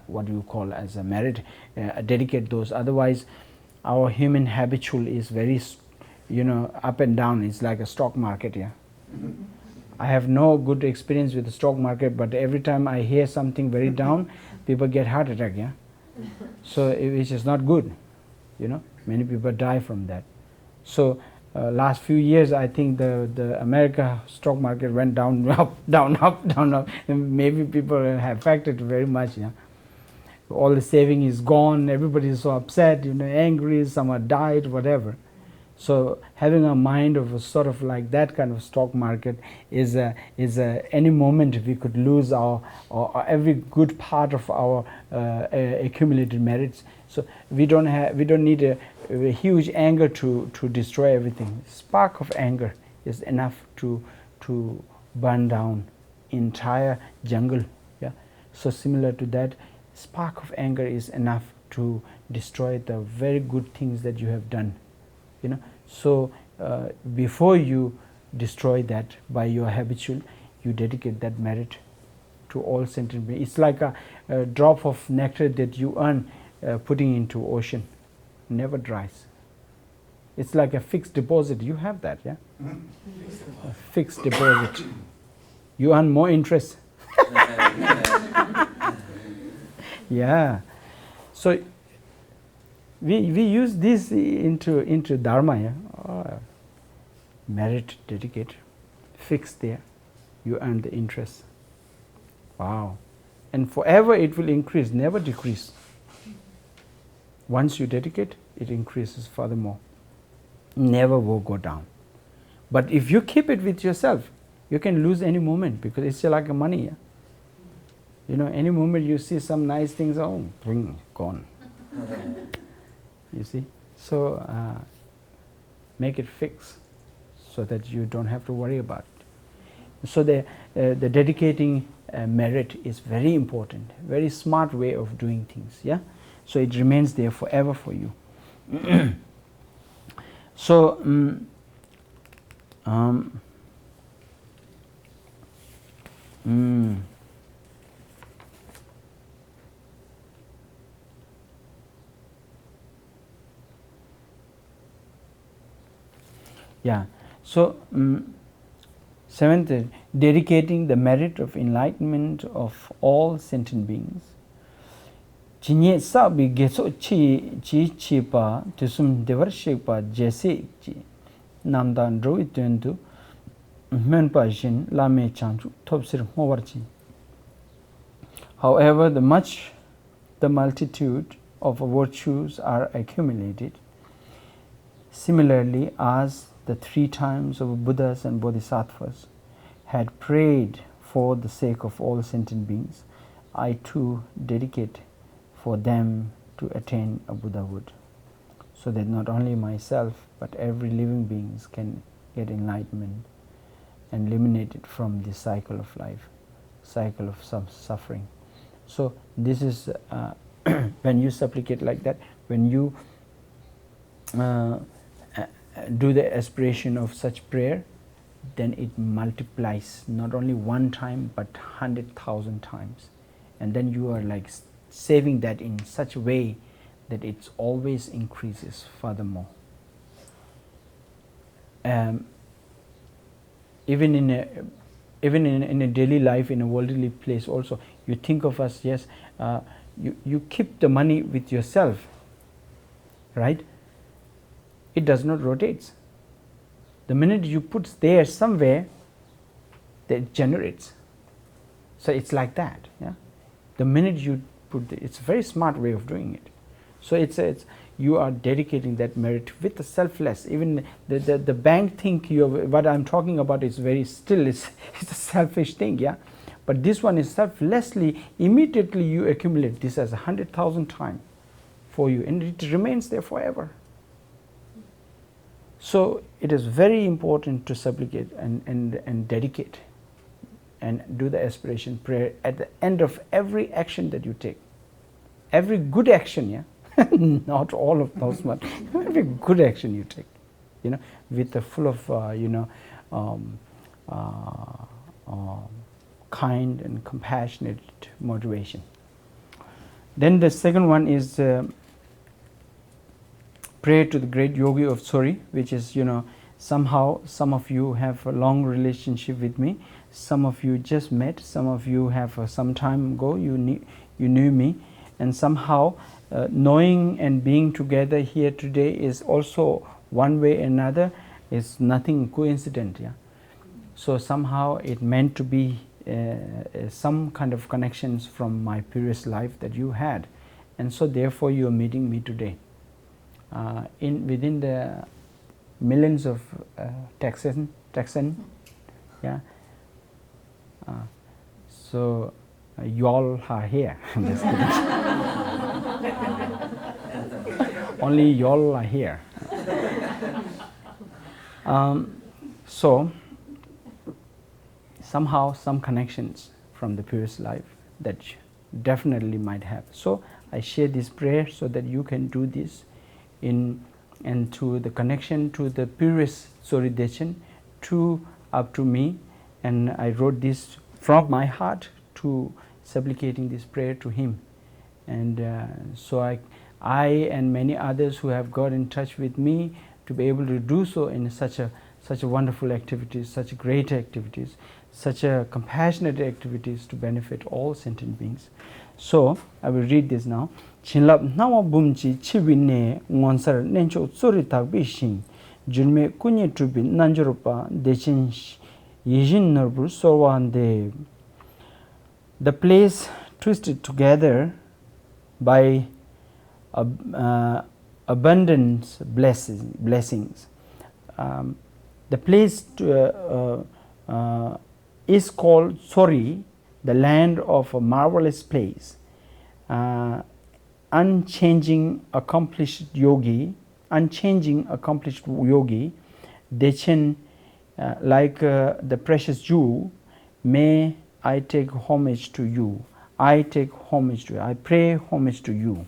what you call as a merit, dedicate those. Otherwise our human habitual is very up and down. It's like a stock market, yeah. I have no good experience with the stock market, but every time I hear something very down, people get heart attack, yeah. So which is not good, you know. Many people die from that. So last few years, I think the America stock market went down, up, down, up, down, up. And maybe people have affected very much, yeah. All the saving is gone. Everybody is so upset, you know, angry. Some are died, whatever. So having a mind of a sort of like that kind of stock market is any moment we could lose our every good part of our accumulated merits. So we don't need a huge anger to destroy everything. Spark of anger is enough to burn down entire jungle. Yeah. So similar to that, spark of anger is enough to destroy the very good things that you have done. You know, so before you destroy that by your habitual, you dedicate that merit to all sentient beings. It's like a drop of nectar that you earn putting into ocean, never dries. It's like a fixed deposit. You have that, yeah? A fixed deposit. You earn more interest. Yeah. So we use this into dharma, yeah? Oh, merit, dedicate, fixed there. You earn the interest. Wow. And forever it will increase, never decrease. Once you dedicate, it increases furthermore. Never will go down. But if you keep it with yourself, you can lose any moment, because it's like a money. Yeah? You know, any moment you see some nice things, oh, bring, gone. You see? So make it fixed so that you don't have to worry about it. So the dedicating merit is very important, very smart way of doing things. Yeah. So it remains there forever for you. So yeah. So seventh, dedicating the merit of enlightenment of all sentient beings. Chinye sabi geso chi pa tisum devarshik pa jese chi namdan droi tuendu menpa jin lame chanchu topsir movarchi. However, the multitude of virtues are accumulated, similarly as the 3 times of Buddhas and Bodhisattvas had prayed for the sake of all sentient beings, I too dedicate for them to attain a Buddhahood, so that not only myself but every living beings can get enlightenment and eliminated from this cycle of life, cycle of suffering. So this is when you supplicate like that, when you do the aspiration of such prayer, then it multiplies not only 1 time but 100,000 times, and then you are like saving that in such a way that it always increases furthermore. Even in a daily life, in a worldly place also, you think of us, yes, you keep the money with yourself, right? It does not rotate. The minute you put there somewhere, it generates. So it's like that. Yeah, the minute you put it's a very smart way of doing it. So it's you are dedicating that merit with the selfless. Even the bank think what I'm talking about is very still it's a selfish thing. Yeah, but this one is selflessly. Immediately you accumulate this as 100,000 times for you, and it remains there forever. So it is very important to supplicate and dedicate and do the aspiration prayer at the end of every action that you take. Every good action, yeah? Not all of those, but every good action you take, you know, with a full of, kind and compassionate motivation. Then the second one is prayer to the great yogi of Tsori, which is, Somehow, some of you have a long relationship with me. Some of you just met. Some of you have some time ago you knew me, and somehow knowing and being together here today is also one way or another. Is nothing coincident. Yeah. So somehow it meant to be some kind of connections from my previous life that you had, and so therefore you are meeting me today. Within the millions of Texan, yeah. So y'all are here. I'm just kidding. Only y'all are here. So somehow some connections from the previous life that you definitely might have. So I share this prayer so that you can do this and to the connection to the previous Tsori Dechen up to me, and I wrote this from my heart to supplicating this prayer to him, and so I and many others who have got in touch with me to be able to do so in such a wonderful activities, such great activities, such a compassionate activities to benefit all sentient beings. So I will read this now. Chinlap nawa bumchi chiwine ngonsar nencho tsori takbi shin junme kunye trubi nanjurupa dechin yijin narbur sorwande. The place twisted together by abundant blessings. The place is called Tsori, the land of a marvelous place. Unchanging accomplished yogi, Dechen, like the precious jewel, may I take homage to you. I take homage to you. I pray homage to you.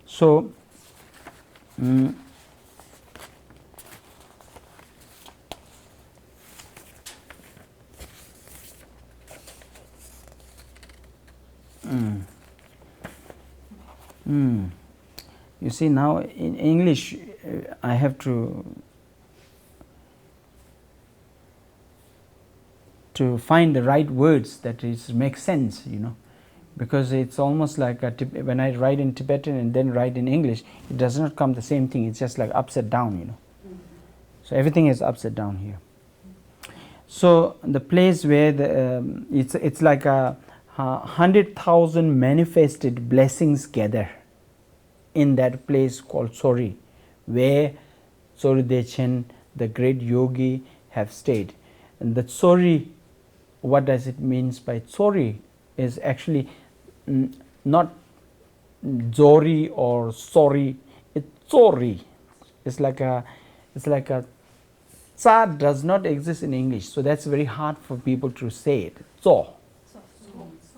So, you see, now in English I have to find the right words that make sense, you know, because it's almost like when I write in Tibetan and then write in English, it does not come the same thing. It's just like upside down, you know. So everything is upside down here. So the place where it's like 100,000 manifested blessings gather in that place called Tsori, where Tsori Dechen, the great yogi, have stayed. And the Tsori, what does it mean by Tsori, is actually not Zori or Sorry. It's Tsori. It's like a Tsa does not exist in English, so that's very hard for people to say it. Tso.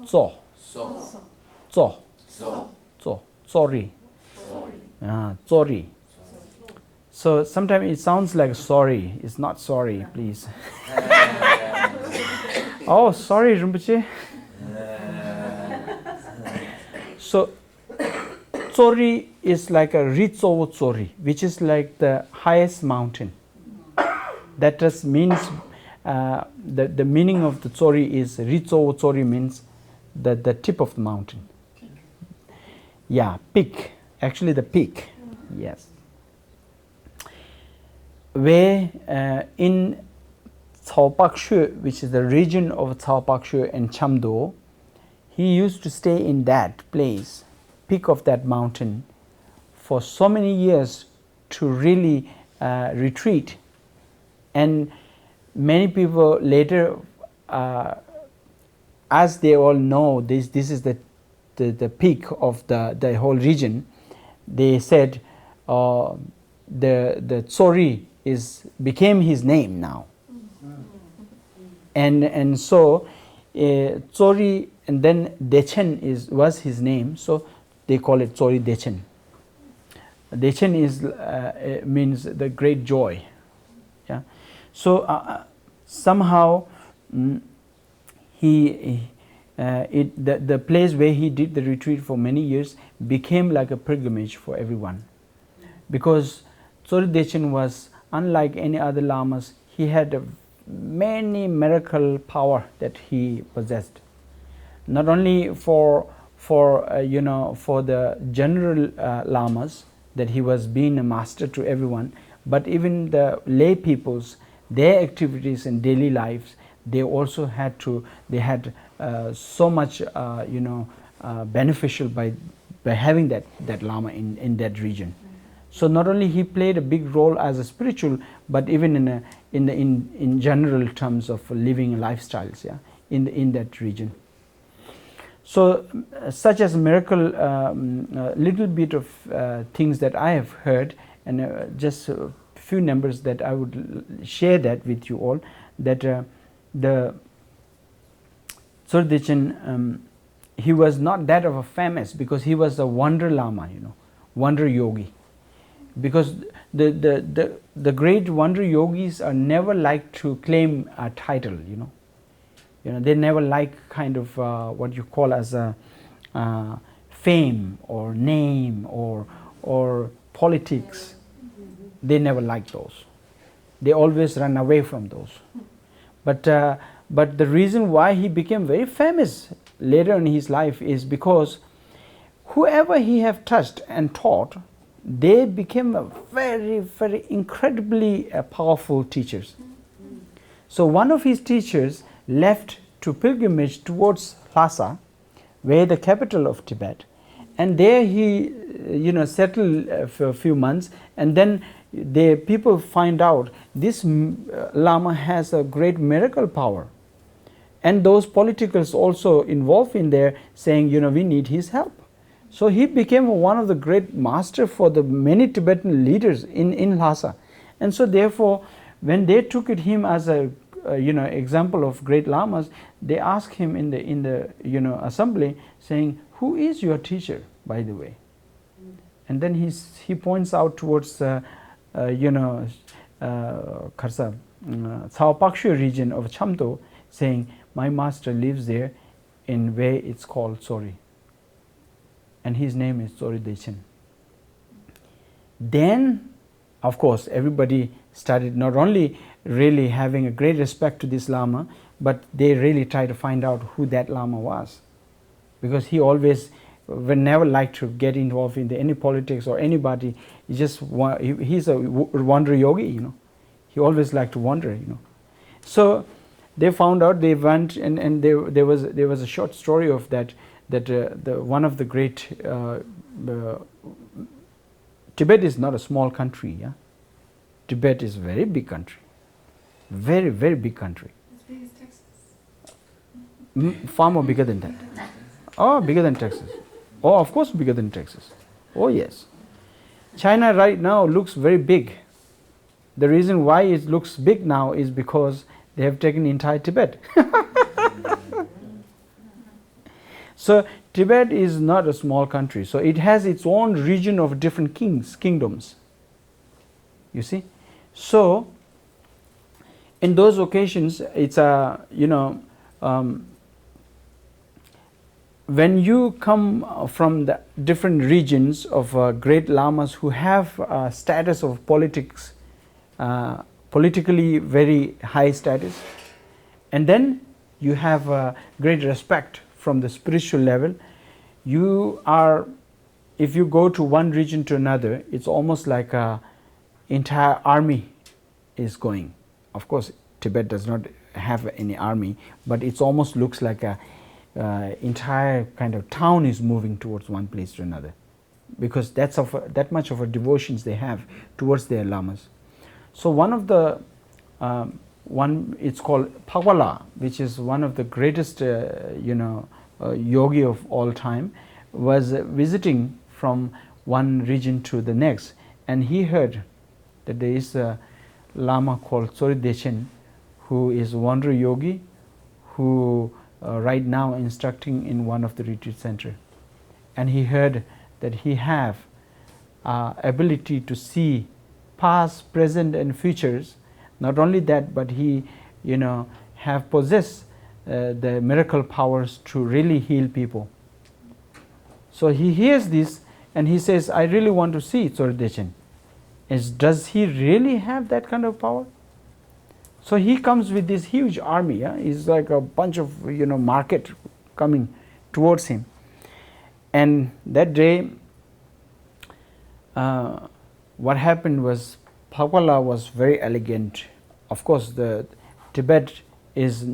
Tso. Tso. Tso. Sorry. Sorry. So sometimes it sounds like sorry. It's not sorry, please. Oh, sorry, Rinpoche. So Tsori is like a Ritso Tsori, which is like the highest mountain. That just means the meaning of the Tsori is Ritso Tsori means the tip of the mountain. Yeah, peak. Actually, the peak. Yes. Where in Tsaopakshu, which is the region of Tsaopakshu and Chamdo, he used to stay in that place, peak of that mountain, for so many years to really retreat. And many people later, as they all know, this is the peak of the whole region. They said the Tsori became his name now, and so Tsori and then Dechen was his name, so they call it Tsori Dechen. Dechen means the great joy. Yeah, so somehow the place where he did the retreat for many years became like a pilgrimage for everyone, because Tsori Dechen was unlike any other lamas, he had many miracle power that he possessed. Not only for the general lamas, that he was being a master to everyone, but even the lay peoples, their activities in daily lives, they also had so much beneficial by having that lama in that region. So not only he played a big role as a spiritual, but even in general terms of living lifestyles, yeah, in that region. So such as miracle, little bit of things that I have heard, and just a few numbers that I would share that with you all, that the Tsori Dechen, he was not that of a famous, because he was a wonder lama, wonder yogi. Because the great wonder yogis are never like to claim a title, they never like kind of what you call as a fame or name or politics. They never like those. They always run away from those. But the reason why he became very famous later in his life is because whoever he have touched and taught, they became a very, very incredibly powerful teachers. So one of his teachers left to pilgrimage towards Lhasa, where the capital of Tibet, and there he settled for a few months, and then the people find out this Lama has a great miracle power, and those politicals also involved in there, saying we need his help. So he became one of the great master for the many Tibetan leaders in Lhasa. And so therefore, when they took him as a example of great lamas, they asked him in the assembly, saying, "Who is your teacher, by the way?" And then he points out towards Kharsa, Tsaopakshu region of Chamto, saying, "My master lives there in where it's called Tsori, and his name is Tsori Dechen." Then, of course, everybody started not only really having a great respect to this Lama, but they really tried to find out who that Lama was, because he always never liked to get involved in any politics or anybody. He's a wonder yogi, he always liked to wander, So they found out, they went, and there was a short story of that one of the great Tibet is not a small country, yeah. Tibet is a very big country, very, very big country. As big as Texas. Far more bigger than that. Oh, bigger than Texas. Oh, of course, bigger than Texas. Oh, yes. China right now looks very big. The reason why it looks big now is because they have taken entire Tibet. So Tibet is not a small country. So it has its own region of different kingdoms. You see? So in those occasions, it's when you come from the different regions of great lamas who have status of politics, politically very high status, and then you have great respect from the spiritual level, if you go to one region to another, it's almost like an entire army is going. Of course, Tibet does not have any army, but it almost looks like a entire kind of town is moving towards one place to another, because that much of a devotions they have towards their lamas. So one of the it's called Phagwala, which is one of the greatest yogi of all time, was visiting from one region to the next, and he heard that there is a Lama called Tsori Dechen, who is a wonder yogi, who right now instructing in one of the retreat center, and he heard that he have ability to see past, present, and futures. Not only that, but he have possessed the miracle powers to really heal people. So he hears this and he says, "I really want to see Tsori Dechen." does he really have that kind of power? So he comes with this huge army. Yeah? It's like a bunch of market coming towards him. And that day, what happened was Pakwala was very elegant. Of course, the Tibet is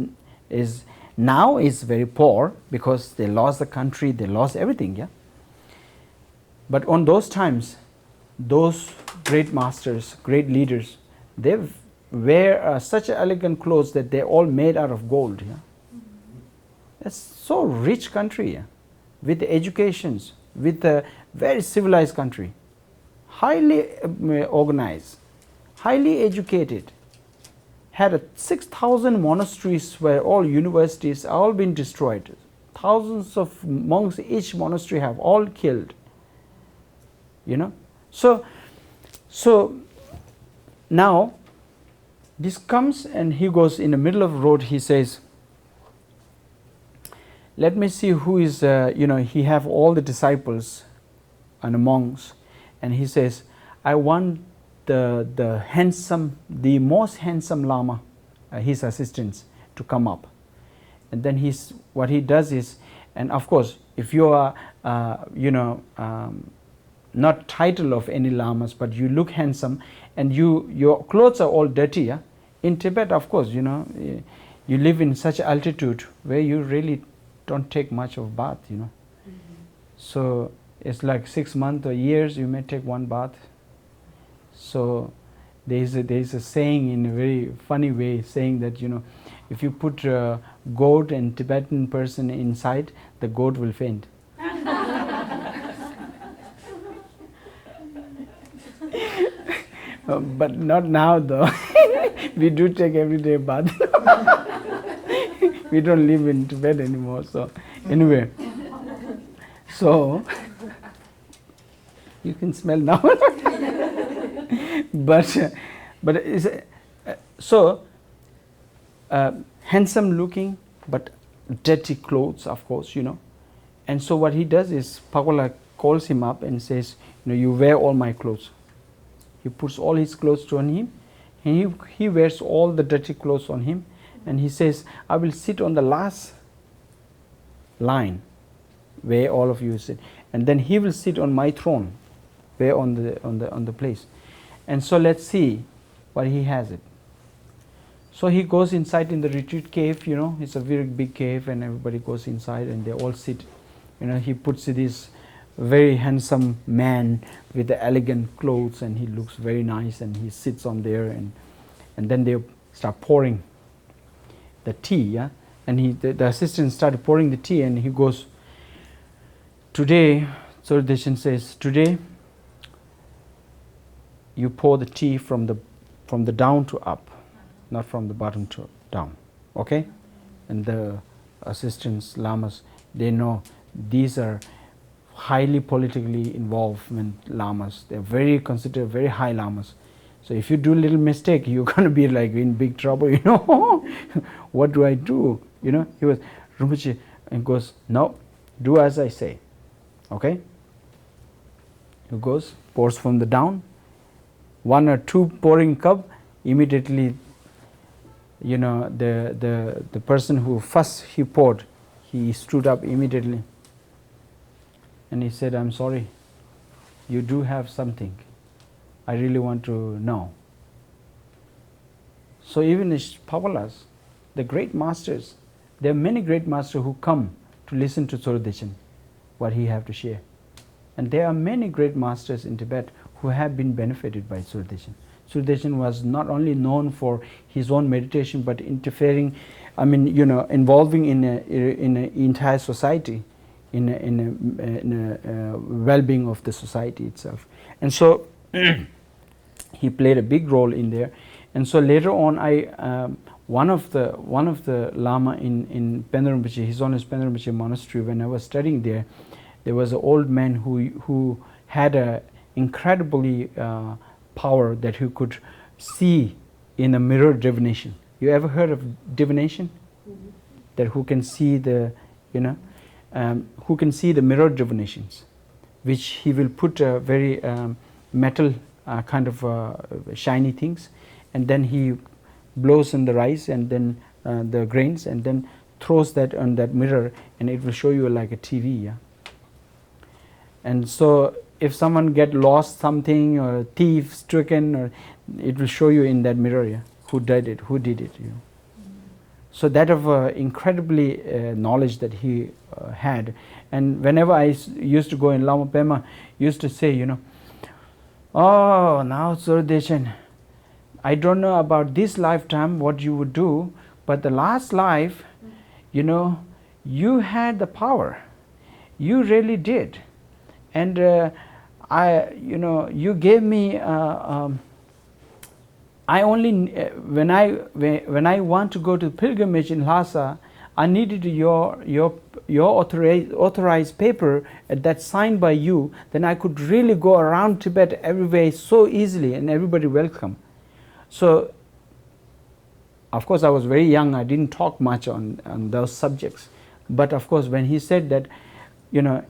now is very poor because they lost the country, they lost everything. Yeah. But on those times, those great masters, great leaders, they wear such elegant clothes that they're all made out of gold. Yeah? It's so rich country, yeah? With educations, with a very civilized country, highly organized, highly educated, had 6,000 monasteries where all universities all been destroyed. Thousands of monks, each monastery have all killed. So now this comes and he goes in the middle of the road. He says, let me see who is, he have all the disciples and the monks, and he says, I want the most handsome Lama, his assistants, to come up. And then what he does is, and of course, if you are, not title of any lamas, but you look handsome, and your clothes are all dirty. Yeah? In Tibet, of course, you live in such altitude where you really don't take much of bath. So it's like 6 months or years you may take one bath. So there is a saying in a very funny way saying that if you put a goat and Tibetan person inside, the goat will faint. But not now though. We do take everyday bath. We don't live in Tibet anymore. So anyway, so you can smell now. but handsome looking, but dirty clothes, of course, And so what he does is Pakwala calls him up and says, you wear all my clothes. He puts all his clothes on him, and he wears all the dirty clothes on him, and he says, I will sit on the last line where all of you sit, and then he will sit on my throne, where on the place. And so let's see what he has it. So he goes inside in the retreat cave, it's a very big cave, and everybody goes inside and they all sit. He puts this very handsome man with the elegant clothes, and he looks very nice, and he sits on there, and then they start pouring the tea, yeah. And the assistant started pouring the tea, and he goes, today, Tsori Deshin says, today you pour the tea from the down to up, not from the bottom to down, okay? And the assistants, lamas, they know these are highly politically involved lamas. They're considered very high lamas. So if you do a little mistake, you're going to be like in big trouble, What do I do? He was, Rinpoche, and goes, no, do as I say, okay? He goes, pours from the down, 1 or 2 pouring cup, immediately, the person who first he poured, he stood up immediately. And he said, I'm sorry, you do have something. I really want to know. So even the Pawalas, the great masters, there are many great masters who come to listen to Tsori Deshin, what he have to share. And there are many great masters in Tibet who have been benefited by Tsori Deshin. Tsori Deshin was not only known for his own meditation, but involving in an entire society, in a well-being of the society itself. And so he played a big role in there. And so later on, one of the lama in Pendra Rinpoche, His Honor's Pendra Rinpoche monastery, when I was studying there was an old man who had a incredibly power that he could see in a mirror divination. You ever heard of divination? Mm-hmm. That who can see who can see the mirror divinations, which he will put a very metal kind of shiny things, and then he blows in the rice and then the grains, and then throws that on that mirror, and it will show you like a TV. Yeah. And so if someone get lost something, or a thief stricken, or it will show you in that mirror, yeah, who did it. You know. So that of incredibly knowledge that he had. And whenever I used to go in, Lama Pema used to say, you know, oh, now Tsori Deshen, I don't know about this lifetime what you would do, but the last life, you know, you had the power. You really did. And you know, you gave me. I only when I want to go to pilgrimage in Lhasa, I needed your authorized paper that signed by you. Then I could really go around Tibet everywhere so easily, and everybody welcome. So, of course, I was very young. I didn't talk much on those subjects. But of course, when he said that, you know,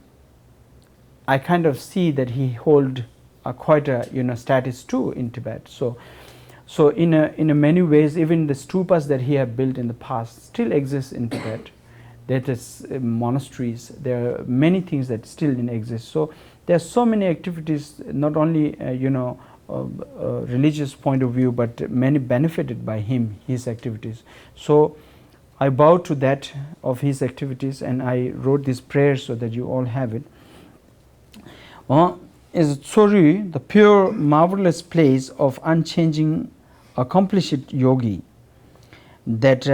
I kind of see that he hold quite a, you know, status too in Tibet. So in a many ways, even the stupas that he had built in the past still exist in Tibet. There is monasteries. There are many things that still exist. So there are so many activities, not only you know, religious point of view, but many benefited by him, his activities. So I bow to that of his activities, and I wrote this prayer so that you all have it. Is Tsori the pure, marvelous place of unchanging, accomplished yogi, that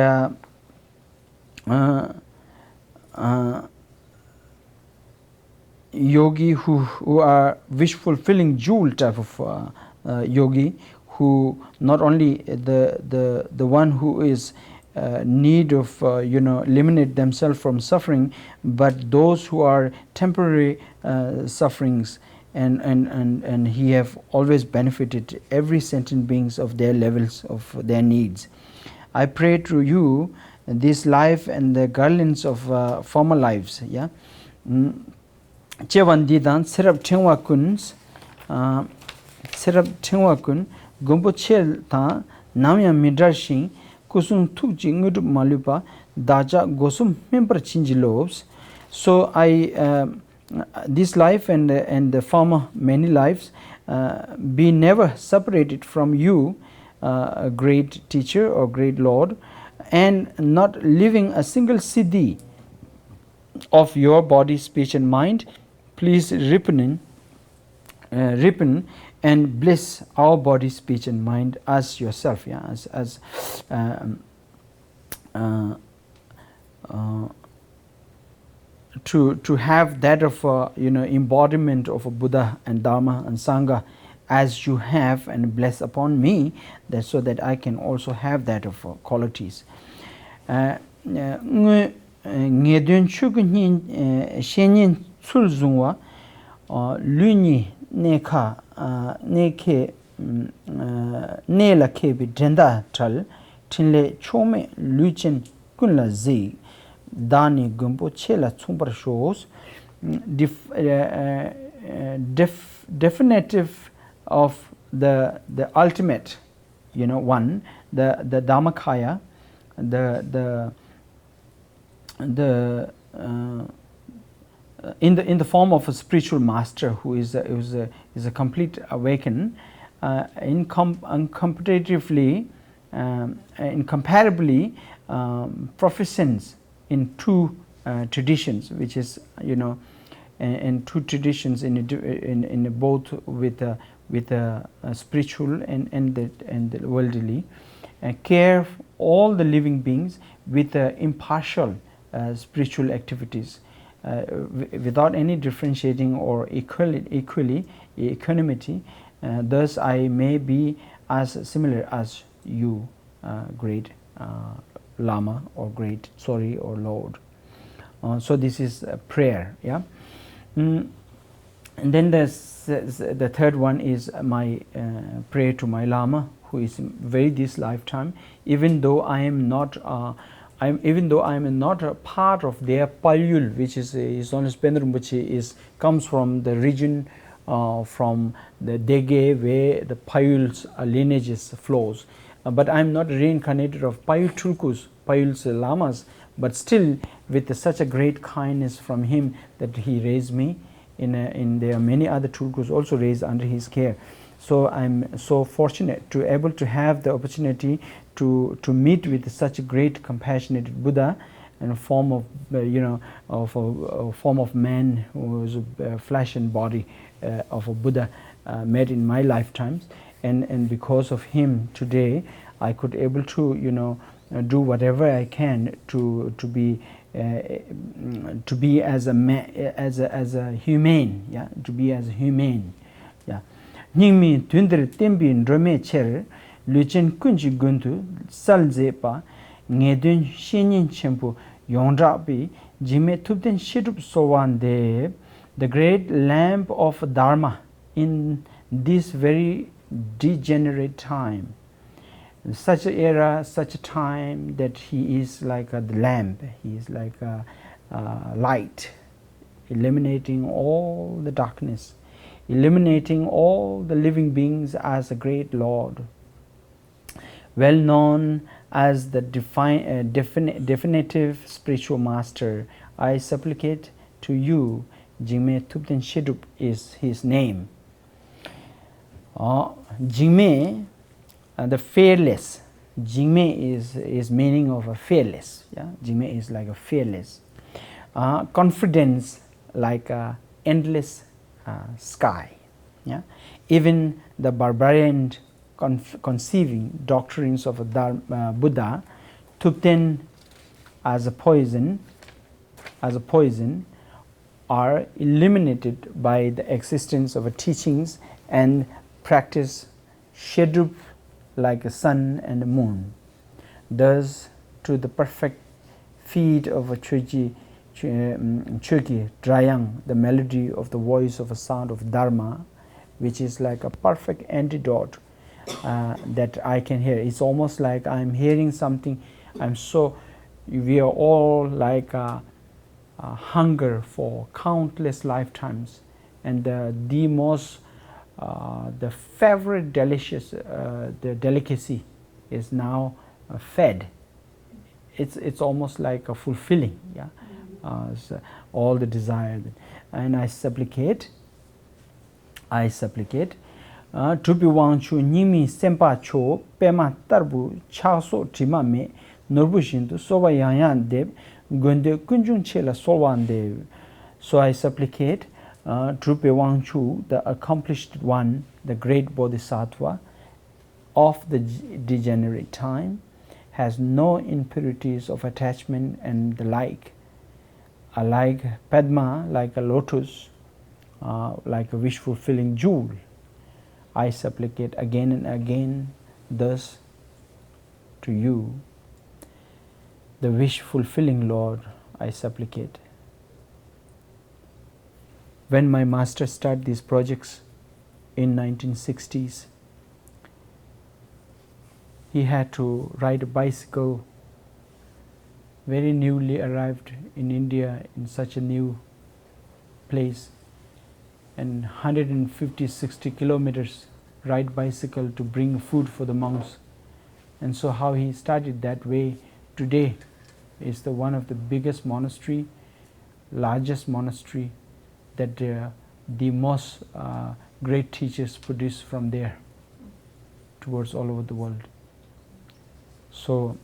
yogi who are wish-fulfilling jewel type of yogi, who not only the one who is need of you know, eliminate themselves from suffering, but those who are temporary sufferings, and he have always benefited every sentient beings of their levels of their needs. I pray to you this life and the garlands of former lives. Yeah. Chevandidan serap chengwa kun gombo chel ta namya midrashin kusum tukji ngudu malupa daja gosum member chinji lobes. So I this life and the former many lives be never separated from you, a great teacher or great Lord, and not leaving a single siddhi of your body, speech and mind. Please ripen and bless our body, speech and mind as yourself. Yeah, as to have that of you know, embodiment of a Buddha and Dharma and Sangha as you have, and bless upon me, that so that I can also have that of qualities. Ngedun chugunyin shenyin tsulzungwa luni neka neke nela kebi drenda tal tinle chome luchen kunla zi dani gumbo chela tsumbar shows definitive of the ultimate, you know, one, the Dhammakaya, the in the form of a spiritual master who is a complete awakened, incomparably proficient in two traditions, which is, you know, in two traditions in both with spiritual and the worldly, care for all the living beings with impartial spiritual activities, without any differentiating or equality. Thus I may be as similar as you, great Lama or great Tsori or Lord. So this is a prayer. Yeah. And then the third one is my prayer to my Lama, who is very this lifetime. Even though I am not a part of their Palyul, which is His Holiness Pendra Rinpoche comes from the region from the Dege where the Payul's lineages flows. But I'm not reincarnated of Payul Tulkus, Payul's lamas, but still with such a great kindness from him that he raised me. There are many other Tulkus also raised under his care. So I'm so fortunate to able to have the opportunity to meet with such a great compassionate Buddha in a form of a form of man who is flesh and body of a Buddha met in my lifetimes, and because of him today I could able to do whatever I can to be as a man, as a humane, yeah, to be as humane, yeah. Ningmi tundre tembi ndrome cher luchen kunji guntu salze pa ngedun shenin chempu yongdra bi jime tupden shirup sowan de the great lamp of Dharma in this very degenerate time, such an era, such a time that he is like the lamp, he is like a light, eliminating all the darkness, eliminating all the living beings as a great Lord, well known as the definitive spiritual master. I supplicate to you, Jigme Tupten Shidup is his name. Jigme, the fearless. Jigme is meaning of a fearless. Yeah, Jigme is like a fearless. Confidence like a endless sky. Yeah, even the barbarian conceiving doctrines of a Buddha, Tupten as a poison, are eliminated by the existence of teachings and practice Shedup like a sun and a moon. Thus, to the perfect feet of a Chöki Drayang, the melody of the voice of a sound of Dharma, which is like a perfect antidote that I can hear. It's almost like I'm hearing something. We are all like hunger for countless lifetimes, and the most the favorite delicious the delicacy is now fed. It's almost like a fulfilling, yeah. So all the desire, and I supplicate Tupi Wangchu Nimi Sempa Cho Pema Tarbu Chaso Tima Me Norbushintu Soba Yanyan Deb Gunde Kunjung Chela Solwan Dev. So I supplicate Drupe Wangchu, the accomplished one, the great Bodhisattva of the degenerate time, has no impurities of attachment and the like. Like Padma, like a lotus, like a wish-fulfilling jewel, I supplicate again and again thus to you, the wish-fulfilling Lord, I supplicate. When my master started these projects in 1960s, he had to ride a bicycle, very newly arrived in India in such a new place, and 150-60 kilometers ride bicycle to bring food for the monks. And so how he started that way today is the one of the biggest monastery, largest monastery, that the most great teachers produce from there towards all over the world. So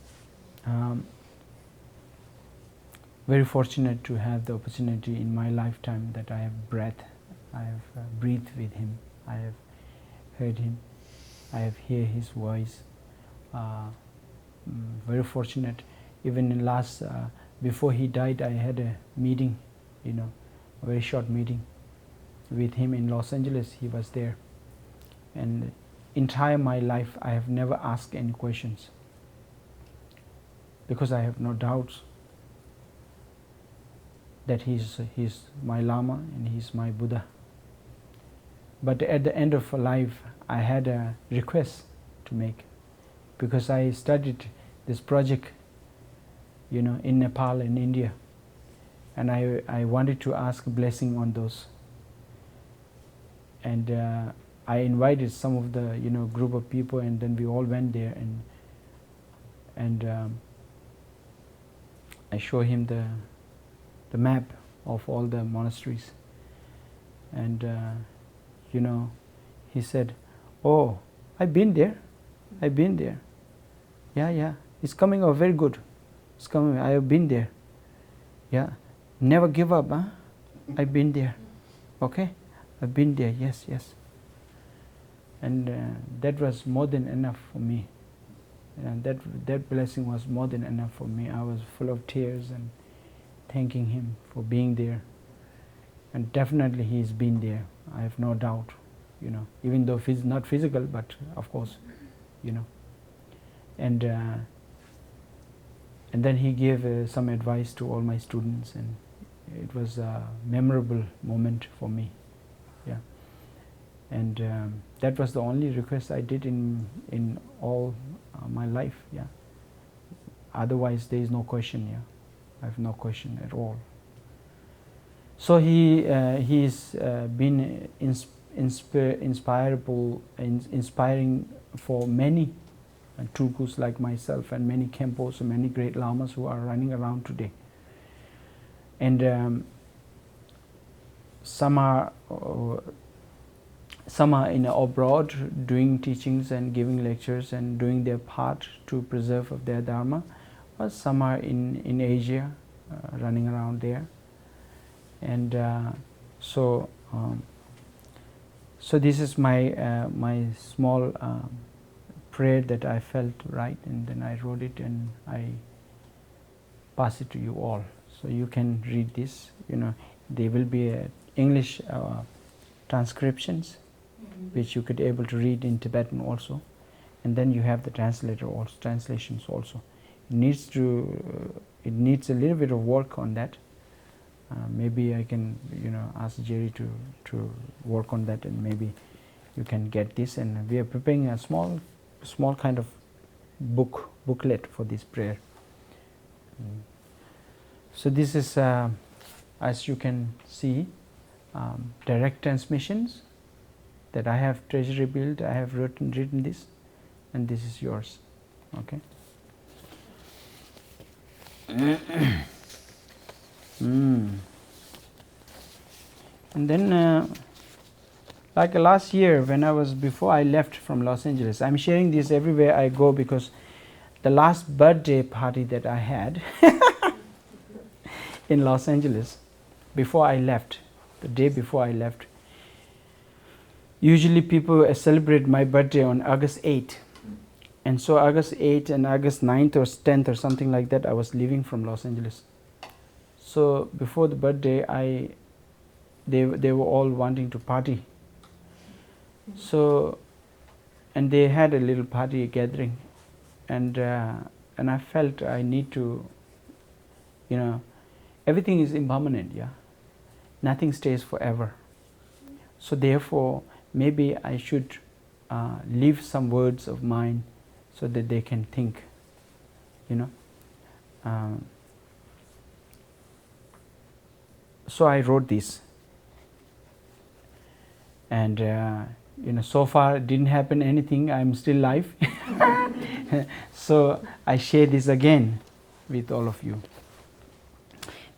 very fortunate to have the opportunity in my lifetime that I have breath, I have breathed with him, I have heard him, I have heard his voice. Very fortunate. Even in last, before he died, I had a meeting, a very short meeting with him in Los Angeles. He was there, and entire my life I have never asked any questions, because I have no doubts that he's my Lama and he's my Buddha. But at the end of life, I had a request to make, because I studied this project, in Nepal and India, and I wanted to ask a blessing on those. and I invited some of the group of people, and then we all went there, and I show him the map of all the monasteries, and he said, "Oh, I've been there. Yeah, it's coming out very good. It's coming. I have been there. Yeah, never give up, huh? I've been there. Okay, I've been there. Yes." And that was more than enough for me. And that blessing was more than enough for me. I was full of tears and thanking him for being there. And definitely he's been there. I have no doubt. Even though he's not physical, but of course, And then he gave some advice to all my students, and it was a memorable moment for me. Yeah. And that was the only request I did in all my life. Yeah. Otherwise, there is no question. Yeah, I have no question at all. So he's been inspiring for many Tulkus like myself, and many Khenpos and many great lamas who are running around today. And some are in abroad doing teachings and giving lectures and doing their part to preserve of their dharma, or some are in Asia running around there. And so this is my my small prayer that I felt right, and then I wrote it and I pass it to you all, so you can read this. There will be English transcriptions, which you could able to read in Tibetan also, and then you have the translations also. It needs a little bit of work on that. Maybe I can ask Jerry to work on that, and maybe you can get this. And we are preparing a small kind of booklet for this prayer. So this is, as you can see, direct transmissions that I have treasury built. I have written this, and this is yours. Okay. And then like last year, before I left from Los Angeles, I'm sharing this everywhere I go, because the last birthday party that I had in Los Angeles, before I left, the day before I left, usually people celebrate my birthday on August 8th. And so August 8th and August 9th or 10th or something like that, I was leaving from Los Angeles. So before the birthday, they were all wanting to party. So, and they had a little party gathering, and I felt I need to, everything is impermanent, yeah. Nothing stays forever. So therefore, maybe I should leave some words of mine so that they can think, So I wrote this, and so far it didn't happen anything. I'm still alive. So I share this again with all of you.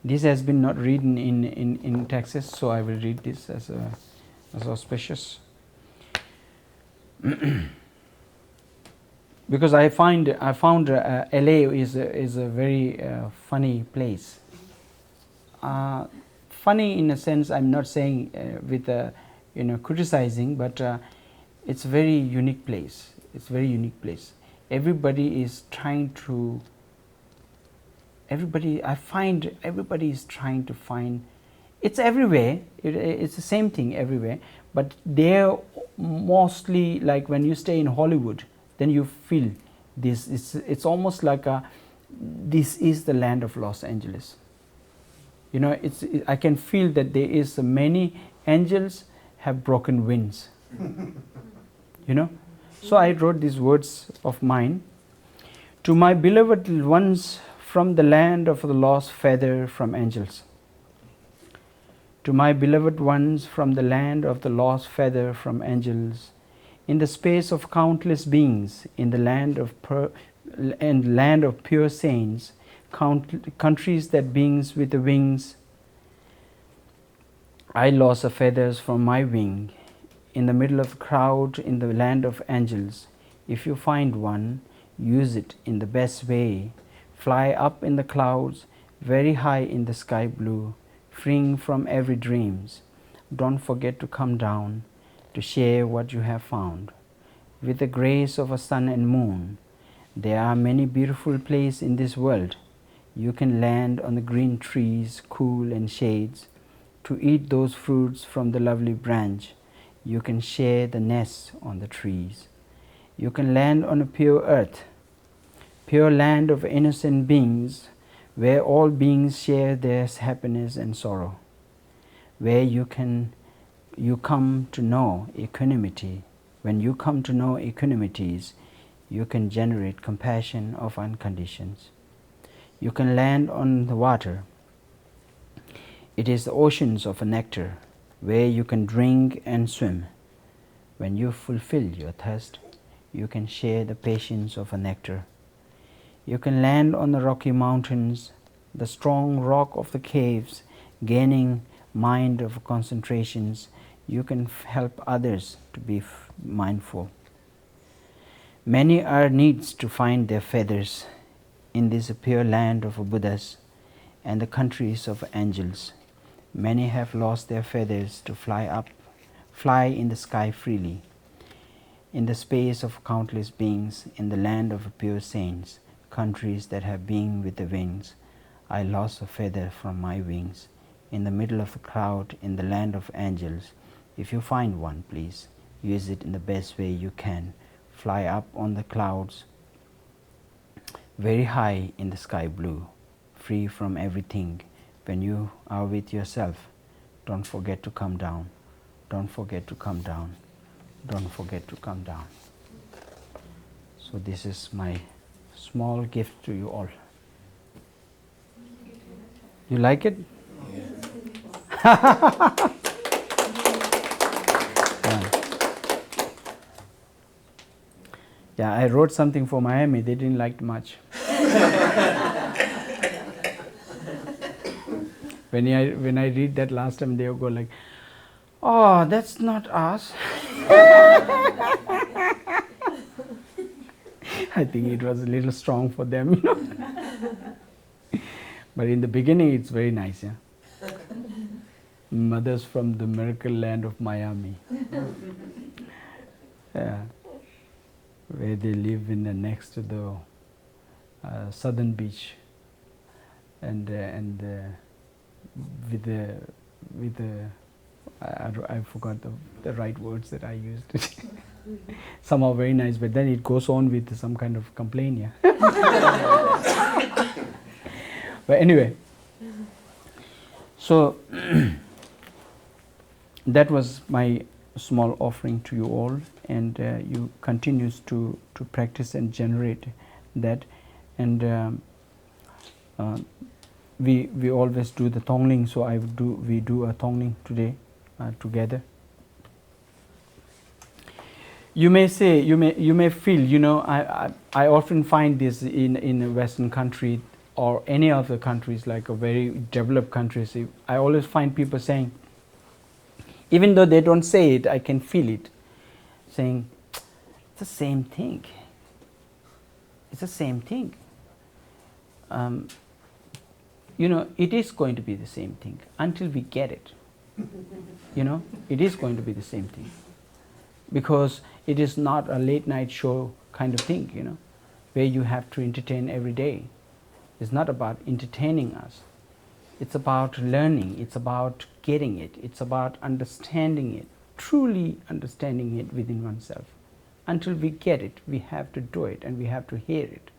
This has been not written in Texas, so I will read this as auspicious. Because I found LA is a very funny place. Funny in a sense, I'm not saying with criticizing, but it's a very unique place. It's a very unique place. Everybody is trying to. I find everybody is trying to find. It's everywhere. It's the same thing everywhere. But they're mostly like when you stay in Hollywood, then you feel this. It's almost like this is the land of Los Angeles. I can feel that there is many angels have broken wings. So I wrote these words of mine. To my beloved ones from the land of the lost feather from angels. To my beloved ones from the land of the lost feather from angels, in the space of countless beings, in the land of pure saints, countries that beings with the wings, I lost the feathers from my wing, in the middle of the crowd, in the land of angels. If you find one, use it in the best way. Fly up in the clouds, very high in the sky blue, freeing from every dreams. Don't forget to come down, to share what you have found. With the grace of a sun and moon, there are many beautiful places in this world. You can land on the green trees, cool and shades, to eat those fruits from the lovely branch. You can share the nests on the trees. You can land on a pure earth, pure land of innocent beings, where all beings share their happiness and sorrow, where you come to know equanimity. When you come to know equanimities, you can generate compassion of unconditioned. You can land on the water. It is the oceans of nectar, where you can drink and swim. When you fulfill your thirst, you can share the patience of a nectar. You can land on the rocky mountains, the strong rock of the caves, gaining mind of concentrations. You can help others to be mindful. Many are needs to find their feathers in this pure land of Buddhas and the countries of angels. Many have lost their feathers to fly in the sky freely, in the space of countless beings, in the land of pure saints, countries that have been with the wings. I lost a feather from my wings, in the middle of the crowd, in the land of angels. If you find one, please, use it in the best way you can. Fly up on the clouds, very high in the sky blue, free from everything. When you are with yourself, don't forget to come down. Don't forget to come down. Don't forget to come down. So this is my small gift to you all. You like it? Yeah. Yeah, I wrote something for Miami. They didn't like it much. When I read that last time, they will go like, "Oh, that's not us." I think it was a little strong for them, But in the beginning, it's very nice, yeah. Mothers from the miracle land of Miami, yeah, where they live in the next to the southern beach, and with the I forgot the right words that I used. Somehow very nice, but then it goes on with some kind of complaint, yeah. But anyway, so that was my small offering to you all, and you continues to practice and generate that, and we always do the tongling, so we do a tongling today together. You may say, you may feel, I often find this in a Western country or any other countries, like a very developed countries. I always find people saying, even though they don't say it, I can feel it, saying, it's the same thing. It's the same thing. It is going to be the same thing until we get it. It is going to be the same thing. Because it is not a late night show kind of thing, where you have to entertain every day. It's not about entertaining us. It's about learning. It's about getting it. It's about understanding it, truly understanding it within oneself. Until we get it, we have to do it and we have to hear it.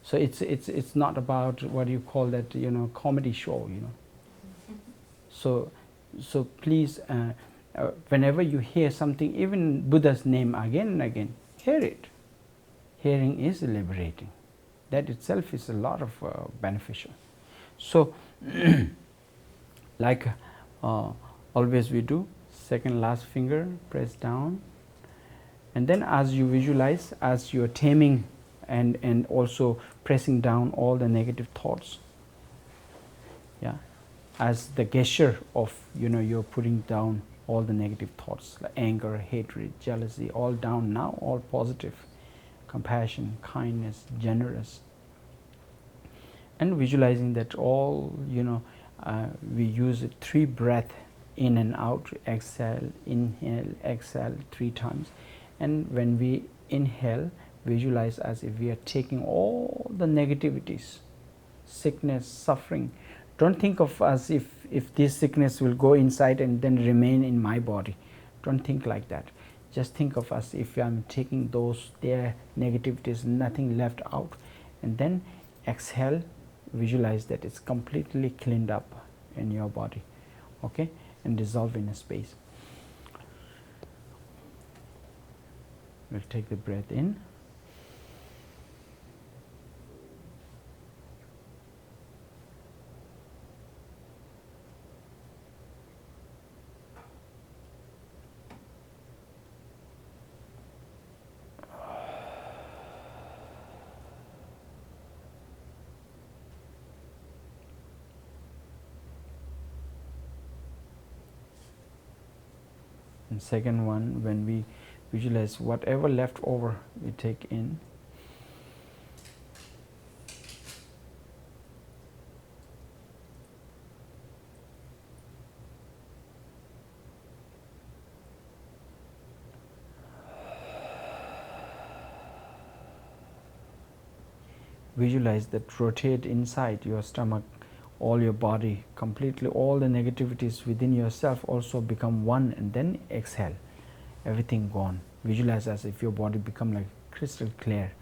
So it's not about what you call that, comedy show, So please, whenever you hear something, even Buddha's name again and again, hear it. Hearing is liberating. That itself is a lot of beneficial. So like always we do. Second last finger, press down, and then as you visualize, as you are taming and also pressing down all the negative thoughts, yeah, as the gesture of, you're putting down all the negative thoughts like anger, hatred, jealousy, all down now, all positive, compassion, kindness, generous, and visualizing that all, we use 3 breath in and out, exhale, inhale, exhale 3 times, and when we inhale, visualize as if we are taking all the negativities, sickness, suffering. Don't think of as if this sickness will go inside and then remain in my body. Don't think like that. Just think of as if I'm taking those their negativities, nothing left out, and then exhale, visualize that it's completely cleaned up in your body, okay, and dissolve in a space. We'll take the breath in. And second one, when we visualize whatever left over, we take in. Visualize that rotate inside your stomach, all your body, completely all the negativities within yourself also become one, and then exhale, everything gone. Visualize as if your body become like crystal clear.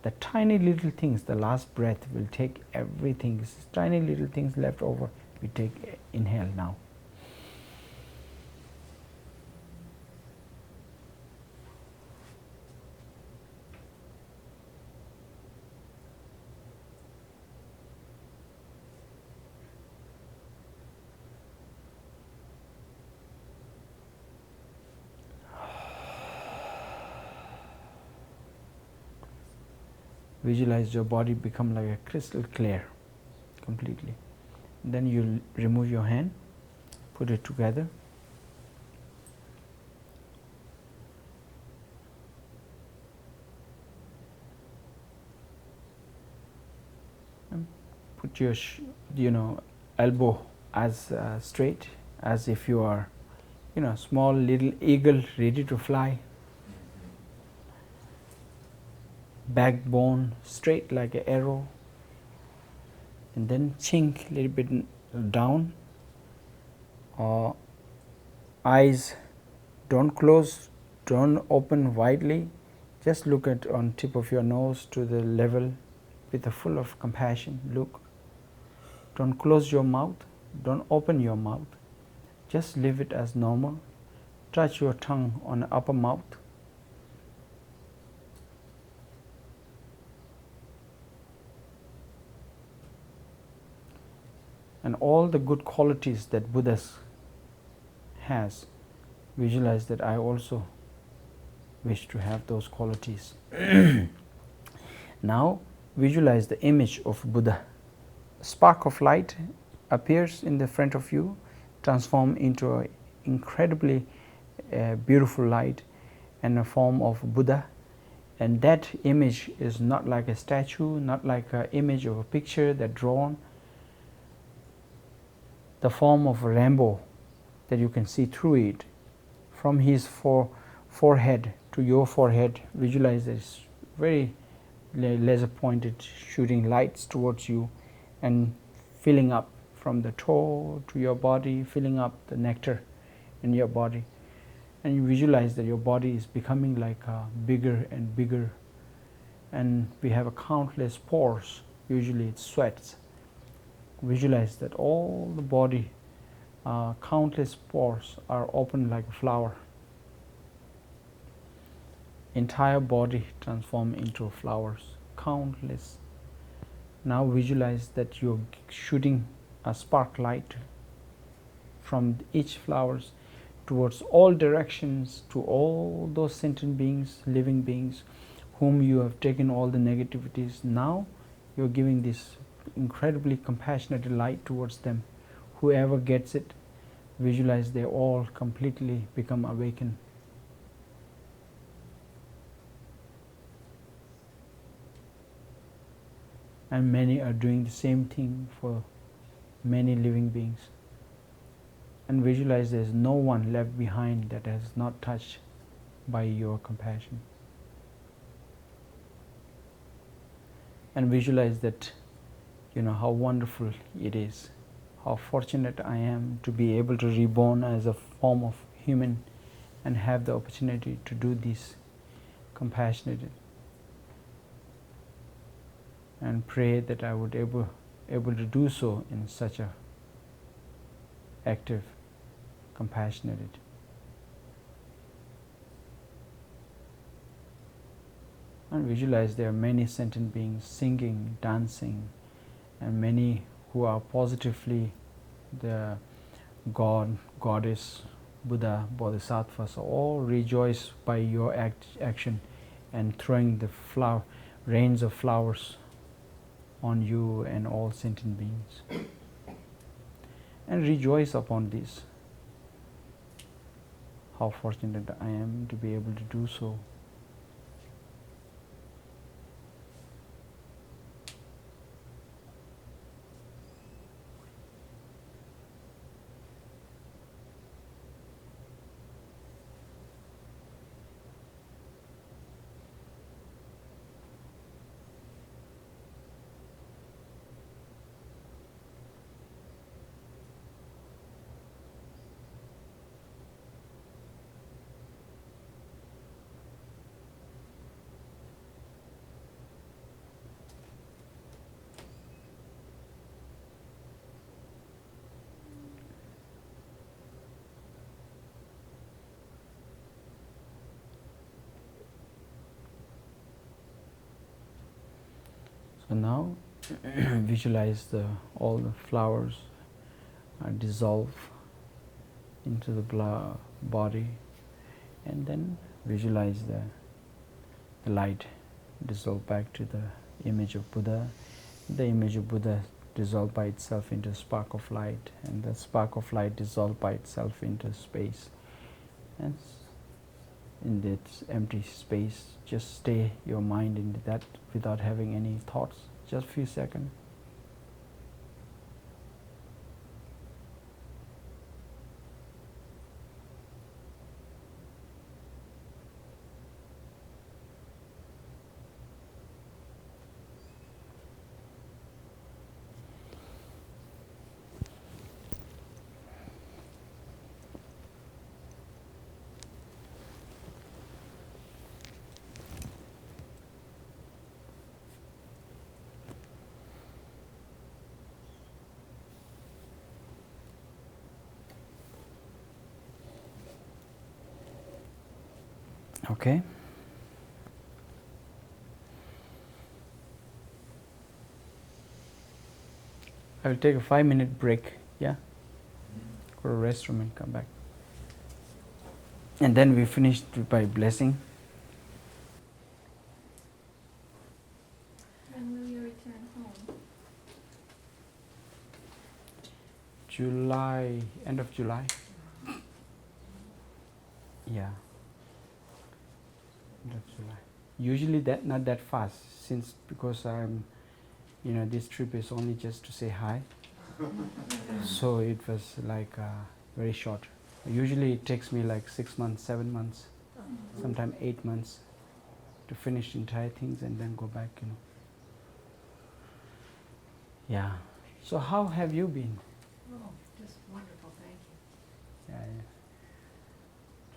The tiny little things, the last breath will take everything, tiny little things left over, we take inhale now. Visualize your body become like a crystal clear completely. Then you remove your hand, put it together, and put your elbow as straight as if you are small little eagle ready to fly. Backbone straight like an arrow, and then chink a little bit down. Eyes don't close, don't open widely, just look at on tip of your nose to the level with a full of compassion. Look, don't close your mouth, don't open your mouth, just leave it as normal. Touch your tongue on the upper mouth. And all the good qualities that Buddha has, visualize that I also wish to have those qualities. Now visualize the image of Buddha. A spark of light appears in the front of you, transform into an incredibly beautiful light and a form of Buddha. And that image is not like a statue, not like an image of a picture that drawn. The form of a rainbow that you can see through it. From his forehead to your forehead, visualize this very laser pointed shooting lights towards you and filling up from the toe to your body, filling up the nectar in your body. And you visualize that your body is becoming like bigger and bigger, and we have a countless pores, usually it's sweats. Visualize that all the body, countless pores are open like a flower. Entire body transform into flowers, countless. Now visualize that you're shooting a spark light from each flowers towards all directions, to all those sentient beings, living beings, whom you have taken all the negativities. Now you're giving this incredibly compassionate light towards them. Whoever gets it, visualize they all completely become awakened. And many are doing the same thing for many living beings. And visualize there is no one left behind that is not touched by your compassion. And visualize that, how wonderful it is, how fortunate I am to be able to reborn as a form of human and have the opportunity to do this compassionate, and pray that I would able to do so in such a active, compassionate. And visualize there are many sentient beings singing, dancing, and many who are positively the God, Goddess, Buddha, Bodhisattvas all rejoice by your action and throwing the rains of flowers on you and all sentient beings. And rejoice upon this. How fortunate I am to be able to do so. So now visualize all the flowers dissolve into the body, and then visualize the light dissolve back to the image of Buddha. The image of Buddha dissolve by itself into a spark of light, and the spark of light dissolve by itself into space. And in that empty space, just stay your mind in that without having any thoughts, just a few seconds. Okay. I will take a 5-minute break, yeah? Go to the restroom and come back. And then we finish by blessing. When will you return home? July, end of July. Yeah. End of July. Usually not that fast, because I'm, this trip is only just to say hi. So it was like very short. Usually it takes me like 6 months, 7 months, sometimes 8 months to finish entire things and then go back, Yeah. So how have you been? Oh, just wonderful, thank you. Yeah.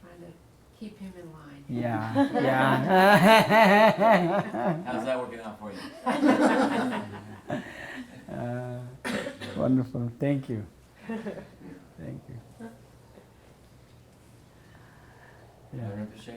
Trying to keep him in line. Yeah, yeah. How's that working out for you? Wonderful, thank you. Thank you. Yeah. Rinpoche?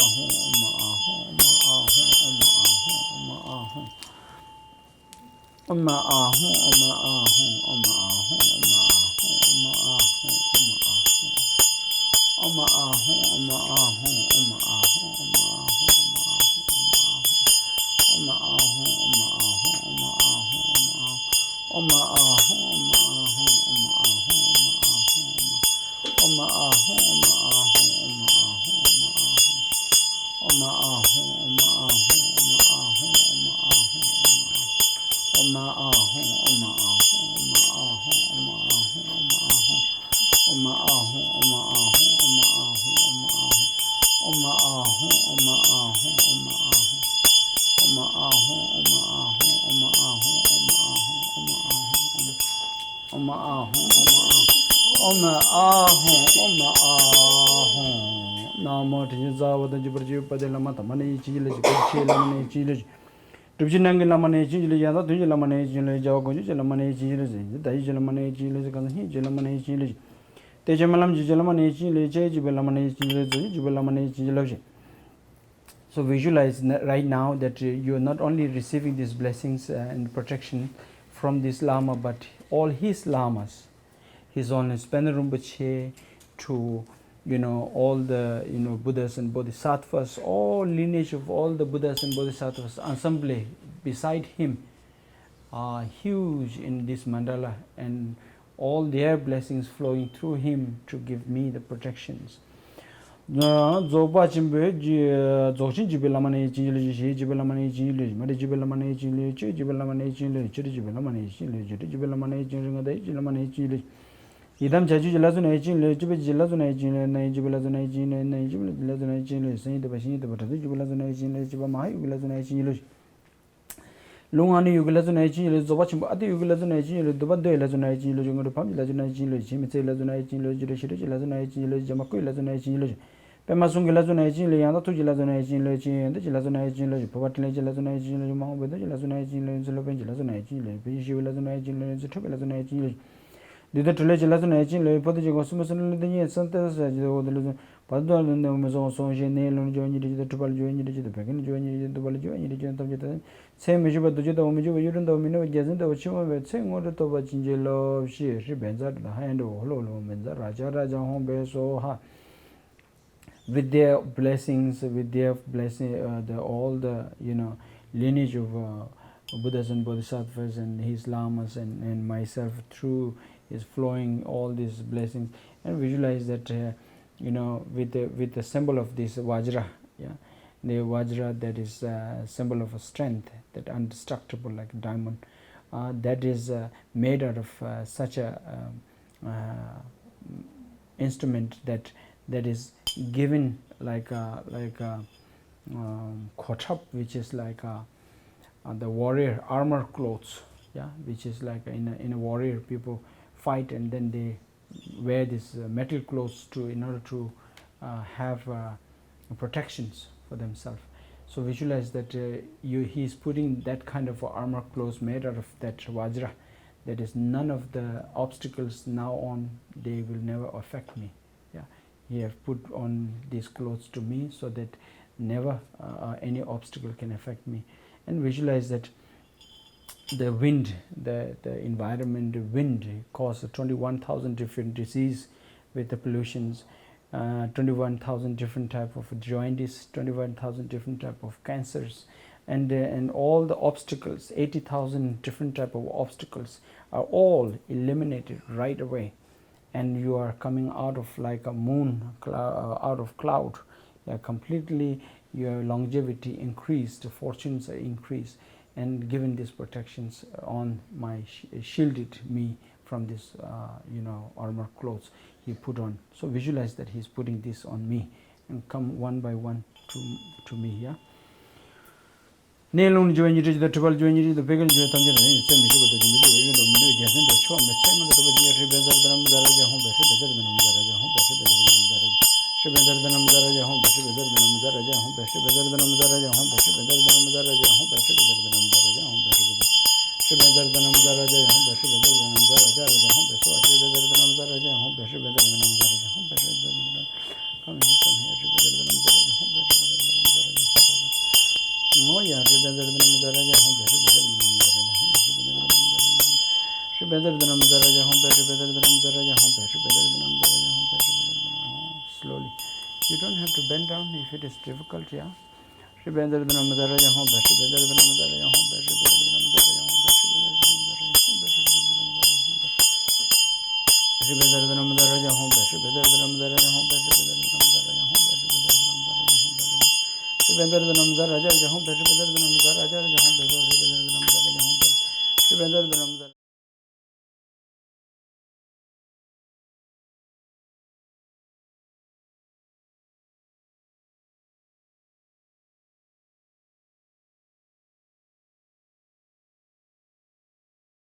So visualize right now that you are not only receiving these blessings and protection from this Lama, but all his Lamas, his own Spender Rinpoche, to all the Buddhas and Bodhisattvas, all lineage of all the Buddhas and Bodhisattvas ensemble beside him are huge in this mandala, and all their blessings flowing through him to give me the protections. Zoba chimbe zokshin jibe lamane chinjili shi jibe lamane chinjili mari jibe lamane chinjili chi jibe lamane chinjili chiri jibe lamane chinjili chiri jibe lamane chinjili ngada jibe lamane chinjili idam chachu jilazu na chinjili jibe jilazu na chinjili na jibe lazu na chinjili na jibe lazu na chinjili sayi daba shinyi daba tatu jibe lazu na chinjili jibe maha yugi lazu na chinjili lungani yugi lazu na chinjili zoba chimbe adi yugi lazu na chinjili doba doy lazu na chinjili ngada pamji lazu na chinjili chimi tse lazu na chinjili jiri shiri lazu na chinjili jamakoi lazu na chinjili Pema sungi lazu na echin le yanda tuji lazu na echin le echin yanda ji lazu na echin le pavatile ji lazu na echin le maho bedo ji lazu na echin le zilo ben ji lazu na echin le pe shiwi lazu na echin le zitobe lazu na echin le dida tule ji lazu na echin le pati ji gosu musu le denye santa sa ji do de lazu padwa le me so so je ne lo jo ni ji tubal jo ni ji de pekin jo ni ji tubal jo ni ji tam ji ta se me ji ba do ji da me ji yurun da me no gezin da chi ma be se ngor to ba chin je lo shi shi benza da ha ndo lo lo menza raja hon be so ha with their blessings, all the lineage of Buddhas and Bodhisattvas and his lamas and myself through is flowing all these blessings, and visualize that with the symbol of this Vajra, the Vajra that is a symbol of a strength, that indestructible like a diamond, that is made out of such a instrument that is given like a khotap, which is like the warrior armor clothes, which is like in a warrior people fight and then they wear this metal clothes in order to have protections for themselves. So visualize that he is putting that kind of armor clothes made out of that Vajra, that is none of the obstacles now on, they will never affect me. He have put on these clothes to me so that never any obstacle can affect me. And visualize that the wind, the environment, the wind causes 21,000 different diseases with the pollutions, 21,000 different type of jaundice, 21,000 different type of cancers, and all the obstacles, 80,000 different type of obstacles are all eliminated right away. And you are coming out of like a moon, out of cloud. Completely your longevity increased, fortunes are increased, and given these protections on my shielded me from this armor clothes he put on. So visualize that he's putting this on me and come one by one to me. Nelon join you to the trouble join you to the pagan joy tam jana se mi shibo to mi jo even do mi jasen to chwa me se man to ba ji bezer danam daraja hon bezer danam daraja hon bezer danam daraja she bezer danam daraja hon bezer danam daraja hon bezer danam daraja hon bezer danam daraja hon bezer danam daraja hon bezer she bezer danam daraja hon bezer danam daraja hon bezer she bezer danam daraja hon bezer danam daraja hon bezer come here she bezer danam daraja hon bezer Oh yeah, Shibendra home, slowly. You don't have to bend down if it is difficult, yeah. Shibendra home, Shibendra